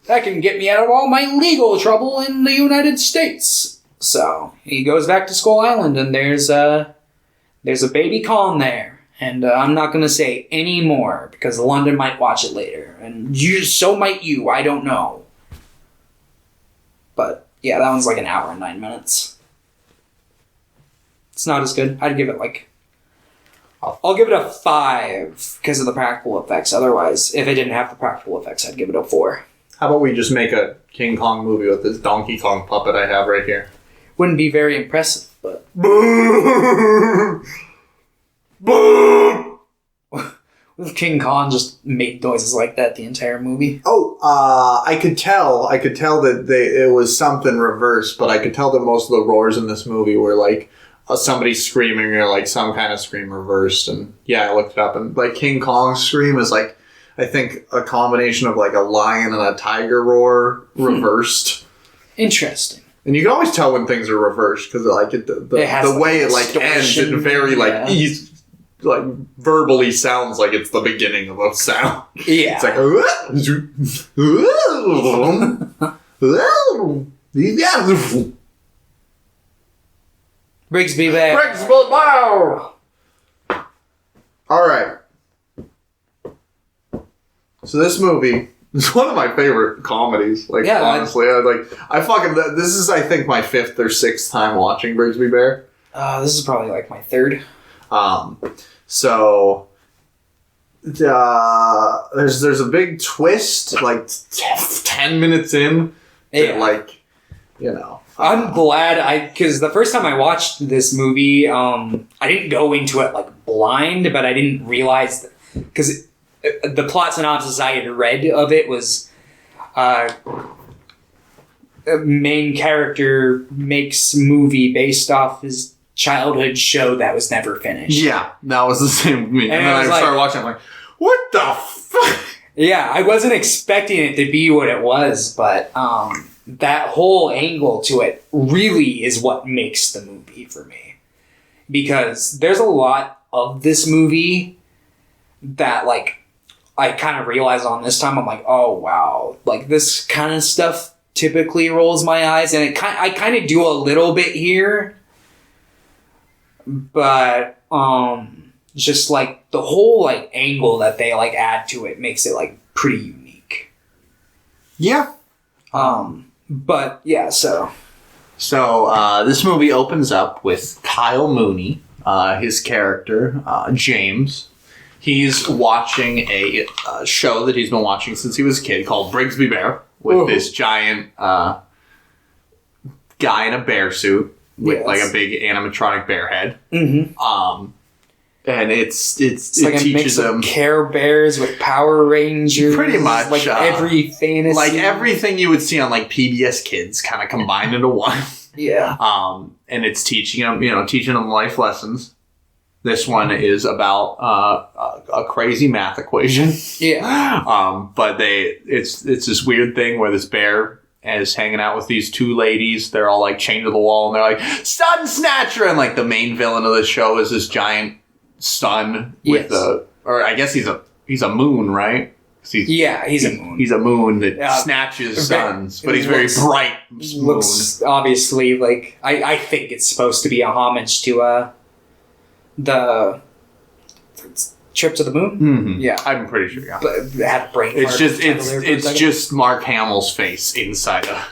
That can get me out of all my legal trouble in the United States. So, he goes back to Skull Island, and there's a baby Kong there. And I'm not going to say any more, because London might watch it later. And so might you, I don't know. But, yeah, that one's like an hour and 9 minutes. It's not as good. I'd give it like... I'll give it a 5 because of the practical effects. Otherwise, if it didn't have the practical effects, I'd give it a 4. How about we just make a King Kong movie with this Donkey Kong puppet I have right here? Wouldn't be very impressive, but... What if King Kong just made noises like that the entire movie? Oh, I could tell that it was something reversed, but I could tell that most of the roars in this movie were like somebody screaming or like some kind of scream reversed. And yeah, I looked it up, and like King Kong's scream is like, I think a combination of like a lion and a tiger roar reversed. Interesting. And you can always tell when things are reversed because like the way it like ends, it very like easy, like verbally sounds like it's the beginning of a sound. Yeah. It's like Brigsby Bear. Brigsby Bear. All right. So this movie is one of my favorite comedies. Like, yeah, honestly, this is, I think, my 5th or 6th time watching Brigsby Bear. This is probably like my 3rd. So there's a big twist, like 10 minutes in. Yeah. Like, you know. I'm glad because the first time I watched this movie, I didn't go into it like blind, but I didn't realize because the plot synopsis I had read of it was a main character makes movie based off his childhood show that was never finished. Yeah, that was the same with me. And then I started watching, I'm like, what the fuck? Yeah, I wasn't expecting it to be what it was, but that whole angle to it really is what makes the movie for me. Because there's a lot of this movie that, like, I kind of realized on this time, I'm like, oh, wow. Like, this kind of stuff typically rolls my eyes, and I kind of do a little bit here. But, just, like, the whole, like, angle that they, like, add to it makes it, like, pretty unique. Yeah. But, yeah, so... So, this movie opens up with Kyle Mooney, his character, James. He's watching a show that he's been watching since he was a kid called Brigsby Bear with this giant guy in a bear suit with like a big animatronic bear head. Mm-hmm. And it like teaches him Care Bears with Power Rangers. Pretty much. Like every fantasy. Like everything you would see on like PBS Kids kind of combined into one. Yeah. And it's teaching them life lessons. This one is about a crazy math equation. Yeah. But it's this weird thing where this bear is hanging out with these two ladies. They're all like chained to the wall, and they're like, "Sun Snatcher!" And like the main villain of the show is this giant sun with or I guess he's a moon, right? He's a moon. He's a moon that snatches suns, but he's very bright. Looks obviously like I think it's supposed to be a homage to the Trip to the Moon. Mm-hmm. Yeah, I'm pretty sure. Yeah, but it had a brain. It's just Mark Hamill's face inside a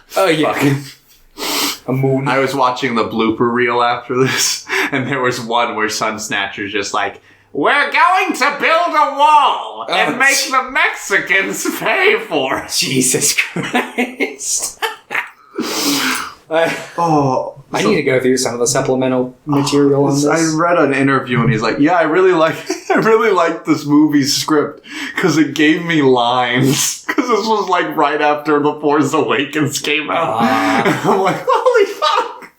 moon. I was watching the blooper reel after this, and there was one where Sun Snatcher's just like, "We're going to build a wall and make the Mexicans pay for it." Jesus Christ. I need to go through some of the supplemental material on this. I read an interview and he's like, "Yeah, I really like this movie script because it gave me lines. Because this was like right after The Force Awakens came out." I'm like, "Holy fuck!"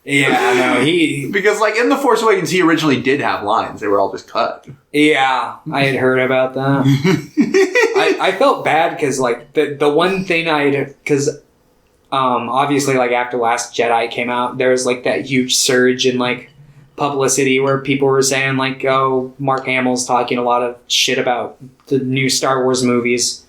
Yeah, no, because like in The Force Awakens, he originally did have lines. They were all just cut. Yeah, I had heard about that. I felt bad because like the one thing because. Obviously, like, after Last Jedi came out, there was, like, that huge surge in, like, publicity where people were saying, like, oh, Mark Hamill's talking a lot of shit about the new Star Wars movies.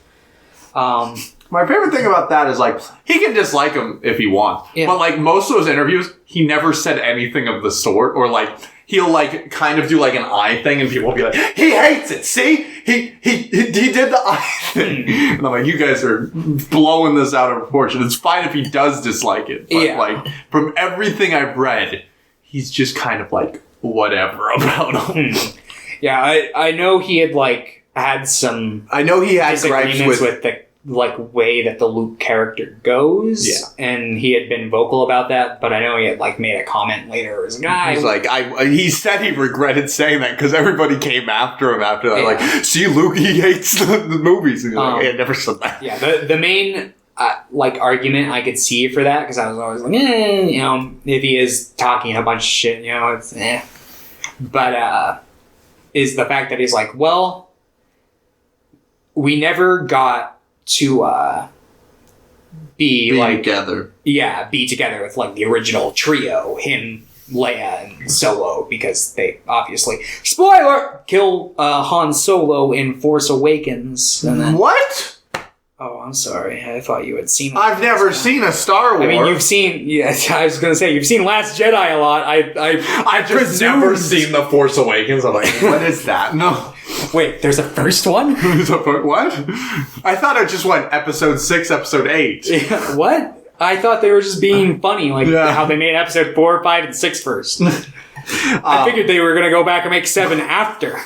My favorite thing about that is, like, he can dislike him if he wants. Yeah. But, like, most of those interviews, he never said anything of the sort. Or, like, he'll, like, kind of do, like, an eye thing, and people will be like, he hates it, see? He did the eye thing. And I'm like, you guys are blowing this out of proportion. It's fine if he does dislike it. But, like, from everything I've read, he's just kind of, like, whatever about him. Yeah, I know he had, like, had some... I know he had gripes with the like way that the Luke character goes, and he had been vocal about that. But I know he had like made a comment later. As a guy, he's like, he said he regretted saying that because everybody came after him after that. Like, see, Luke, he hates the movies, and he's like, I never said that. Yeah, the main like argument I could see for that because I was always like, you know, if he is talking a bunch of shit, you know, it's but is the fact that he's like, well, we never got to be like together. Yeah, be together with like the original trio, him, Leia, and Solo, because they obviously spoiler kill Han Solo in Force Awakens. And then, what? Oh, I'm sorry. I thought you had seen. I've never seen a Star Wars. I mean, you've seen. Yeah, I was gonna say you've seen Last Jedi a lot. I've just never seen The Force Awakens. I'm like, what is that? No. Wait, there's a first one? What? I thought it just went episode 6, episode 8. Yeah, what? I thought they were just being funny, like how they made episode 4, 5, and 6 first. I figured they were going to go back and make 7 after.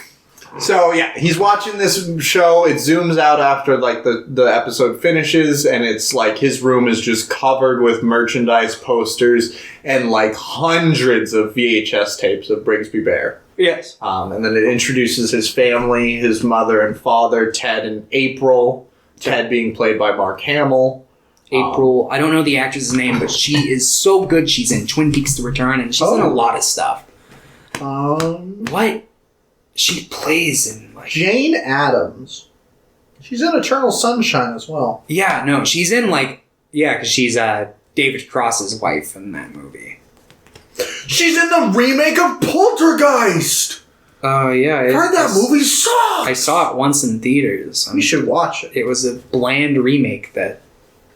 So, yeah, he's watching this show. It zooms out after, like, the episode finishes, and it's, like, his room is just covered with merchandise posters and, like, hundreds of VHS tapes of Brigsby Bear. Yes. And then it introduces his family, his mother and father, Ted and April. Ted being played by Mark Hamill. April, I don't know the actress's name, but she is so good. She's in Twin Peaks: The Return, and she's in a lot of stuff. What? She plays in like Jane Addams. She's in Eternal Sunshine as well. Yeah, no, she's in like because she's David Cross's wife in that movie. She's in the remake of Poltergeist. Oh yeah, I heard that movie sucks. I saw it once in theaters. We should watch it. It was a bland remake that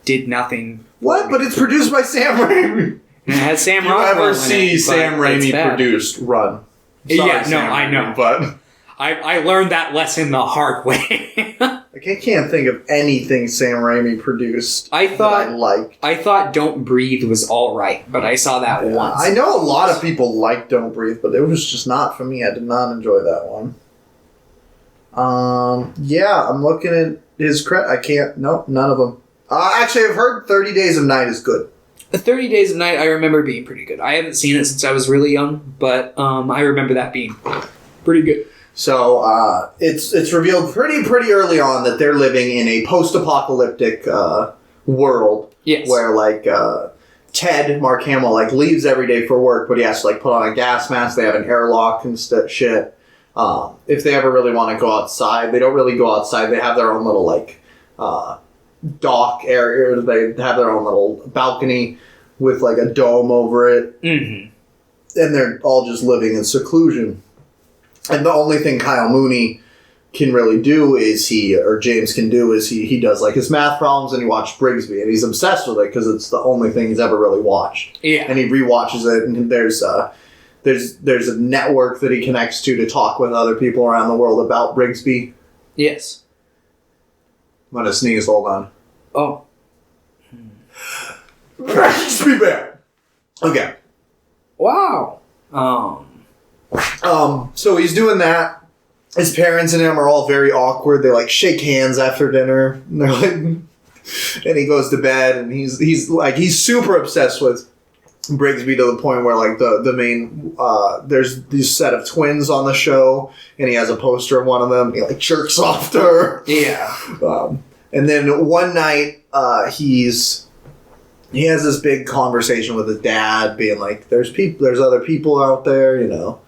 did nothing. What? But it's produced by Sam Raimi. And it has Sam Rockwell. You ever see Sam Raimi produced Run? Sorry, yeah, Sam I know, but I learned that lesson the hard way. Like, I can't think of anything Sam Raimi produced. I thought Don't Breathe was all right, but I saw that once. I know a lot of people like Don't Breathe, but it was just not for me. I did not enjoy that one. Yeah, I'm looking at his credit. I can't. Nope, none of them. Actually, I've heard 30 Days of Night is good. The 30 Days of Night I remember being pretty good. I haven't seen it since I was really young, but I remember that being pretty good. So it's revealed pretty early on that they're living in a post-apocalyptic world. Yes. Where like Ted, Mark Hamill, like leaves every day for work, but he has to like put on a gas mask. They have an airlock and shit. If they ever really want to go outside, they don't really go outside. They have their own little like dock area. They have their own little balcony with like a dome over it. Mm-hmm. And they're all just living in seclusion. And the only thing Kyle Mooney can really do is James can do is he does like his math problems and he watched Brigsby and he's obsessed with it because it's the only thing he's ever really watched. Yeah. And he rewatches it and there's a network that he connects to talk with other people around the world about Brigsby. Yes. I'm gonna sneeze, hold on. Oh. Brigsby Bear! Okay. Wow. So he's doing that. His parents and him are all very awkward. They like shake hands after dinner. And they're like, And he goes to bed, and he's super obsessed with Brigsby to the point where like the main there's this set of twins on the show, and he has a poster of one of them. And he like jerks off to her. Yeah. And then one night he has this big conversation with his dad, being like, "There's other people out there, you know."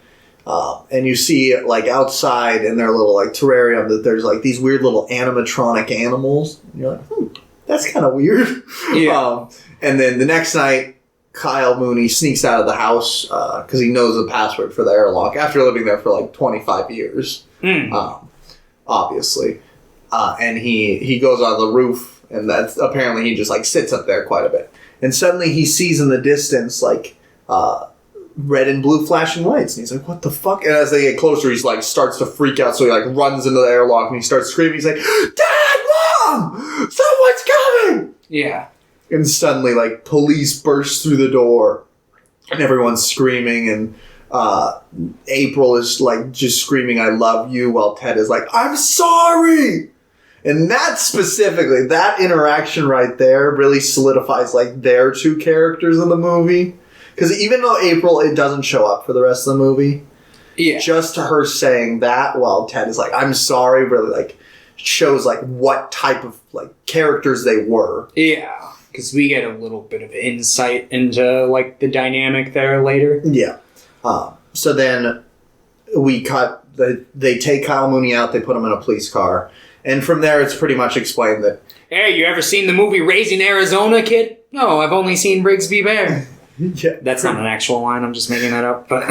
And you see like outside in their little like terrarium that there's like these weird little animatronic animals. And you're like, that's kind of weird. Yeah. And then the next night, Kyle Mooney sneaks out of the house because he knows the password for the airlock after living there for like 25 years, obviously. And he goes on the roof, and that's apparently he just like sits up there quite a bit. And suddenly he sees in the distance like red and blue flashing lights, and he's like, "What the fuck?" And as they get closer, he's like starts to freak out, so he like runs into the airlock and he starts screaming. He's like, "Dad, Mom, someone's coming!" Yeah. And suddenly, like, police burst through the door, and everyone's screaming, and April is, like, just screaming, "I love you," while Ted is like, "I'm sorry!" And that interaction right there really solidifies, like, their two characters in the movie. Because even though April, it doesn't show up for the rest of the movie, just her saying that while Ted is like, "I'm sorry," really, like, shows, like, what type of, like, characters they were. Yeah. Because we get a little bit of insight into, like, the dynamic there later. Yeah. So then we cut... They take Kyle Mooney out, they put him in a police car. And from there, it's pretty much explained that... Hey, you ever seen the movie Raising Arizona, kid? No, I've only seen Brigsby Bear. Yeah. That's not an actual line, I'm just making that up. But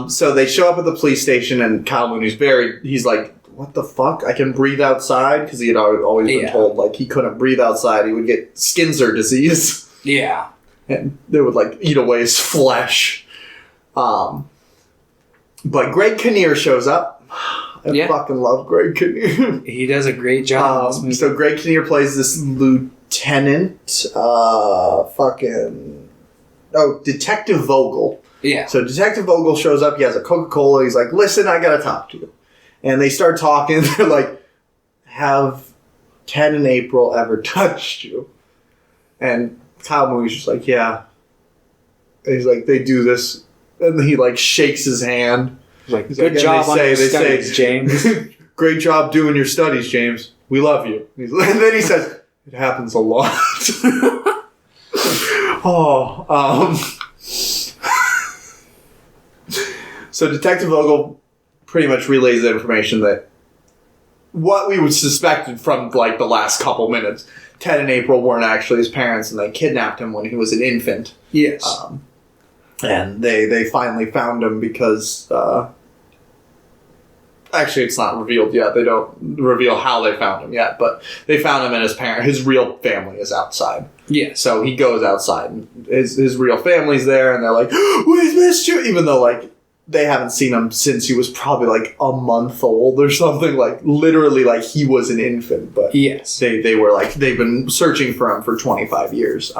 so they show up at the police station, and Kyle Mooney's buried. He's like, "What the fuck? I can breathe outside?" Because he had always been told, like, he couldn't breathe outside. He would get Skinzer disease. Yeah. And they would, like, eat away his flesh. But Greg Kinnear shows up. I fucking love Greg Kinnear. He does a great job. So Greg Kinnear plays this lieutenant, Detective Vogel. Yeah. So Detective Vogel shows up. He has a Coca-Cola. He's like, "Listen, I gotta talk to you." And they start talking. They're like, "Have Ted and April ever touched you?" And Kyle Mooney's just like, "Yeah." And he's like, "They do this." And he like shakes his hand. He's like, "Good job on your studies, James." "Great job doing your studies, James. We love you." And then he says, "It happens a lot." So Detective Vogel pretty much relays the information that what we would suspected from like the last couple minutes. Ted and April weren't actually his parents, and they kidnapped him when he was an infant. Yes. And they finally found him because actually it's not revealed yet. They don't reveal how they found him yet, but they found him, and his real family is outside. Yeah. So he goes outside, and his real family's there, and they're like, "We missed you," even though like they haven't seen him since he was probably like a month old or something. Like literally, like he was an infant. But yes, they were like they've been searching for him for 25 years.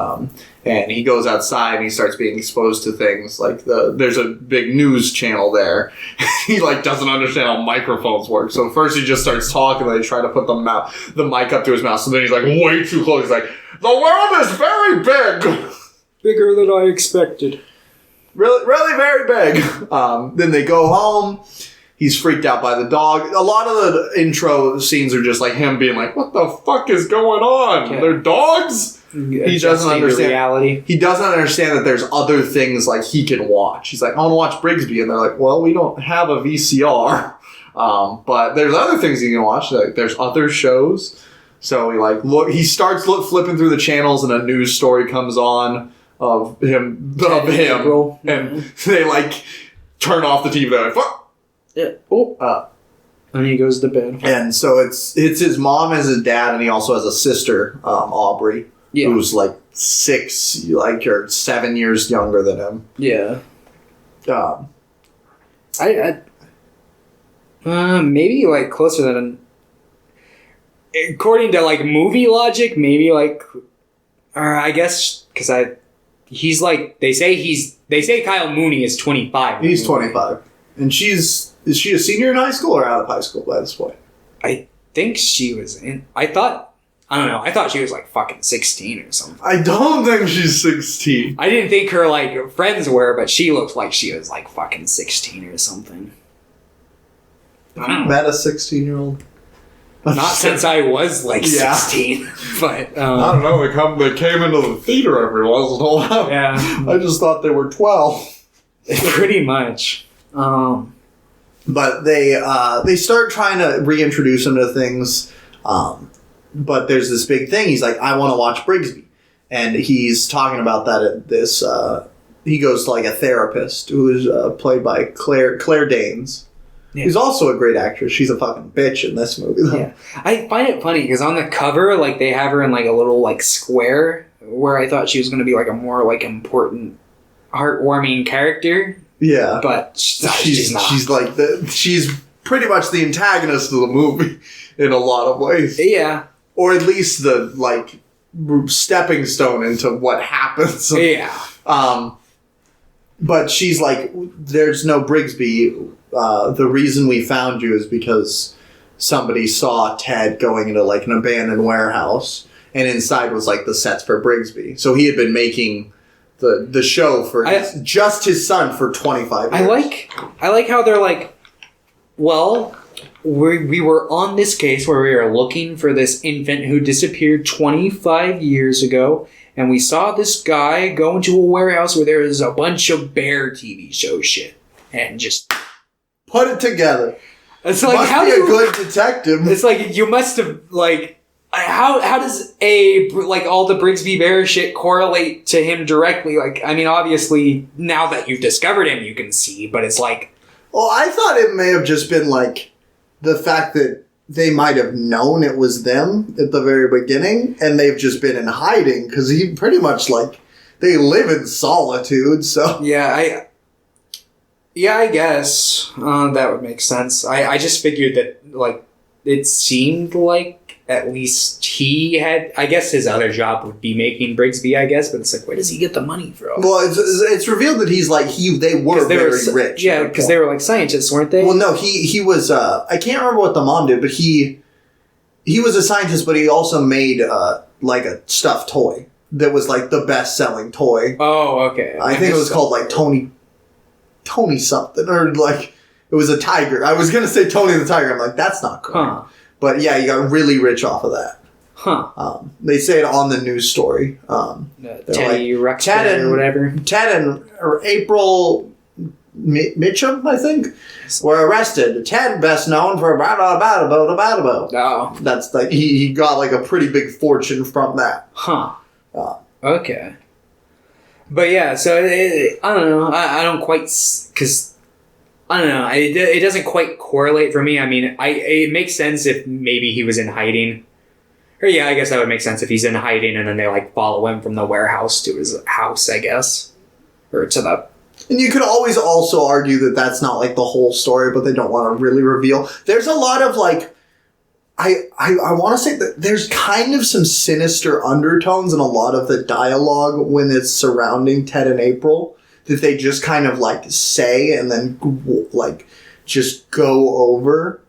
And he goes outside and he starts being exposed to things like there's a big news channel there. He like doesn't understand how microphones work. So first he just starts talking, and they try to put the mic up to his mouth. So then he's like way too close. He's like, "The world is very big, bigger than I expected." Really, really very big. Then they go home. He's freaked out by the dog. A lot of the intro scenes are just like him being like, "What the fuck is going on? Yeah. They're dogs?" He doesn't understand reality. He doesn't understand that there's other things like he can watch. He's like, "I want to watch Brigsby," and they're like, "Well, we don't have a VCR, but there's other things you can watch. Like, there's other shows." So he starts flipping through the channels, and a news story comes on of him, and they like turn off the TV. They're like, "Fuck." Yeah. And he goes to bed. And so it's his mom as his dad, and he also has a sister, Aubrey, who's like 6, like or 7 years younger than him. Yeah. Maybe like closer than. According to like movie logic, maybe like, or I guess because he's like they say Kyle Mooney is 25. He's 25, and is she a senior in high school or out of high school by this point? I think she was in. I thought I don't know. I thought she was like fucking 16 or something. I don't think she's 16. I didn't think her like friends were, but she looked like she was like fucking 16 or something. I don't know. Met a 16-year-old. Not since I was like Yeah. 16, but I don't know. They came into the theater every once in a while. yeah, I just thought they were 12. pretty much. But they start trying to reintroduce him to things. But there's this big thing. He's like, I want to watch Brigsby. And he's talking about that at this... he goes to like a therapist who is played by Claire Danes. Yeah. Who's also a great actress. She's a fucking bitch in this movie, though. Yeah. I find it funny because on the cover, like, they have her in like a little like square where I thought she was going to be like a more like important, heartwarming character. Yeah. But she's not. She's pretty much the antagonist of the movie in a lot of ways. Yeah. Or at least the, like, stepping stone into what happens. Yeah. But she's like, there's no Brigsby. The reason we found you is because somebody saw Ted going into, like, an abandoned warehouse. And inside was, like, the sets for Brigsby. So he had been making the show for just his son for 25 years. I like how they're like, well... We were on this case where we were looking for this infant who disappeared 25 years ago, and we saw this guy go into a warehouse where there was a bunch of Bear TV show shit, and just put it together. It's like, must how be do a good detective. It's like you must have like how does all the Brigsby Bear shit correlate to him directly? Like, I mean, obviously now that you've discovered him, you can see, but it's like, well, I thought it may have just been like. The fact that they might have known it was them at the very beginning, and they've just been in hiding, because he pretty much, like, they live in solitude, so... Yeah, I guess that would make sense. I just figured that, like, it seemed like at least he had... I guess his other job would be making Brigsby, I guess, but it's like, where does he get the money from? Well, it's revealed that he's like, they were very rich. Yeah, because they were like scientists, weren't they? Well, no, he was, I can't remember what the mom did, but he was a scientist, but he also made, like, a stuffed toy that was, like, the best-selling toy. Oh, okay. I think it was called, like, Tony something, or, like, it was a tiger. I was going to say Tony the Tiger. I'm like, that's not correct. Huh. But yeah, he got really rich off of that. Huh. They say it on the news story. Teddy like, Ruxpin or whatever. Ted and April Mitchum, I think, were arrested. Ted, best known for Oh. That's like he got like a pretty big fortune from that. Huh. Okay. But yeah, so I don't know. I don't quite because. I don't know. It doesn't quite correlate for me. I mean, it makes sense if maybe he was in hiding. Or yeah, I guess that would make sense if he's in hiding and then they like follow him from the warehouse to his house, I guess. Or to the... And you could always also argue that that's not like the whole story, but they don't want to really reveal. There's a lot of like... I want to say that there's kind of some sinister undertones in a lot of the dialogue when it's surrounding Ted and April. That they just kind of, like, say and then, like, just go over.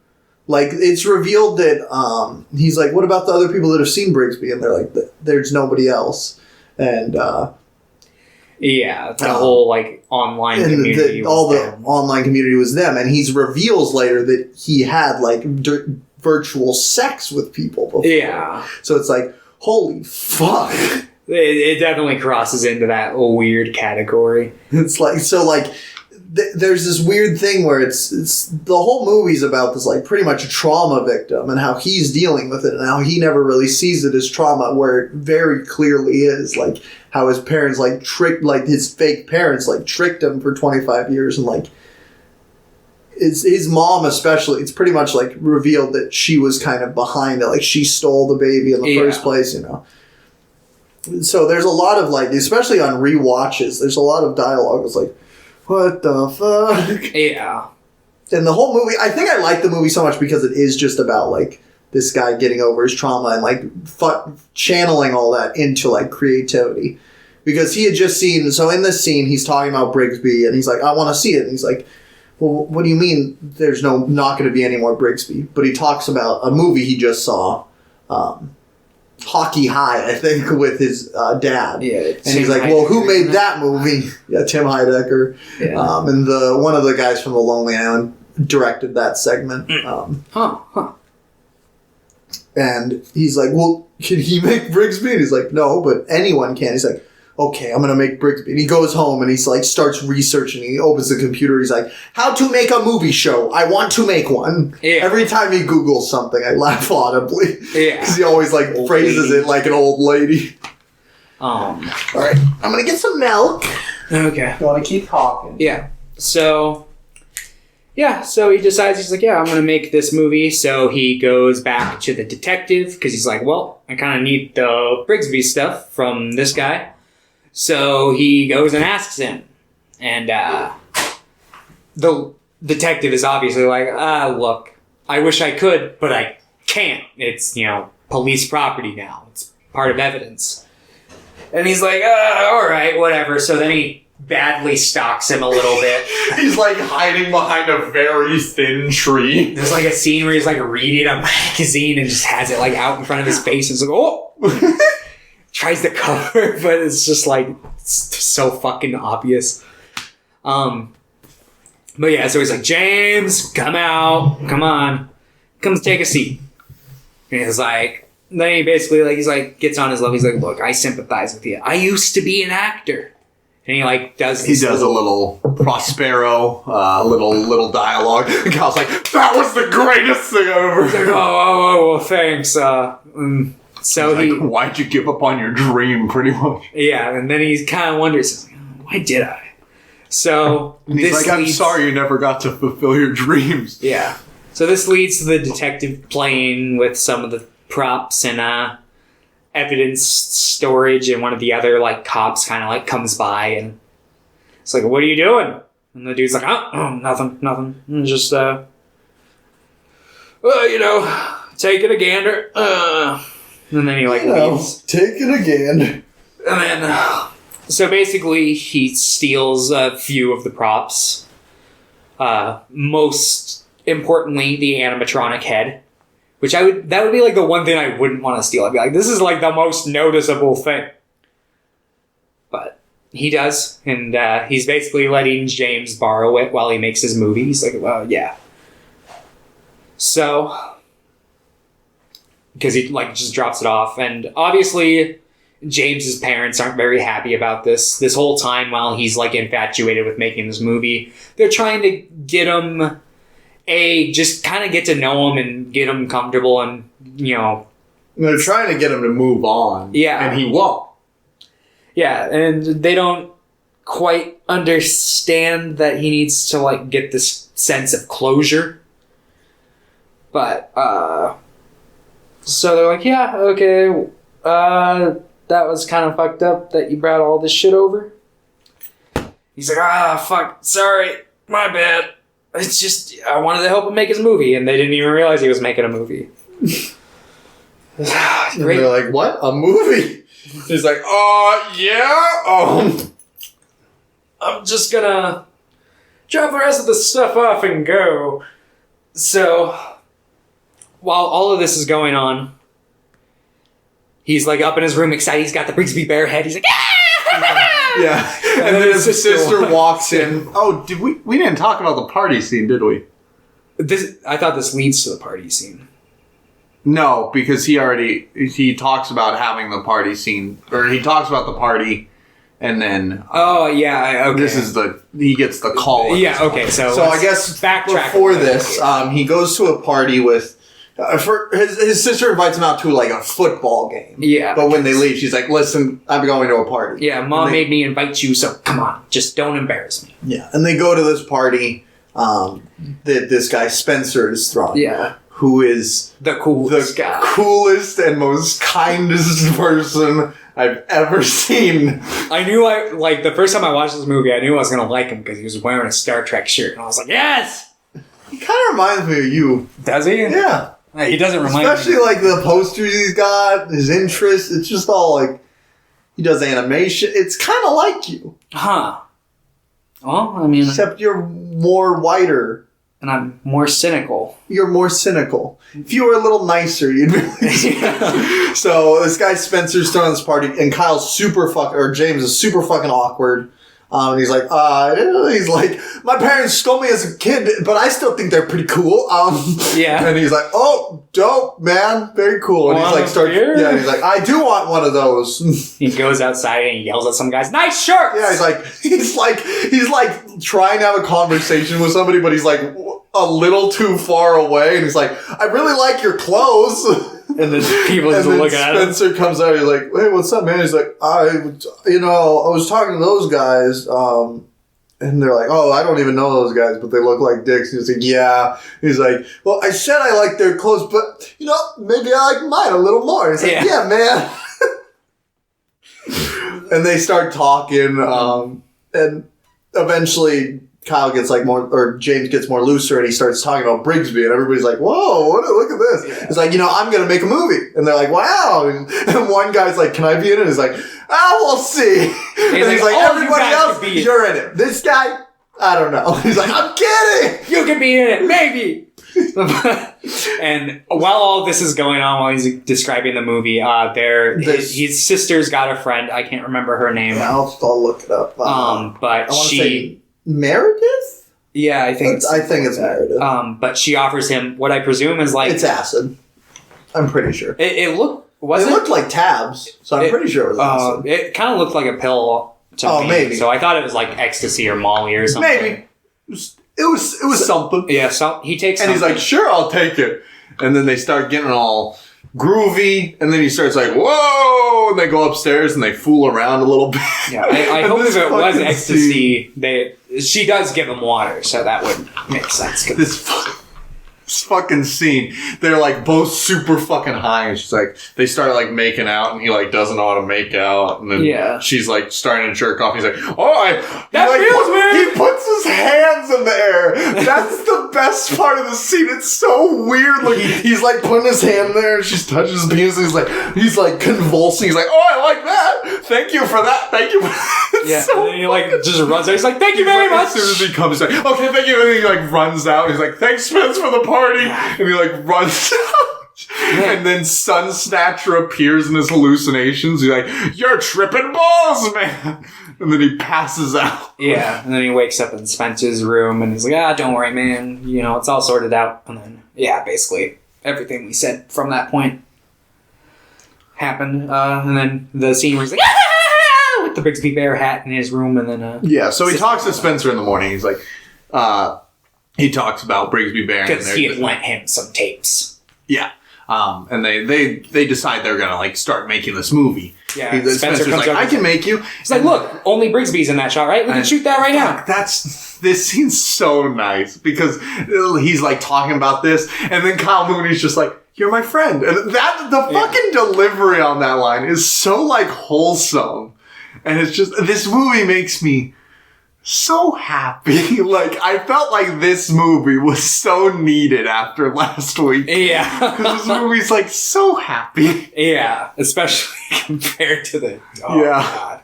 Like, it's revealed that, he's like, what about the other people that have seen Brigsby? And they're like, there's nobody else. And, yeah, the whole, like, online community the online community was them. And he reveals later that he had, like, virtual sex with people before. Yeah. So it's like, holy fuck. It definitely crosses into that weird category. It's like, so like, there's this weird thing where it's the whole movie's about this like pretty much a trauma victim and how he's dealing with it and how he never really sees it as trauma, where it very clearly is, like how his parents like tricked, like his fake parents like tricked him for 25 years, and like his mom especially, it's pretty much like revealed that she was kind of behind it, like she stole the baby in the first place, you know. So there's a lot of, like, especially on rewatches, there's a lot of dialogue. It's like, what the fuck? Yeah. And the whole movie, I think I like the movie so much because it is just about, like, this guy getting over his trauma and, like, channeling all that into, like, creativity. Because he had just seen, so in this scene, he's talking about Brigsby, and he's like, I want to see it. And he's like, well, what do you mean there's not going to be any more Brigsby? But he talks about a movie he just saw, Hockey High, I think, with his dad. Yeah, and he's like, well, who made that movie? Yeah, Tim Heidecker. Yeah. And one of the guys from The Lonely Island directed that segment. And he's like, well, can he make Brigsby? And he's like, no, but anyone can. He's like, okay, I'm going to make Brigsby. And he goes home and he's like, starts researching. He opens the computer. He's like, how to make a movie show. I want to make one. Yeah. Every time he Googles something, I laugh audibly. Yeah. Because he always like old phrases it like an old lady. All right, I'm going to get some milk. Okay. You want to keep talking? Yeah. So he decides, he's like, yeah, I'm going to make this movie. So he goes back to the detective because he's like, well, I kind of need the Brigsby stuff from this guy. So he goes and asks him. And the detective is obviously like, look, I wish I could, but I can't. It's, police property now. It's part of evidence. And he's like, all right, whatever. So then he badly stalks him a little bit. He's like hiding behind a very thin tree. There's like a scene where he's like reading a magazine and just has it like out in front of his face. And it's like, oh! Tries to cover, but it's just like it's so fucking obvious. But yeah, so he's like, James, come out, come on, come take a seat. And he's like, then he basically like he's like gets on his level. He's like, look, I sympathize with you. I used to be an actor. And he like does. He does a little Prospero, little dialogue. And Kyle's like, "That was the greatest thing I've ever." He's like, well, thanks. So he's like, why'd you give up on your dream? Pretty much. Yeah, and then he kind of wonders, why did I? So and he's like, I'm sorry you never got to fulfill your dreams. Yeah. So this leads to the detective playing with some of the props and evidence storage, and one of the other like cops kind of like comes by and it's like, what are you doing? And the dude's like, oh, nothing. And just taking a gander. And then he like leaves. Taking a gander. And then so basically he steals a few of the props. Most importantly, the animatronic head. Which that would be like the one thing I wouldn't want to steal. I'd be like, this is like the most noticeable thing. But he does, and he's basically letting James borrow it while he makes his movie. He's like, well, yeah. So, because he like just drops it off, and obviously James's parents aren't very happy about this whole time while he's like infatuated with making this movie. They're trying to get him... just kind of get to know him and get him comfortable and, They're trying to get him to move on. Yeah. And he won't. Yeah, and they don't quite understand that he needs to, like, get this sense of closure. But, so they're like, yeah, okay, that was kind of fucked up that you brought all this shit over. He's like, fuck, sorry, my bad. It's just, I wanted to help him make his movie, and they didn't even realize he was making a movie. And they're like, what? A movie? He's like, yeah? I'm just gonna drop the rest of the stuff off and go. So, while all of this is going on, he's like up in his room excited. He's got the Brigsby Bear head. He's like, yeah. And then his sister walks in. Oh, we didn't talk about the party scene, did we? I thought this leads to the party scene. No, because he talks about having the party scene, or he talks about the party, and then okay. This is he gets the call. Yeah, okay. So I guess backtrack before this, he goes to a party with. His sister invites him out to like a football game. Yeah. But when they leave, she's like, listen, I'm going to a party. Yeah, Mom made me invite you, so come on, just don't embarrass me. Yeah, and they go to this party that this guy Spencer is throwing. Yeah. Who is the coolest and most kindest person I've ever seen. I knew the first time I watched this movie, I knew I was going to like him because he was wearing a Star Trek shirt. And I was like, yes! He kind of reminds me of you. Does he? Yeah. He doesn't remind me. Especially like the posters he's got, his interests. It's just all like, he does animation. It's kind of like you. Huh. Well, I mean. Except you're more whiter. And I'm more cynical. You're more cynical. If you were a little nicer, you'd be So this guy Spencer's throwing this party, and Kyle's James is super fucking awkward. And he's like, my parents told me as a kid, but I still think they're pretty cool. Yeah. And he's like, oh, dope, man. Very cool. And he's like, he's like, I do want one of those. He goes outside and he yells at some guys, nice shirts! Yeah, he's like trying to have a conversation with somebody, but he's like a little too far away. And he's like, I really like your clothes. And then people just look at him. Spencer comes out. He's like, "Hey, what's up, man?" He's like, I was talking to those guys, and they're like, "Oh, I don't even know those guys, but they look like dicks." He's like, "Yeah." He's like, "Well, I said I like their clothes, but maybe I like mine a little more." He's like, "Yeah, man." And they start talking, and eventually Kyle gets James gets more looser, and he starts talking about Brigsby, and everybody's like, "Whoa, look at this!" Yeah. It's like, I'm gonna make a movie, and they're like, "Wow!" And one guy's like, "Can I be in it?" He's like, we'll see." And he's like, "Everybody else, you're in it. This guy, I don't know." He's like, "I'm kidding. You can be in it, maybe." And while all this is going on, while he's describing the movie, his sister's got a friend. I can't remember her name. Yeah, I'll look it up. But she. Meredith? Yeah, I think it's Meredith. But she offers him what I presume is like... It's acid. I'm pretty sure. It looked like tabs, so I'm pretty sure it was acid. It kind of looked like a pill to me. Maybe. So I thought it was like ecstasy or Molly or something. Maybe. It was something. Yeah, so he takes and something. He's like, sure, I'll take it. And then they start getting all groovy, and then he starts like, whoa, and they go upstairs and they fool around a little bit. Yeah, I hope if it was ecstasy, she does give him water, so that would make sense. This fucking scene, they're like both super fucking high, and she's like, they start like making out, and he like doesn't know how to make out, and then she's like starting to jerk off. He's like, that feels weird. He puts his hands in the air. That's the best part of the scene. It's so weird. Like he's like putting his hand there, and she's touching his penis. And he's like convulsing. He's like, I like that. Thank you for that. Thank you. Yeah, so and then he like just runs out. He's like, thank you very much. As soon as he comes, he's like, okay, thank you. And he like runs out. He's like, thanks, Spence, for the party. And he like runs out. And then Sun Snatcher appears in his hallucinations. He's like, you're tripping balls, man. And then he passes out. Yeah, and then he wakes up in Spencer's room and he's like, don't worry, man. It's all sorted out. And then, basically everything we said from that point happened. And then the scene where he's like, with the Brigsby Bear hat in his room, and then so he talks to Spencer in the morning. He's like, he talks about Brigsby Bear because he had lent him some tapes. Yeah, and they decide they're gonna like start making this movie. Yeah, Spencer's like, I can make you. He's like, look, only Brigsby's in that shot, right? We can shoot that right now. This scene's so nice because he's like talking about this, and then Kyle Mooney's just like, you're my friend, and the fucking delivery on that line is so like wholesome. And it's just, this movie makes me so happy. Like, I felt like this movie was so needed after last week. Yeah. Because this movie's, like, so happy. Yeah. Especially compared to the... God.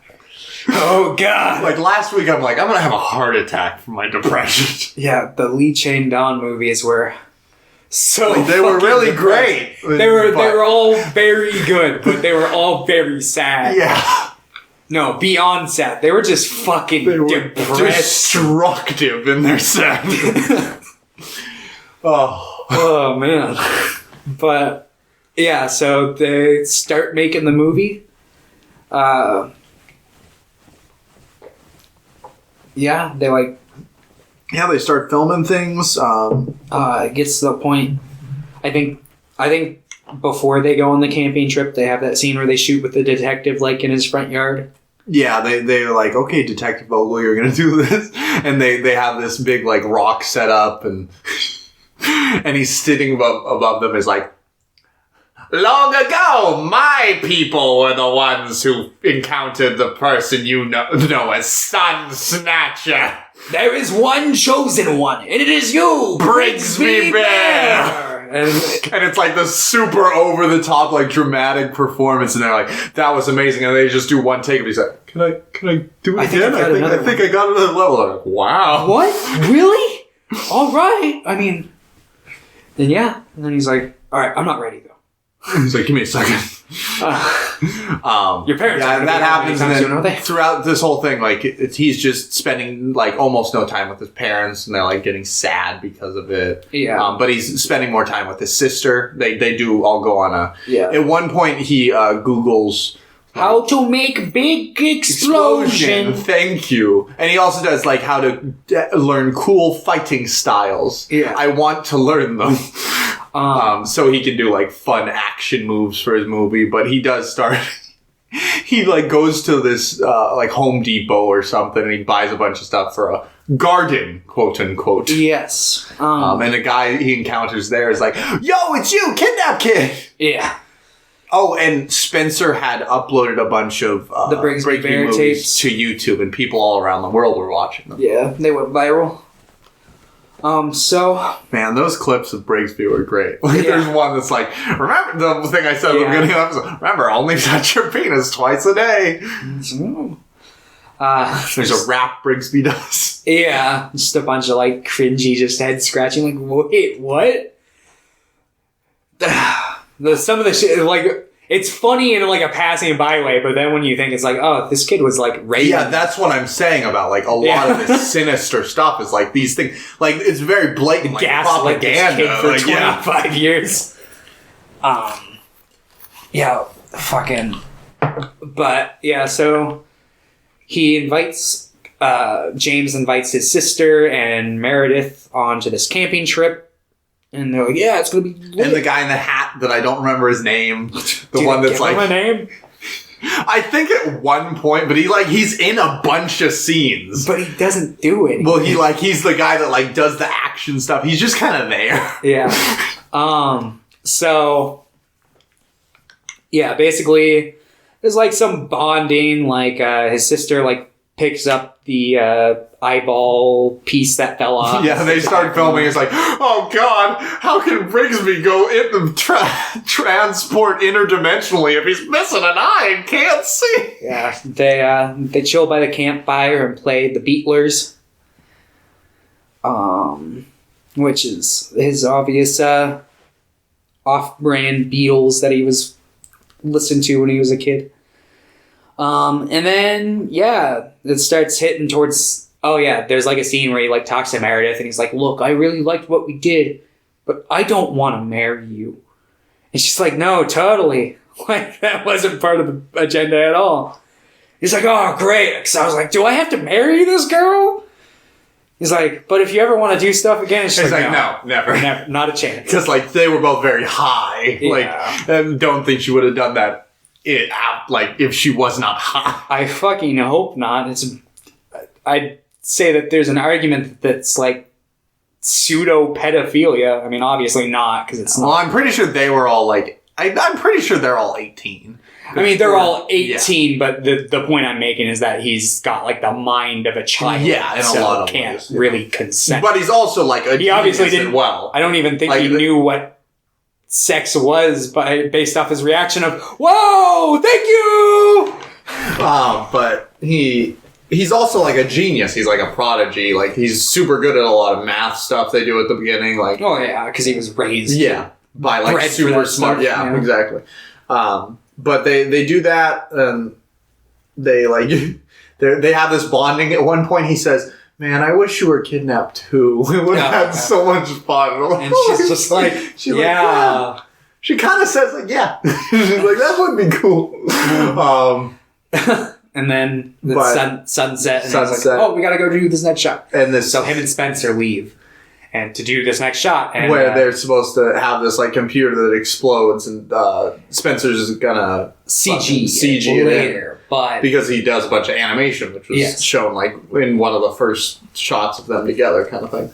Oh, God. Like, last week, I'm like, I'm going to have a heart attack from my depression. Yeah, the Lee Chain Dawn movies were so they were really great. They were all very good, but they were all very sad. Yeah. No, beyond sad. They were just fucking destructive in their sad. Oh, man. But, yeah, so they start making the movie. They start filming things. It gets to the point, I think before they go on the camping trip, they have that scene where they shoot with the detective, like, in his front yard. Yeah, they're like, okay, Detective Vogel, you're going to do this. And they have this big, like, rock set up, and he's sitting above them. Is like, long ago, my people were the ones who encountered the person you know as Sun Snatcher. There is one chosen one, and it is you, Brigsby Bear! And it's like the super over-the-top, like, dramatic performance, and they're like, that was amazing, and they just do one take, and he's like, can I do it again? I think I got another level. They're like, wow. What? Really? all right. I mean, then yeah. And then he's like, all right, I'm not ready though. He's like, give me a second. Your parents. Yeah, that happens. And soon, then throughout this whole thing, like he's just spending like almost no time with his parents, and they're like getting sad because of it. Yeah. But he's spending more time with his sister. They do all go on a. Yeah. At one point, he Googles. How to make big explosion. Thank you. And he also does like how to learn cool fighting styles. Yeah. I want to learn them. So he can do like fun action moves for his movie, but he does start. He like goes to this like Home Depot or something, and he buys a bunch of stuff for a garden, quote unquote. Yes. And the guy he encounters there is like, "Yo, it's you, kidnap kid." Yeah. Oh, and Spencer had uploaded a bunch of the Brigsby Bear movies tapes to YouTube, and people all around the world were watching them. Yeah, they went viral. So man, those clips of Brigsby were great. Like, there's one that's like, remember the thing I said at the beginning of the episode? Remember, only touch your penis twice a day. There's a rap Brigsby does. Yeah, just a bunch of like cringy, just head scratching. Like, wait, what? Some of the shit, like, it's funny in like a passing by way, but then when you think it's like, oh, this kid was like raised. Yeah, that's what I'm saying about like a lot of this sinister stuff is like these things, like it's very blatant like, propaganda this kid for 25 years. Yeah, fucking. But yeah, so he invites James invites his sister and Meredith onto this camping trip. And they're like, yeah, it's going to be lit. And the guy in the hat that I don't remember his name. The one that's like... my name? I think at one point, but he's in a bunch of scenes. But he doesn't do it. Well, he's the guy that like does the action stuff. He's just kind of there. Yeah. So... Yeah, basically, there's like some bonding, like his sister like picks up the eyeball piece that fell off. Yeah, they start filming. It's like, oh god, how can Brigsby go in transport interdimensionally if he's missing an eye and can't see? Yeah, they chill by the campfire and play the Beatlers, which is his obvious off-brand Beatles that he was listening to when he was a kid. And then, yeah, it starts hitting towards... Oh, yeah, there's like a scene where he like talks to Meredith and he's like, look, I really liked what we did, but I don't want to marry you. And she's like, no, totally. Like, that wasn't part of the agenda at all. He's like, oh, great. Because I was like, do I have to marry this girl? He's like, but if you ever want to do stuff again... She's like, no, never. Not a chance. Because, like, they were both very high. Yeah. Like, and don't think she would have done that. Like if she was not hot. I fucking hope not. I'd say that there's an argument that's like pseudo pedophilia. I mean, obviously not because it's not. Well, I'm pretty sure they were all like. I'm pretty sure they're all 18. I mean, they're all 18, but the point I'm making is that he's got like the mind of a child. Yeah, in so a lot of can't ways, really consent. But he's also like a he obviously genius didn't. Well, I don't even think like he knew what sex was, based off his reaction of "Whoa, thank you." But he's also like a genius. He's like a prodigy. Like he's super good at a lot of math stuff they do at the beginning. Like oh yeah, because he was raised by like super smart. Yeah, exactly. But they do that and they like they have this bonding. At one point, he says, man, I wish you were kidnapped too. We would have had so much fun. And she's just like, she's like, yeah. She kind of says like, yeah. She's like, that would be cool. And then the sunset. And it's like, oh, we got to go do this next shot. And so him and Spencer leave. And to do this next shot. And, where they're supposed to have this like computer that explodes and Spencer's gonna CG it later. But because he does a bunch of animation, which was shown like in one of the first shots of them together kind of thing.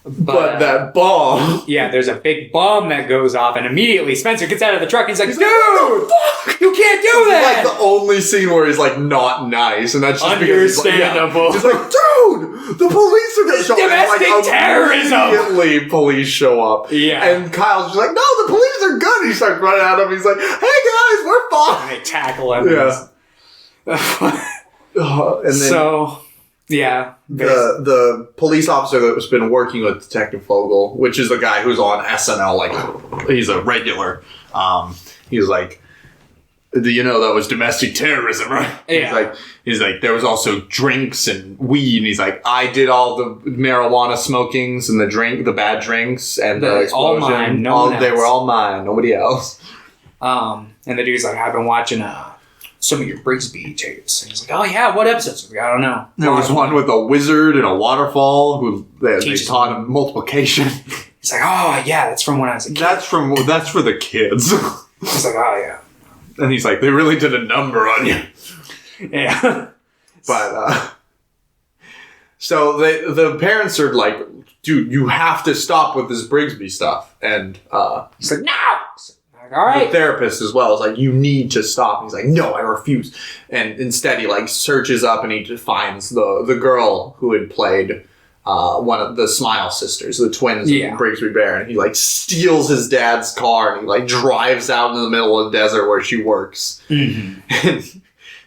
But that bomb... Yeah, there's a big bomb that goes off, and immediately Spencer gets out of the truck, and he's like, dude! You can't do that! It's like the only scene where he's like not nice, and that's just understandable. He's like, dude! The police are gonna show up! Domestic terrorism! Immediately, police show up. Yeah. And Kyle's just like, no, the police are good! He starts running at him, he's like, hey guys, we're fine! And they tackle him. Yeah. And then, Yeah. The police officer that's been working with Detective Fogel, which is the guy who's on SNL, like, he's a regular. He's like, you know that was domestic terrorism, right? Yeah. He's like, there was also drinks and weed, and he's like, I did all the marijuana smokings and the bad drinks and the explosion. All mine. They were all mine. Nobody else. And the dude's like, I've been watching some of your Brigsby tapes. And he's like, oh yeah, what episodes? I don't know. There was one with a wizard and a waterfall who they taught him multiplication. He's like, oh yeah, that's from when I was a kid. That's for the kids. He's like, oh yeah. And he's like, they really did a number on you. Yeah. But, so the parents are like, dude, you have to stop with this Brigsby stuff. And, he's like, no! Like, all right. The therapist as well is like, you need to stop. And he's like, no, I refuse. And instead he like searches up and he just finds the girl who had played, one of the Smile sisters, the twins in Brigsby Bear, and he like steals his dad's car and he like drives out in the middle of the desert where she works. Mm-hmm. And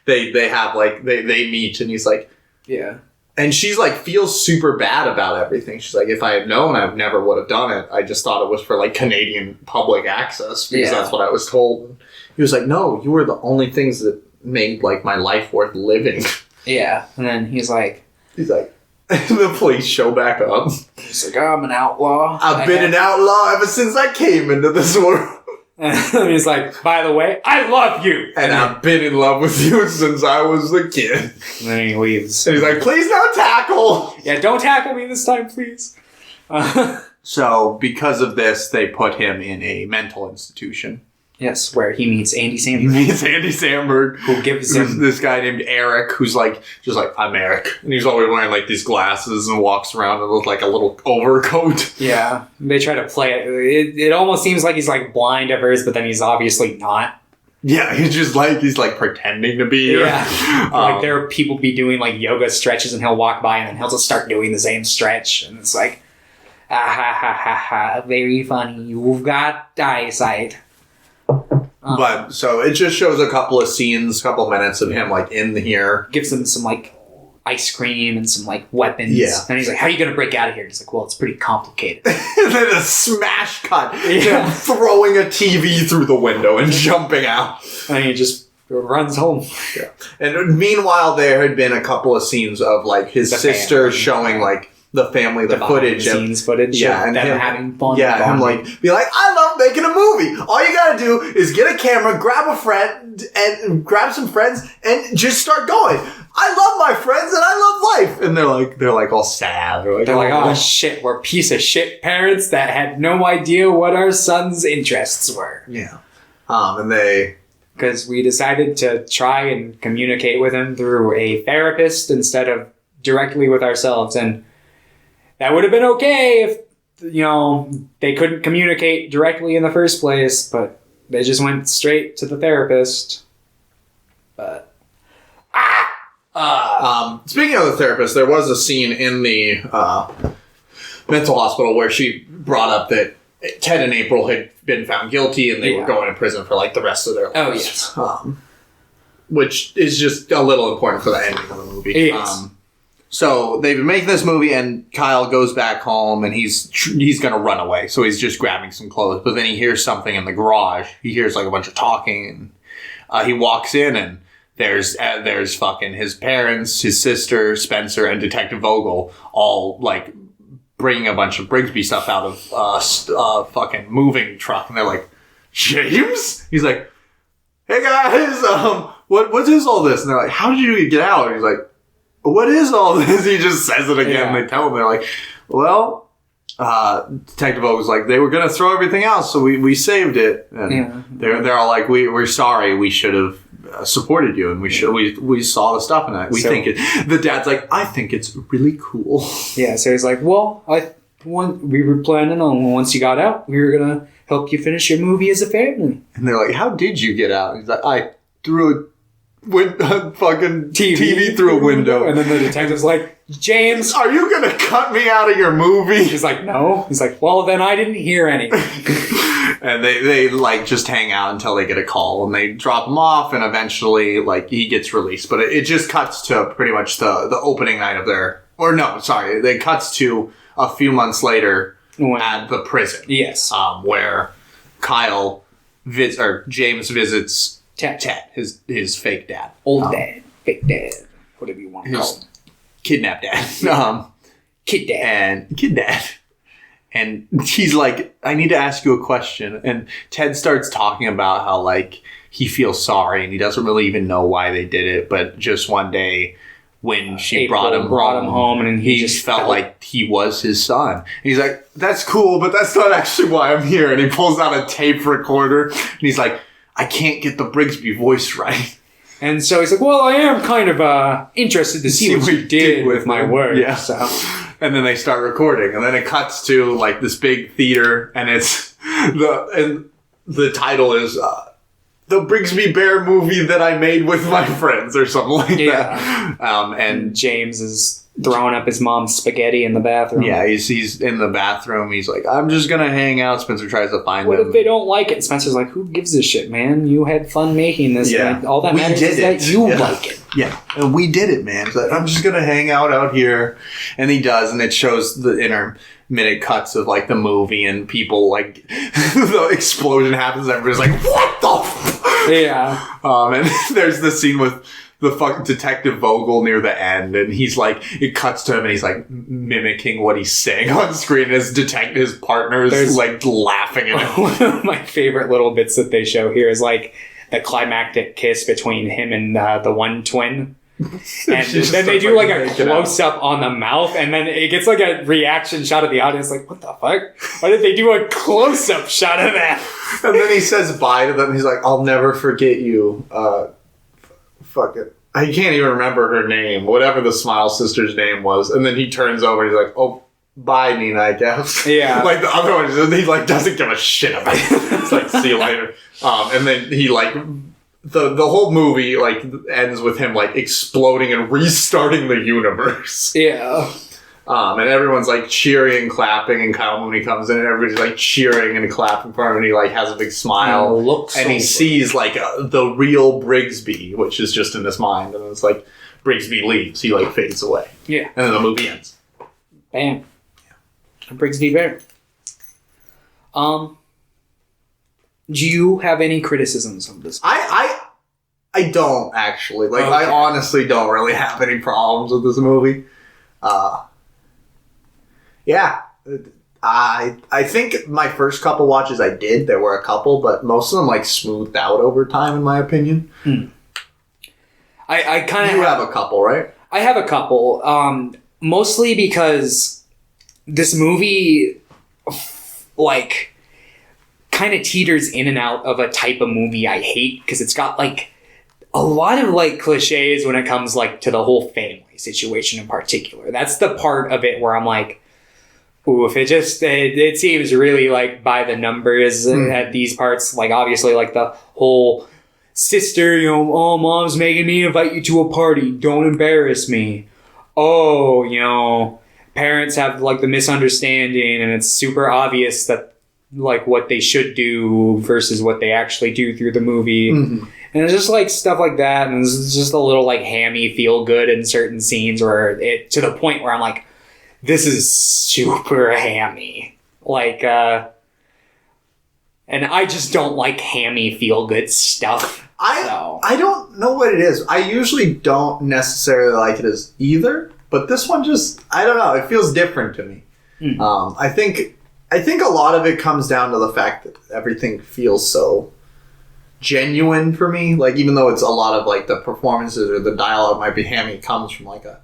they have like they meet and he's like, yeah. And she's like feels super bad about everything. She's like, if I had known, I never would have done it. I just thought it was for like Canadian public access because that's what I was told. He was like, no, you were the only things that made like my life worth living. Yeah. And then he's like the police show back up. He's like, I'm an outlaw. I've been an outlaw ever since I came into this world. And he's like, by the way, I love you. And I've been in love with you since I was a kid. And then he leaves. And he's like, please don't tackle. Yeah, don't tackle me this time, please. So because of this, they put him in a mental institution. Yes, where he meets Andy Samberg. He meets Andy Samberg. Who gives him... this guy named Eric, who's like, just like, I'm Eric. And he's always wearing like these glasses and walks around with like a little overcoat. Yeah. They try to play it. It almost seems like he's like blind at first, but then he's obviously not. Yeah, he's like pretending to be. Yeah. Like there are people be doing like yoga stretches and he'll walk by and then he'll just start doing the same stretch. And it's like, very funny. You've got eyesight. But so it just shows a couple of scenes, a couple of minutes of him like in here. Gives them some like ice cream and some like weapons. Yeah. And he's like, how are you going to break out of here? He's like, well, it's pretty complicated. And then a smash cut. Yeah. Throwing a TV through the window and jumping out. And he just runs home. Yeah. And meanwhile, there had been a couple of scenes of like his sister showing like the family, the footage. Scenes footage. Yeah. And them having fun. Yeah. Him like, be like, I love making a movie. All you gotta do is get a camera, grab a friend, and grab some friends, and just start going. I love my friends and I love life. And they're like all sad. They're like, oh shit, we're piece of shit parents that had no idea what our son's interests were. Yeah. And they... Because we decided to try and communicate with him through a therapist instead of directly with ourselves. And that would have been okay if, they couldn't communicate directly in the first place, but they just went straight to the therapist. But... speaking of the therapist, there was a scene in the mental hospital where she brought up that Ted and April had been found guilty and they were going to prison for like the rest of their lives. Oh, yes. Which is just a little important for the ending of the movie. Yes. So they've been making this movie and Kyle goes back home and he's going to run away. So he's just grabbing some clothes. But then he hears something in the garage. He hears like a bunch of talking and he walks in and there's fucking his parents, his sister, Spencer, and Detective Vogel all like bringing a bunch of Brigsby stuff out of fucking moving truck. And they're like, James? He's like, hey guys, what is all this? And they're like, how did you get out? And he's like, what is all this? He just says it again. Yeah. They tell him, they're like, well, Detective O was like, they were going to throw everything out, so we saved it. And they're all like, we're sorry, we should have supported you, and we saw the stuff in it. The dad's like, I think it's really cool. Yeah, so he's like, well, we were planning on once you got out, we were going to help you finish your movie as a family. And they're like, how did you get out? He's like, I threw a fucking TV through a window. And then the detective's like, James, are you gonna cut me out of your movie? He's like, no. He's like, well, then I didn't hear anything. And they like just hang out until they get a call, and they drop him off, and eventually like he gets released. But it just cuts to pretty much the opening night of it cuts to a few months later at the prison. Yes. Where James visits Ted, his fake dad. Old dad. Fake dad. Whatever you want to call him. Kidnapped dad. Kid dad. And he's like, I need to ask you a question. And Ted starts talking about how like he feels sorry and he doesn't really even know why they did it. But just one day when she brought him home and he just felt like he was his son. And he's like, that's cool, but that's not actually why I'm here. And he pulls out a tape recorder and he's like, I can't get the Brigsby voice right. And so he's like, well, I am kind of interested to see what you did with my work. Yeah. So. And then they start recording. And then it cuts to like this big theater. And it's the title is the Brigsby Bear movie that I made with my friends or something like that. And James is throwing up his mom's spaghetti in the bathroom. Yeah, he's in the bathroom. He's like, I'm just going to hang out. Spencer tries to find What him. if they don't like it? Spencer's like, who gives a shit, man? You had fun making this. Yeah. All that matters is that you like it. Yeah, and we did it, man. He's like, I'm just going to hang out here. And he does, and it shows the intermittent cuts of, like, the movie, and people, like, the explosion happens, and everybody's like, what the f-? Yeah. And there's the scene with the fucking Detective Vogel near the end, and he's like, it cuts to him, and he's like mimicking what he's saying on screen. His partner is like laughing at him. One of my favorite little bits that they show here is like the climactic kiss between him and the one twin. And then they do like a close up on the mouth, and then it gets like a reaction shot of the audience, like, what the fuck? Why did they do a close up shot of that? And then he says bye to them. He's like, I'll never forget you. Fuck it. I can't even remember her name, whatever the Smile Sister's name was. And then he turns over and he's like, oh, bye, Nina, I guess. Yeah. Like the other one, he like doesn't give a shit about it. It's like, see you later. And then he like, the whole movie like ends with him like exploding and restarting the universe. Yeah. And everyone's like cheering and clapping, and Kyle Mooney comes in and everybody's like cheering and clapping for him, and he like has a big smile. And he sees like the real Brigsby, which is just in his mind, and it's like Brigsby leaves, he like fades away. Yeah. And then the movie ends. Bam. Brigsby Bear. Do you have any criticisms of this? I don't actually. Like, okay. I honestly don't really have any problems with this movie. Yeah. I think my first couple watches I did. There were a couple, but most of them like smoothed out over time, in my opinion. I kind of have a couple, right? I have a couple. Mostly because this movie, like, kind of teeters in and out of a type of movie I hate, because it's got like a lot of like cliches when it comes like to the whole family situation in particular. That's the part of it where I'm like, ooh, if it seems really like by the numbers at these parts. Like, obviously, like the whole sister, oh, mom's making me invite you to a party, don't embarrass me. Oh, parents have like the misunderstanding, and it's super obvious that like what they should do versus what they actually do through the movie. And it's just like stuff like that, and it's just a little like hammy feel good in certain scenes where it to the point where I'm like, this is super hammy. Like, and I just don't like hammy feel good stuff. I don't know what it is. I usually don't necessarily like it as either, but this one just, I don't know, it feels different to me. I think a lot of it comes down to the fact that everything feels so genuine for me. Like, even though it's a lot of like the performances or the dialogue might be hammy, it comes from like a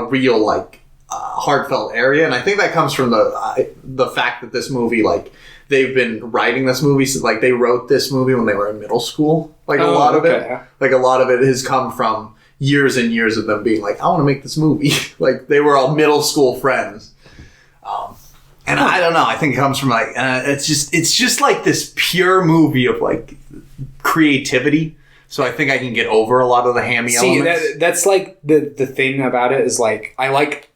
real like heartfelt area, and I think that comes from the fact that this movie, like, they've been writing this movie since, like, they wrote this movie when they were in middle school. Like, a lot of it, like, a lot of it has come from years and years of them being like, I want to make this movie. Like, they were all middle school friends. And I don't know, I think it comes from like, it's just like this pure movie of like creativity. So I think I can get over a lot of the hammy elements. That's like the thing about it is like, I like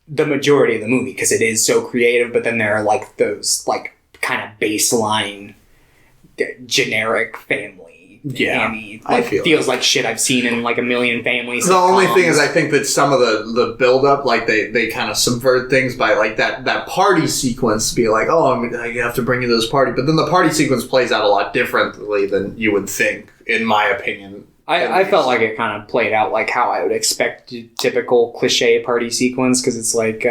the majority of the movie because it is so creative, but then there are like those like kind of baseline generic family. Yeah, Annie, I feel feels like shit I've seen in like a million families. The only thing is, I think that some of the build up, like they kind of subvert things by like that party sequence to be like, oh, I have to bring you to this party, but then the party sequence plays out a lot differently than you would think, in my opinion. I felt like it kind of played out like how I would expect a typical cliche party sequence, because it's like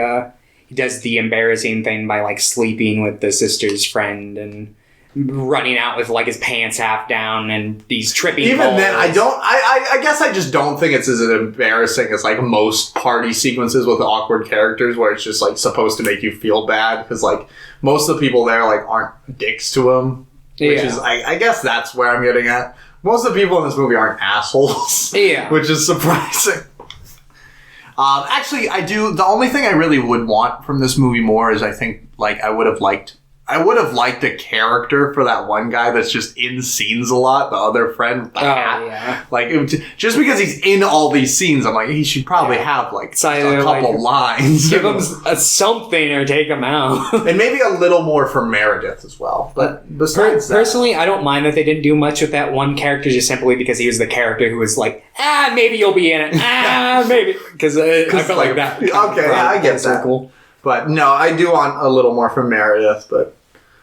he does the embarrassing thing by like sleeping with the sister's friend and running out with like his pants half down and these tripping Even balls. then, I guess I just don't think it's as embarrassing as like most party sequences with awkward characters, where it's just like supposed to make you feel bad, because like most of the people there like aren't dicks to him, which is I guess that's where I'm getting at. Most of the people in this movie aren't assholes, which is surprising. Actually, I do. The only thing I really would want from this movie more is, I think, like, I would have liked a character for that one guy that's just in scenes a lot, the other friend with the hat. Yeah. Like, just because he's in all these scenes, I'm like, he should probably have, like, a couple lines. Give him something or take him out. And maybe a little more for Meredith as well. But besides personally, I don't mind that they didn't do much with that one character, just simply because he was the character who was like, maybe you'll be in it. Maybe. Because I felt like that. Okay, I get that. Cool. But no, I do want a little more from Meredith. But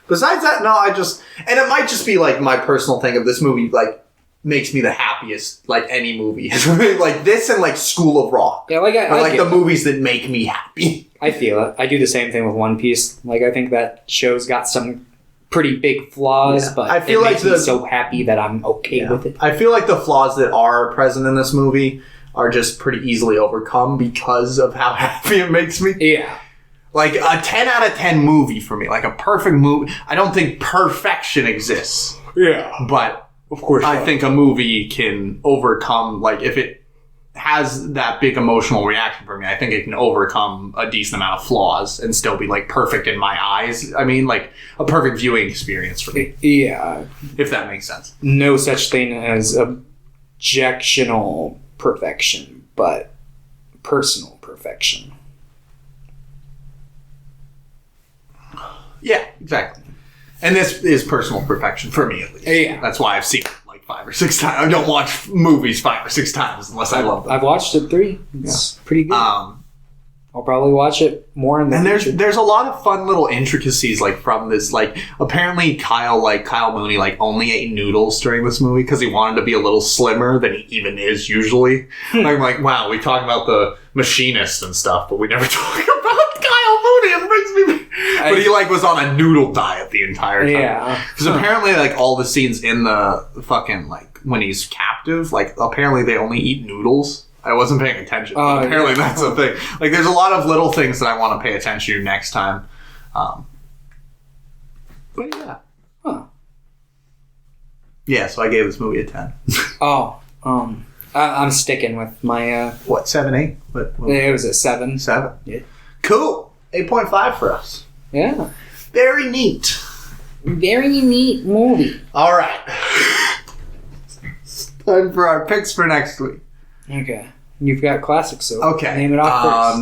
besides that, no, and it might just be like my personal thing of this movie, like, makes me the happiest, like, any movie. Like this and like School of Rock. Yeah, like I like the movies that make me happy. I feel it. I do the same thing with One Piece. Like, I think that show's got some pretty big flaws, but I feel it makes me so happy that I'm okay with it. I feel like the flaws that are present in this movie are just pretty easily overcome because of how happy it makes me. Yeah. Like, a 10 out of 10 movie for me. Like, a perfect movie. I don't think perfection exists. Yeah. But, of course, I think a movie can overcome, like, if it has that big emotional reaction for me, I think it can overcome a decent amount of flaws and still be, like, perfect in my eyes. I mean, like, a perfect viewing experience for me. Yeah. If that makes sense. No such thing as objectional perfection, but personal perfection. Yeah, exactly. And this is personal perfection for me, at least. Yeah. That's why I've seen it like 5 or 6 times. I don't watch movies 5 or 6 times unless I love them. I've watched it 3. It's pretty good. I'll probably watch it more in the future. There's a lot of fun little intricacies, like, from this. Like, apparently Kyle Mooney, like, only ate noodles during this movie because he wanted to be a little slimmer than he even is usually. I'm like, wow, we talk about the machinist and stuff, but we never talk about Kyle Mooney and Brigsby Bear. But he, like, was on a noodle diet the entire time. Yeah. Because apparently, like, all the scenes in the fucking, like, when he's captive, like, apparently they only eat noodles. I wasn't paying attention. Apparently that's a thing. Like, there's a lot of little things that I want to pay attention to next time. But yeah. Huh. Yeah, so I gave this movie a 10. I'm sticking with my... What, 7, 8? What? It was a 7. 7? Yeah. Cool. 8.5 for us. Yeah. Very neat. Very neat movie. All right. Time for our picks for next week. Okay. You've got classics, so name it off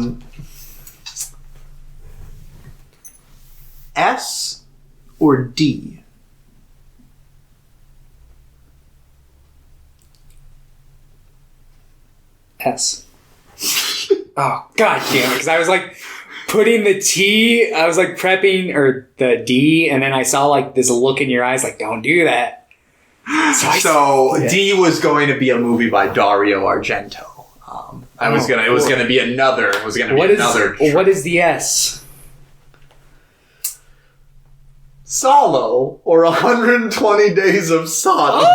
first. S or D? S. Oh, god damn it. Because I was like putting the T, I was like prepping, or the D, and then I saw like this look in your eyes like, don't do that. So D was going to be a movie by Dario Argento. It was gonna be another. What is the S? Solo or 120 Days of Sodom.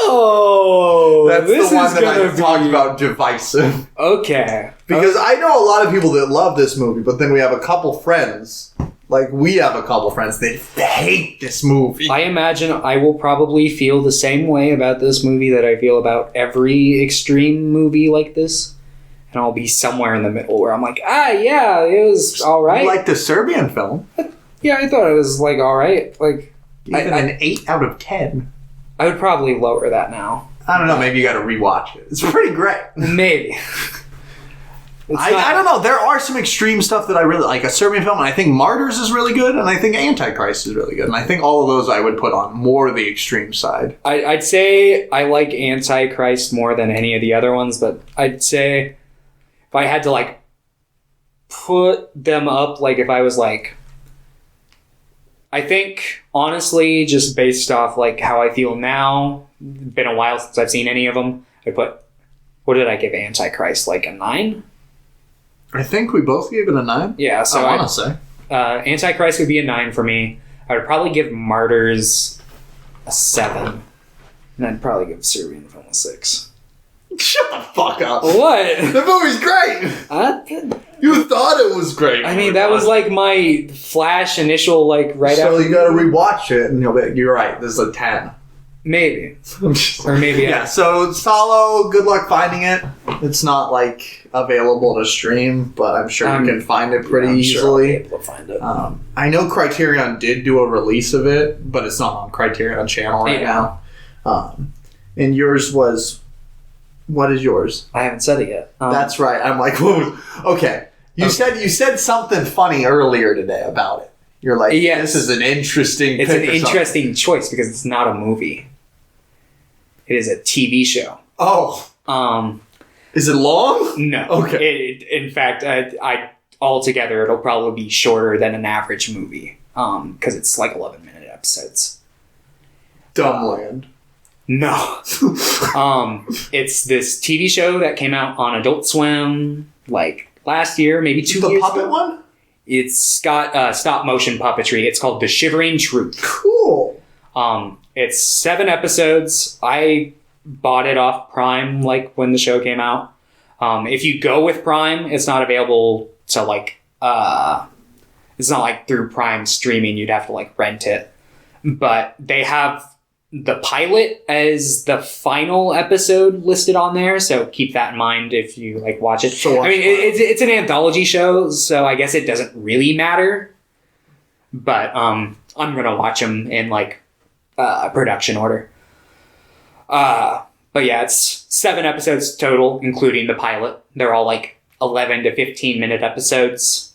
Oh, that's the one that I talked about. Divisive. Okay, because I know a lot of people that love this movie, but then we have a couple friends. Like, we have a couple friends that hate this movie. I imagine I will probably feel the same way about this movie that I feel about every extreme movie like this. And I'll be somewhere in the middle where I'm like, yeah, it was alright. You like the Serbian film? Yeah, I thought it was, like, alright. Like, even an 8 out of 10. I would probably lower that now. I don't know, maybe you gotta rewatch it. It's pretty great. Maybe. I don't know. There are some extreme stuff that I really like. A Serbian film, and I think Martyrs is really good, and I think Antichrist is really good. And I think all of those I would put on more the extreme side. I'd say I like Antichrist more than any of the other ones, but I'd say if I had to like put them up, like if I was like, I think honestly, just based off like how I feel now, been a while since I've seen any of them. I put, what did I give Antichrist? Like a 9? I think we both gave it a 9. Yeah, so I want to say Antichrist would be a 9 for me. I would probably give Martyrs a 7, and I'd probably give Serbian Film a 6. Shut the fuck up. What? The movie's great. You thought it was great. I mean, that was like my flash initial, like right So after. you gotta rewatch it and you'll be You're right. This is a 10. Maybe. Or maybe. Yeah, so Solo, good luck finding it. It's not like available to stream, but I'm sure you can find it pretty I'm sure I'll be easily. able to find it. I know Criterion did do a release of it, but it's not on Criterion channel right now. And yours was, what is yours? I haven't said it yet. That's right. I'm like, whoa. Okay. You said something funny earlier today about it. You're like, yes. This is an interesting. It's an interesting choice because it's not a movie. It is a TV show. Oh. Is it long? No. Okay. In fact, I altogether it'll probably be shorter than an average movie. Because it's like 11-minute episodes. Dumbland. No. It's this TV show that came out on Adult Swim like last year, maybe 2 years ago. The puppet one? It's got stop motion puppetry. It's called The Shivering Truth. Cool. It's 7 episodes. I bought it off Prime like when the show came out. If you go with Prime, it's not available to like it's not like through Prime streaming. You'd have to like rent it. But they have the pilot as the final episode listed on there, so keep that in mind if you like watch it. I mean, it's an anthology show, so I guess it doesn't really matter. But I'm gonna watch them in like production order. But yeah, it's 7 episodes total, including the pilot. They're all like 11 to 15-minute episodes.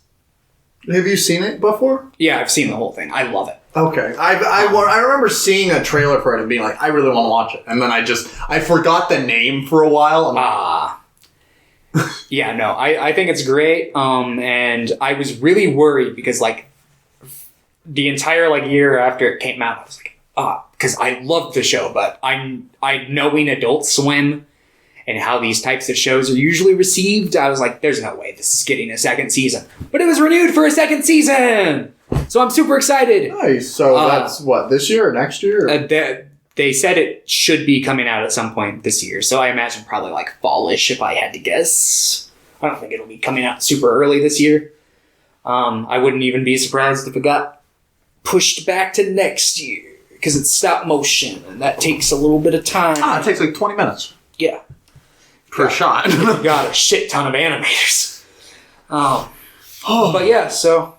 Have you seen it before? Yeah, I've seen the whole thing. I love it. Okay. I remember seeing a trailer for it and being like, I really want to watch it. And then I forgot the name for a while. Yeah, no, I think it's great. And I was really worried because like the entire like year after it came out, I was like, because I loved the show, but I knowing Adult Swim and how these types of shows are usually received, I was like, there's no way this is getting a second season. But it was renewed for a second season! So I'm super excited. Nice. So that's what, this year or next year? They said it should be coming out at some point this year. So I imagine probably like fallish if I had to guess. I don't think it'll be coming out super early this year. I wouldn't even be surprised if it got pushed back to next year. Because it's stop motion and that takes a little bit of time. It takes like 20 minutes. Yeah. Per shot. Got a shit ton of animators. But yeah, so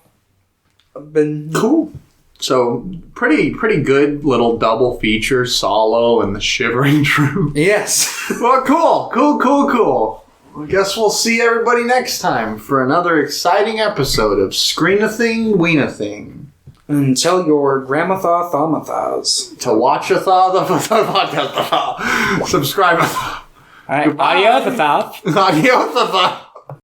I've been cool. So pretty good little double feature, Solo and the Shivering Truth. Yes. Well, cool. I guess we'll see everybody next time for another exciting episode of Screen a Thing, Ween a Thing. And tell your grandma-thaw thaumathas to watch a thaw the podcast. Subscribe. All right, adios, the thought. Adios, the thought.